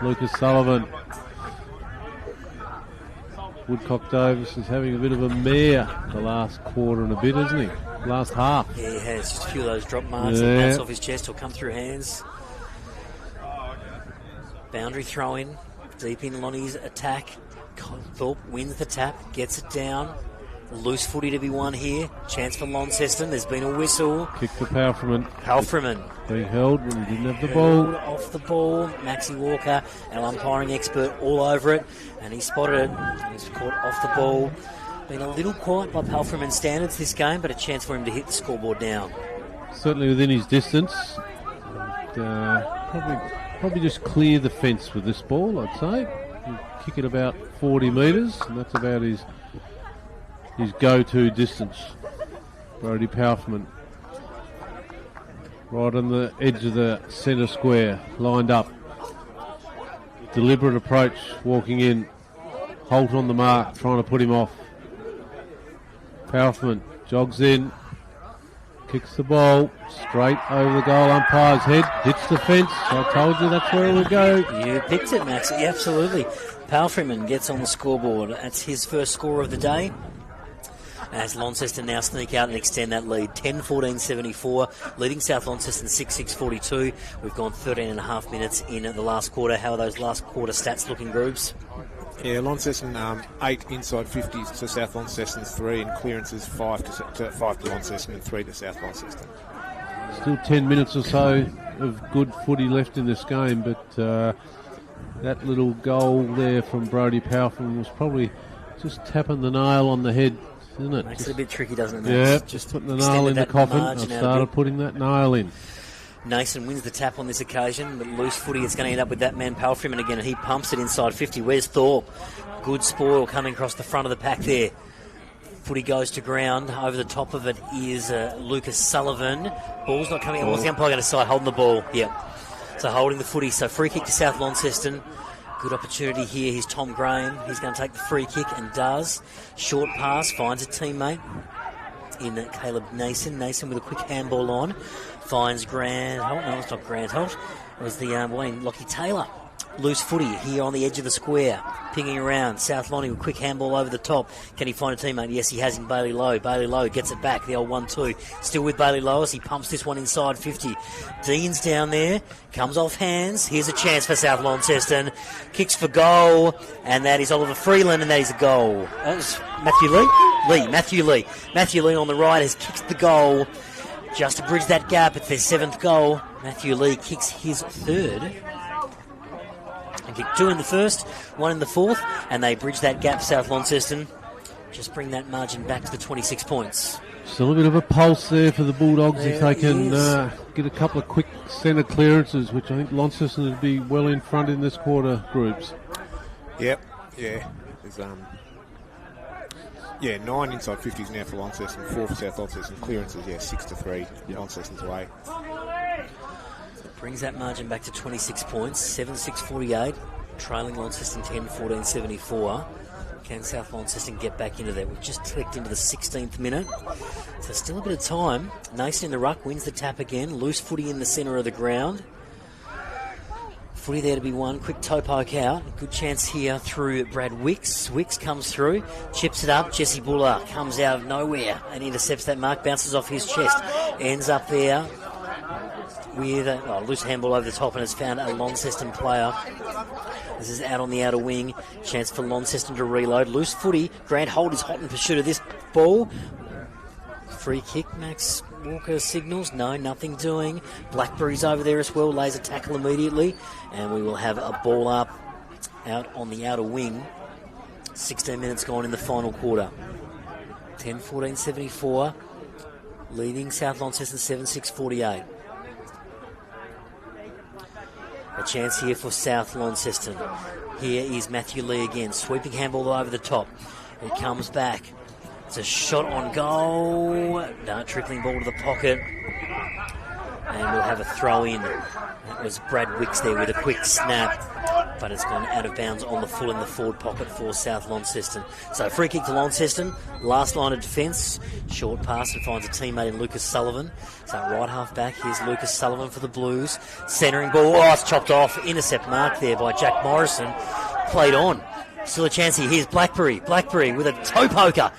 Lucas Sullivan. Woodcock Davis is having a bit of a mare the last quarter and a bit, isn't he? Last half. Yeah, he has. Just a few of those drop marks and bounce off his chest will come through hands. Boundary throw in. Deep in Lonnie's attack. Thorpe wins the tap, gets it down. Loose footy to be won here. Chance for Launceston. There's been a whistle. Kick for Palfreman. Being held when he didn't have the ball. Off the ball. Maxie Walker, our umpiring expert, all over it. And he spotted it. He's caught off the ball. Been a little quiet by Palfreman standards this game, but a chance for him to hit the scoreboard down. Certainly within his distance. And, probably just clear the fence with this ball, I'd say. He'll kick it about 40 metres, and that's about his go-to distance. Brodie Palfreman. Right on the edge of the centre square, lined up. Deliberate approach, walking in. Holt on the mark, trying to put him off. Palfreman jogs in, kicks the ball straight over the goal umpire's head, hits the fence. I told you that's where it would go. You picked it, Max. Yeah, absolutely. Palfreman gets on the scoreboard. That's his first score of the day. As Launceston now sneak out and extend that lead. 10-14-74, leading South Launceston 6-6-42. We've gone 13 and a half minutes in the last quarter. How are those last quarter stats looking, Groobs? Yeah, Launceston 8 inside 50s to South Launceston's 3, and clearances 5 to Launceston and 3 to South Launceston. Still 10 minutes or so of good footy left in this game, but that little goal there from Brodie Palfreman was probably just tapping the nail on the head, isn't it? Makes it a bit tricky, doesn't it? Yeah, just putting the nail in the coffin. I've started putting that nail in. Nason wins the tap on this occasion, but loose footy, it's going to end up with that man Palfreman again, and he pumps it inside 50. Where's Thorpe? Good spoil coming across the front of the pack there. Footy goes to ground. Over the top of it is Lucas Sullivan. Ball's not coming out. What's the umpire going to decide? Holding the ball. Yep. So holding the footy. So free kick to South Launceston. Good opportunity here. Here's Tom Graham. He's going to take the free kick and does. Short pass. Finds a teammate in Caleb Nason. Nason with a quick handball on. Finds Grant Holt. No, it's not Grant Holt. It was the Wayne Lockie Taylor. Loose footy here on the edge of the square. Pinging around. South Lonnie with quick handball over the top. Can he find a teammate? Yes, he has in Bailey Lowe. Bailey Lowe gets it back. The old 1-2. Still with Bailey Lowe as he pumps this one inside 50. Dean's down there. Comes off hands. Here's a chance for South Launceston. Kicks for goal. And that is Oliver Freeland, and that is a goal. That was Matthew Lee? Matthew Lee. Matthew Lee on the right has kicked the goal. Just to bridge that gap, it's their 7th goal. Matthew Lee kicks his 3rd. And kick 2 in the first, 1 in the 4th, and they bridge that gap, South Launceston. Just bring that margin back to the 26 points. Still a bit of a pulse there for the Bulldogs if they can get a couple of quick centre clearances, which I think Launceston would be well in front in this quarter, Groups. Yep, yeah. There's 9 inside 50s now for Launceston, 4 for South Launceston. Clearances, 6-3. Launceston's away. So it brings that margin back to 26 points, 7-6-48. Trailing Launceston 10-14-74. Can South Launceston get back into that? We've just clicked into the 16th minute. So still a bit of time. Nason in the ruck, wins the tap again. Loose footy in the centre of the ground. Footy there to be won. Quick toe poke out. Good chance here through Brad Wicks. Wicks comes through, chips it up. Jesse Buller comes out of nowhere and intercepts that mark. Bounces off his chest. Ends up there with a loose handball over the top and has found a Launceston player. This is out on the outer wing. Chance for Launceston to reload. Loose footy. Grant Holt is hot in pursuit of this ball. Free kick. Max Walker signals. No, nothing doing. Blackberry's over there as well. Lays a tackle immediately. And we will have a ball up out on the outer wing. 16 minutes gone in the final quarter. 10-14-74. Leading South Launceston 7-6-48. A chance here for South Launceston. Here is Matthew Lee again. Sweeping handball over the top. It comes back. It's a shot on goal. No, trickling ball to the pocket. And we'll have a throw in. That was Brad Wicks there with a quick snap. But it's gone out of bounds on the full in the forward pocket for South Launceston. So free kick to Launceston. Last line of defence. Short pass and finds a teammate in Lucas Sullivan. So right half back. Here's Lucas Sullivan for the Blues. Centering ball. Oh, it's chopped off. Intercept mark there by Jack Morrison. Played on. Still a chance here. Here's Blackberry. Blackberry with a toe poker.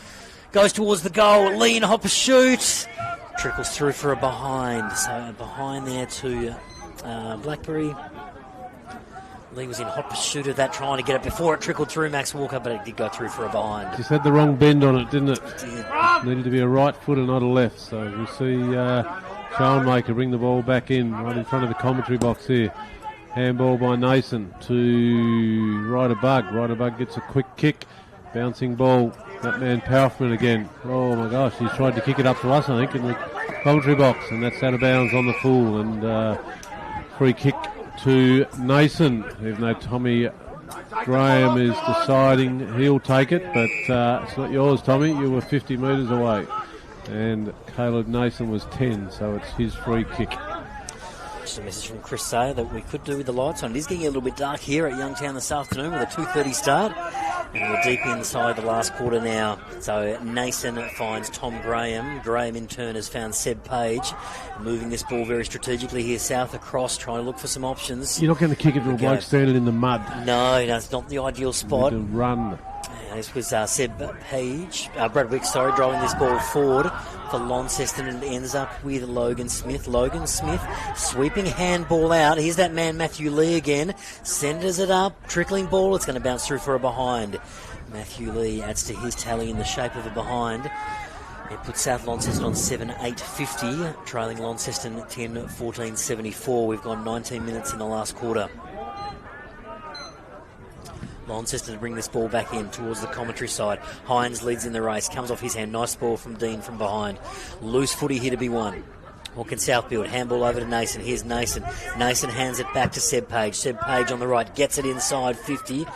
Goes towards the goal. Lee in hot pursuit. Trickles through for a behind. So a behind there to Blackberry. Lee was in hot pursuit of that, trying to get it before it trickled through Max Walker, but it did go through for a behind. Just had the wrong bend on it, didn't it? It did. Needed to be a right foot and not a left. So we see Schoenmaker bring the ball back in, right in front of the commentary box here. Handball by Nason to Ryder Bug. Ryder Bug gets a quick kick. Bouncing ball. That man Powerfman again. Oh my gosh, he's tried to kick it up to us, I think, in the commentary box, and that's out of bounds on the full. And free kick to Nason, even though Tommy Graham is deciding he'll take it, but it's not yours, Tommy. You were 50 metres away, and Caleb Nason was 10, so it's his free kick. Just a message from Chris Sayer that we could do with the lights on. It is getting a little bit dark here at Youngtown this afternoon with a 2:30 start. And we're deep inside the last quarter now. So Nason finds Tom Graham. Graham in turn has found Seb Page. Moving this ball very strategically here south across, trying to look for some options. You're not going to kick it to a bloke standing in the mud. No, it's not the ideal spot. You need to run. This was Seb Page, Brad Wicks, driving this ball forward for Launceston, and ends up with Logan Smith. Logan Smith sweeping handball out. Here's that man Matthew Lee again. Senders it up, trickling ball. It's going to bounce through for a behind. Matthew Lee adds to his tally in the shape of a behind. It puts South Launceston on 7-8-50, trailing Launceston 10-14-74. We've gone 19 minutes in the last quarter. Launceston to bring this ball back in towards the commentary side. Hines leads in the race, comes off his hand. Nice ball from Dean from behind. Loose footy here to be won. What can South build? Handball over to Nason. Here's Nason. Nason hands it back to Seb Page. Seb Page on the right, gets it inside 50.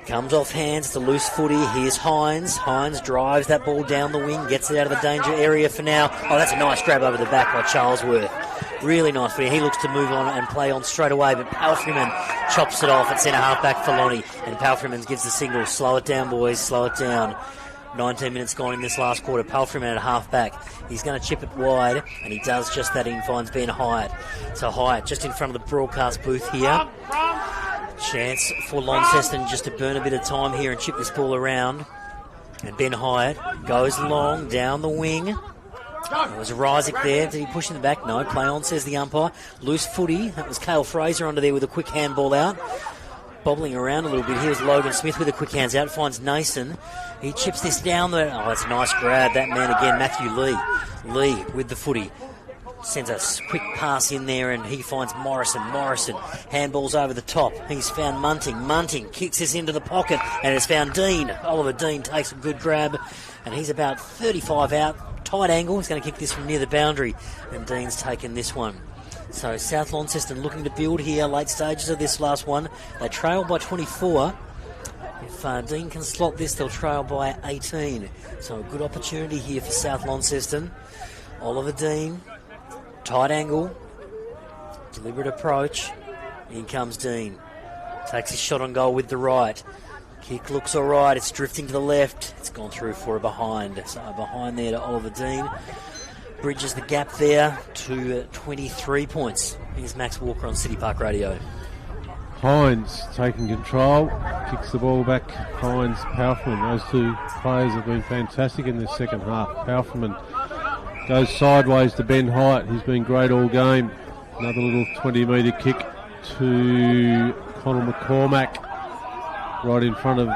Comes off hands to loose footy. Here's Hines. Hines drives that ball down the wing, gets it out of the danger area for now. Oh, that's a nice grab over the back by Charlesworth. Really nice footy. He looks to move on and play on straight away, but Palfreyman chops it off at centre half back for Lonnie, and Palfreyman gives the signal. Slow it down, boys. Slow it down. 19 minutes gone in this last quarter. Palfreyman at half back. He's going to chip it wide, and he does just that. He finds Ben Hyatt. So Hyatt just in front of the broadcast booth here. Chance for Launceston just to burn a bit of time here and chip this ball around. And Ben Hyatt goes long down the wing. There was Rysick there. Did he push in the back? No. Play on, says the umpire. Loose footy. That was Cale Fraser under there with a quick handball out. Bobbling around a little bit. Here's Logan Smith with the quick hands out. Finds Nason. He chips this down there. Oh, that's a nice grab. That man again, Matthew Lee. Lee with the footy. Sends a quick pass in there, and he finds Morrison. Morrison handballs over the top. He's found Munting. Munting kicks this into the pocket, and has found Dean. Oliver Dean takes a good grab, and he's about 35 out. Tight angle. He's going to kick this from near the boundary, and Dean's taken this one. So South Launceston looking to build here, late stages of this last one. They trail by 24. If Dean can slot this, they'll trail by 18. So a good opportunity here for South Launceston. Oliver Dean. Tight angle, deliberate approach. In comes Dean. Takes his shot on goal with the right. Kick looks all right. It's drifting to the left. It's gone through for a behind. So a behind there to Oliver Dean. Bridges the gap there to 23 points. Here's Max Walker on City Park Radio. Hines taking control, kicks the ball back. Hines, Powerfman. Those two players have been fantastic in this second half. Powerfman goes sideways to Ben Hyatt. He's been great all game. Another little 20-metre kick to Conor McCormack right in front of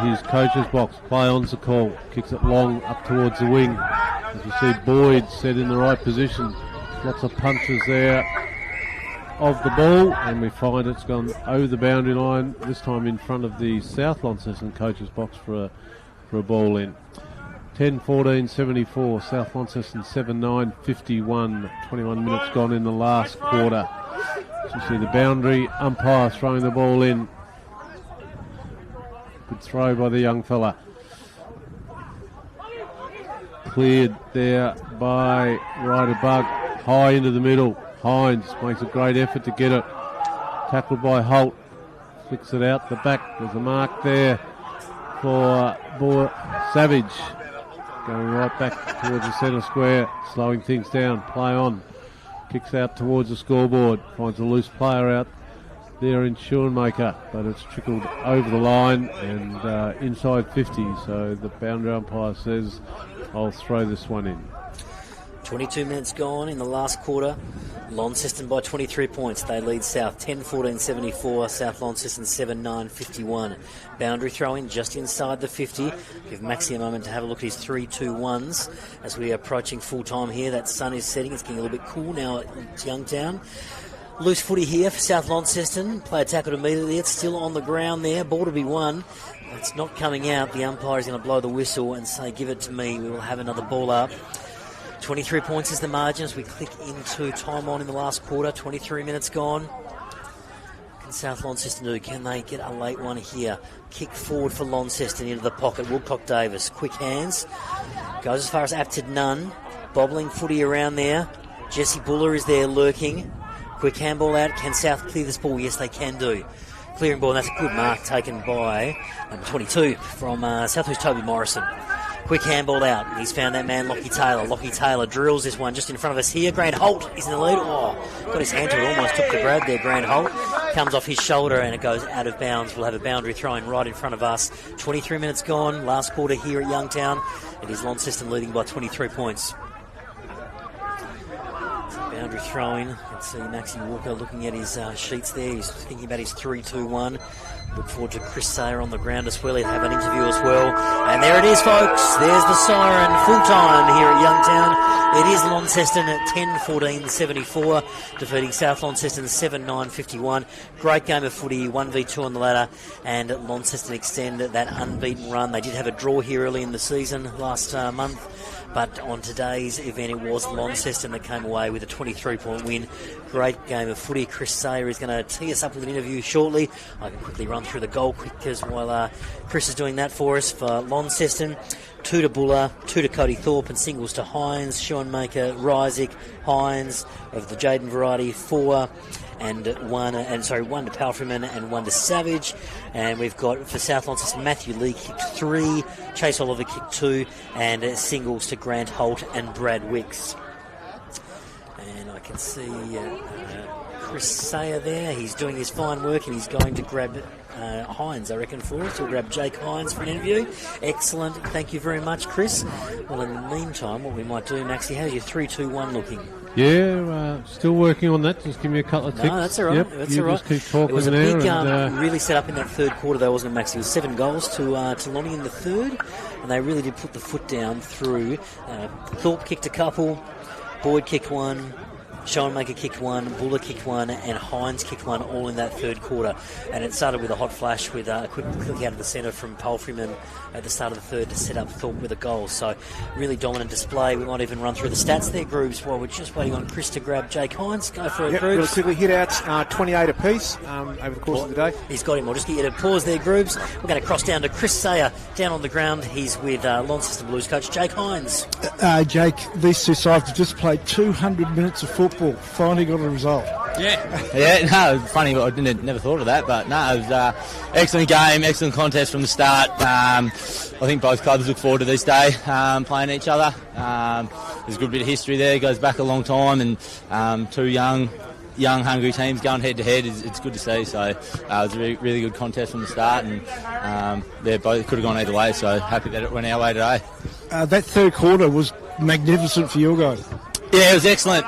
his coach's box. Play on's the call. Kicks it long up towards the wing. As you see, Boyd set in the right position. Lots of punches there of the ball, and we find it's gone over the boundary line, this time in front of the South Launceston coach's box for a ball in. 10-14-74, South Launceston 7-9-51, 21 minutes gone in the last quarter. So you see the boundary umpire throwing the ball in. Good throw by the young fella. Cleared there by Ryder Bug, high into the middle. Hines makes a great effort to get it. Tackled by Holt. Flicks it out the back. There's a mark there for Savage. Going right back towards the centre square. Slowing things down. Play on. Kicks out towards the scoreboard. Finds a loose player out there in Schoenmaker. But it's trickled over the line and inside 50. So the boundary umpire says, I'll throw this one in. 22 minutes gone in the last quarter. Launceston by 23 points. They lead South 10-14-74. South Launceston 7-9-51. Boundary throw-in just inside the 50. Give Maxi a moment to have a look at his 3-2-1s as we are approaching full time here. That sun is setting. It's getting a little bit cool now at Youngtown. Loose footy here for South Launceston. Player tackled immediately. It's still on the ground there. Ball to be won. It's not coming out. The umpire is going to blow the whistle and say, give it to me. We will have another ball up. 23 points is the margin as we click into time on in the last quarter. 23 minutes gone. What can South Launceston do? Can they get a late one here? Kick forward for Launceston into the pocket. Woodcock Davis. Quick hands. Goes as far as Apted Nunn. Bobbling footy around there. Jesse Buller is there lurking. Quick handball out. Can South clear this ball? Yes, they can do. Clearing ball, and that's a good mark taken by number 22 from South West Toby Morrison. Quick handball out. He's found that man, Lockie Taylor. Lockie Taylor drills this one just in front of us here. Grant Holt is in the lead. Oh, got his hand to it. Almost took the grab there, Grant Holt. Comes off his shoulder and it goes out of bounds. We'll have a boundary throwing right in front of us. 23 minutes gone. Last quarter here at Youngtown. It is Launceston leading by 23 points. Boundary throwing. Let's see Maxie Walker looking at his sheets there. He's thinking about his 3-2-1. Look forward to Chris Sayer on the ground as well. He'll have an interview as well. And there it is, folks. There's the siren. Full time here at Youngtown. It is Launceston at 10-14-74, defeating South Launceston 7-9-51. Great game of footy, 1v2 on the ladder, and Launceston extend that unbeaten run. They did have a draw here early in the season last month. But on today's event, it was Launceston that came away with a 23-point win. Great game of footy. Chris Sayer is going to tee us up with an interview shortly. I can quickly run through the goal quickers while Chris is doing that for us. For Launceston, 2 to Buller, 2 to Cody Thorpe, and singles to Hines, Schoenmaker, Rysick, Hines of the Jaden variety, 4 and 1 to Palfreyman and 1 to Savage. And we've got for South Launceston, Matthew Lee kicked 3, Chase Oliver kicked 2, and singles to Grant Holt and Brad Wicks. And I can see Chris Sayer there. He's doing his fine work and he's going to grab Hines, I reckon, for us. He'll grab Jake Hines for an interview. Excellent. Thank you very much, Chris. Well, in the meantime, what we might do, Maxie, how's your 3-2-1 looking? Yeah, still working on that. Just give me a couple of ticks. No, that's all right. Yep, that's all right. Just keep talking. It was a there big, and, really set up in that third quarter, though, wasn't it, Max? It was 7 goals to Lonnie in the third, and they really did put the foot down through. Thorpe kicked a couple, Boyd kicked 1, Schoenmaker kicked 1, Buller kicked 1, and Hines kicked 1, all in that third quarter. And it started with a hot flash with a quick click out of the centre from Palfreyman at the start of the third to set up Thorpe with a goal. So really dominant display. We might even run through the stats there, Grooves, while we're just waiting on Chris to grab Jake Hines. Go for it, Grooves. Really quickly, hit outs 28 apiece over the course of the day. He's got him. I'll just get you to pause there, Grooves. We're going to cross down to Chris Sayer down on the ground. He's with Launceston Blues coach Jake Hines. Jake, these two sides have just played 200 minutes of football. Finally got a result. Yeah, no, it was funny, but I never thought of that. But no, it was excellent game, excellent contest from the start. I think both clubs look forward to this day, playing each other. There's a good bit of history there. It goes back a long time, and two young, hungry teams going head to head. It's good to see. So it was a really good contest from the start, and they both could have gone either way. So happy that it went our way today. That third quarter was magnificent for your guys. Yeah, it was excellent.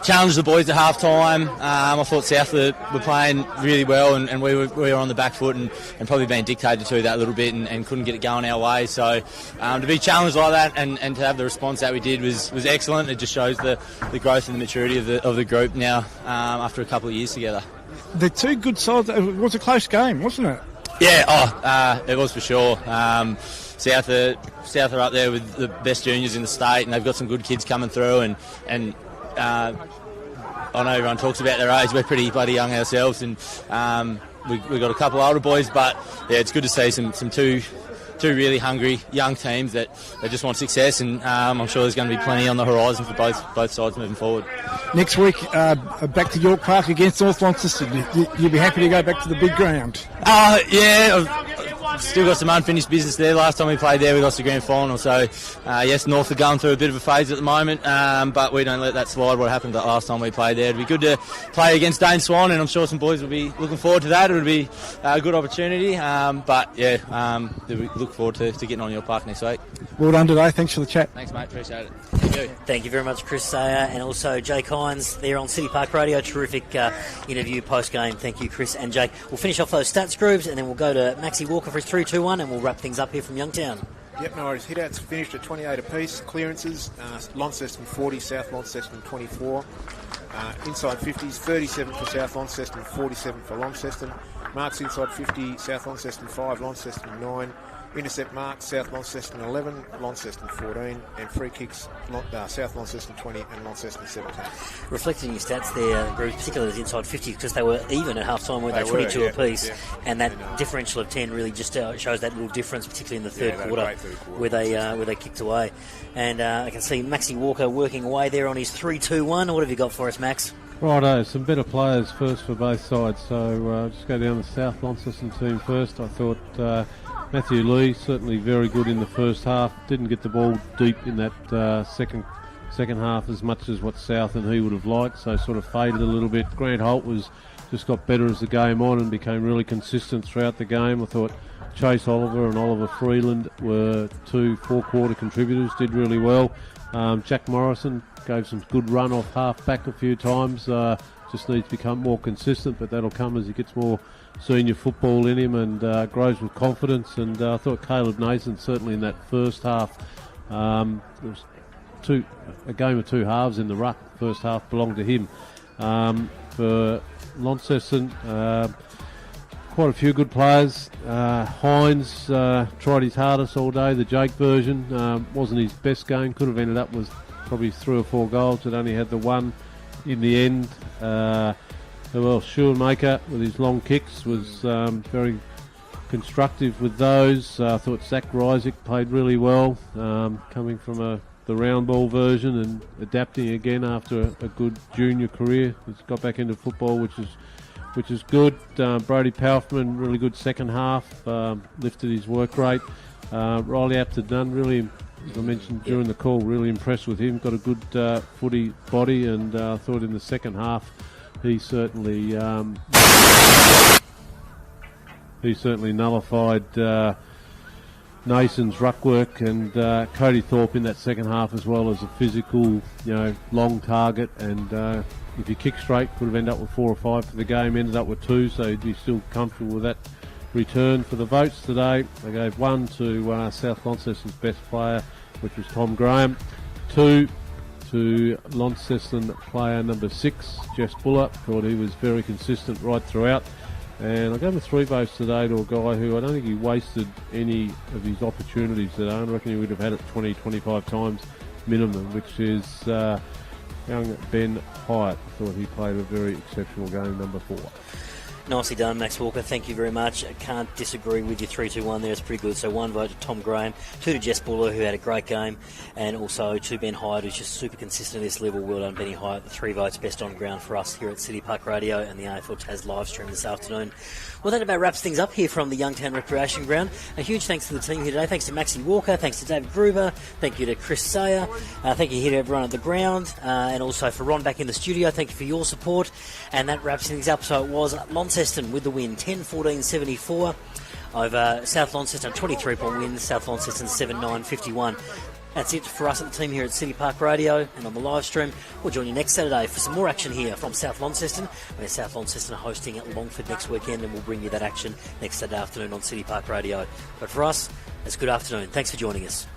challenged the boys at half time. I thought South were playing really well, and we were on the back foot and probably being dictated to that a little bit and couldn't get it going our way. So to be challenged like that and to have the response that we did was excellent. It just shows the growth and the maturity of the group now after a couple of years together. They're two good sides. It was a close game, wasn't it? Yeah, it was for sure. South are up there with the best juniors in the state, and they've got some good kids coming through. And I know everyone talks about their age. We're pretty bloody young ourselves, and we got a couple of older boys. But yeah, it's good to see some two really hungry young teams that just want success, and I'm sure there's going to be plenty on the horizon for both sides moving forward. Next week, back to York Park against North Launceston. You'll be happy to go back to the big ground. Yeah. I've still got some unfinished business there. Last time we played there, we lost the grand final. So, yes, North are going through a bit of a phase at the moment, but we don't let that slide. What happened the last time we played there. It'd be good to play against Dane Swan, and I'm sure some boys will be looking forward to that. It would be a good opportunity. We look forward to getting on your park next week. Well done today. Thanks for the chat. Thanks, mate. Appreciate it. Thank you very much, Chris Sayer, and also Jake Hines there on City Park Radio. Terrific interview post-game. Thank you, Chris and Jake. We'll finish off those stats groups, and then we'll go to Maxi Walker for his 3-2-1, and we'll wrap things up here from Youngtown. Yep, no worries. Hit-outs finished at 28 apiece. Clearances, Launceston 40, South Launceston 24. Inside 50s, 37 for South Launceston, 47 for Launceston. Marks inside 50, South Launceston 5, Launceston 9. Intercept marks, South Launceston 11, Launceston 14, and free kicks, South Launceston 20 and Launceston 17. Reflecting your stats there, Bruce, particularly the inside 50, because they were even at half-time, weren't they? 22 apiece, and that differential of 10 really just shows that little difference, particularly in the third quarter, where they kicked away. And I can see Maxi Walker working away there on his 3-2-1. What have you got for us, Max? Righto, some better players first for both sides. So just go down the South Launceston team first. I thought Matthew Lee certainly very good in the first half. Didn't get the ball deep in that second half as much as what South and he would have liked, so sort of faded a little bit. Grant Holt just got better as the game on and became really consistent throughout the game. I thought Chase Oliver and Oliver Freeland were two four-quarter contributors, did really well. Jack Morrison gave some good run off half-back a few times. Just needs to become more consistent, but that'll come as he gets more senior football in him and grows with confidence. And I thought Caleb Nason, certainly in that first half, there was a game of two halves in the ruck. First half belonged to him. For Launceston, quite a few good players. Hines tried his hardest all day. The Jake version wasn't his best game. Could have ended up with probably 3 or 4 goals, but only had the one in the end. Schoenmaker with his long kicks was very constructive with those. I thought Zach Rysick played really well, coming from the round ball version and adapting again after a good junior career. He's got back into football, which is good. Brody Powerfman, really good second half, lifted his work rate. Riley Apted-Nunn, really, as I mentioned during the call, really impressed with him. Got a good footy body, and I thought in the second half he certainly nullified Nason's ruck work, and Cody Thorpe in that second half as well as a physical, long target. And if he kicked straight, could have ended up with 4 or 5 for the game. Ended up with 2, so he'd be still comfortable with that return. For the votes today, they gave 1 to South Launceston's best player, which was Tom Graham. 2 to Launceston player number 6, Jess Buller. Thought he was very consistent right throughout. And I gave him 3 votes today to a guy who I don't think he wasted any of his opportunities today. I reckon he would have had it 20, 25 times minimum, which is young Ben Hyatt. I thought he played a very exceptional game, number 4. Nicely done, Max Walker. Thank you very much. I can't disagree with your 3-2-1 there. It's pretty good. So 1 vote to Tom Graham, 2 to Jess Buller, who had a great game, and also to Ben Hyatt, who's just super consistent at this level. Well done, Benny Hyatt. The 3 votes best on ground for us here at City Park Radio and the AFL Tas live stream this afternoon. Well, that about wraps things up here from the Youngtown Recreation Ground. A huge thanks to the team here today. Thanks to Maxi Walker. Thanks to David Gruber. Thank you to Chris Sayer. Thank you here to everyone at the ground. And also for Ron back in the studio. Thank you for your support. And that wraps things up. So it was Launceston with the win, 10-14-74 over South Launceston. 23-point win. South Launceston 7-9-51. That's it for us at the team here at City Park Radio and on the live stream. We'll join you next Saturday for some more action here from South Launceston, where South Launceston are hosting at Longford next weekend, and we'll bring you that action next Saturday afternoon on City Park Radio. But for us, it's good afternoon. Thanks for joining us.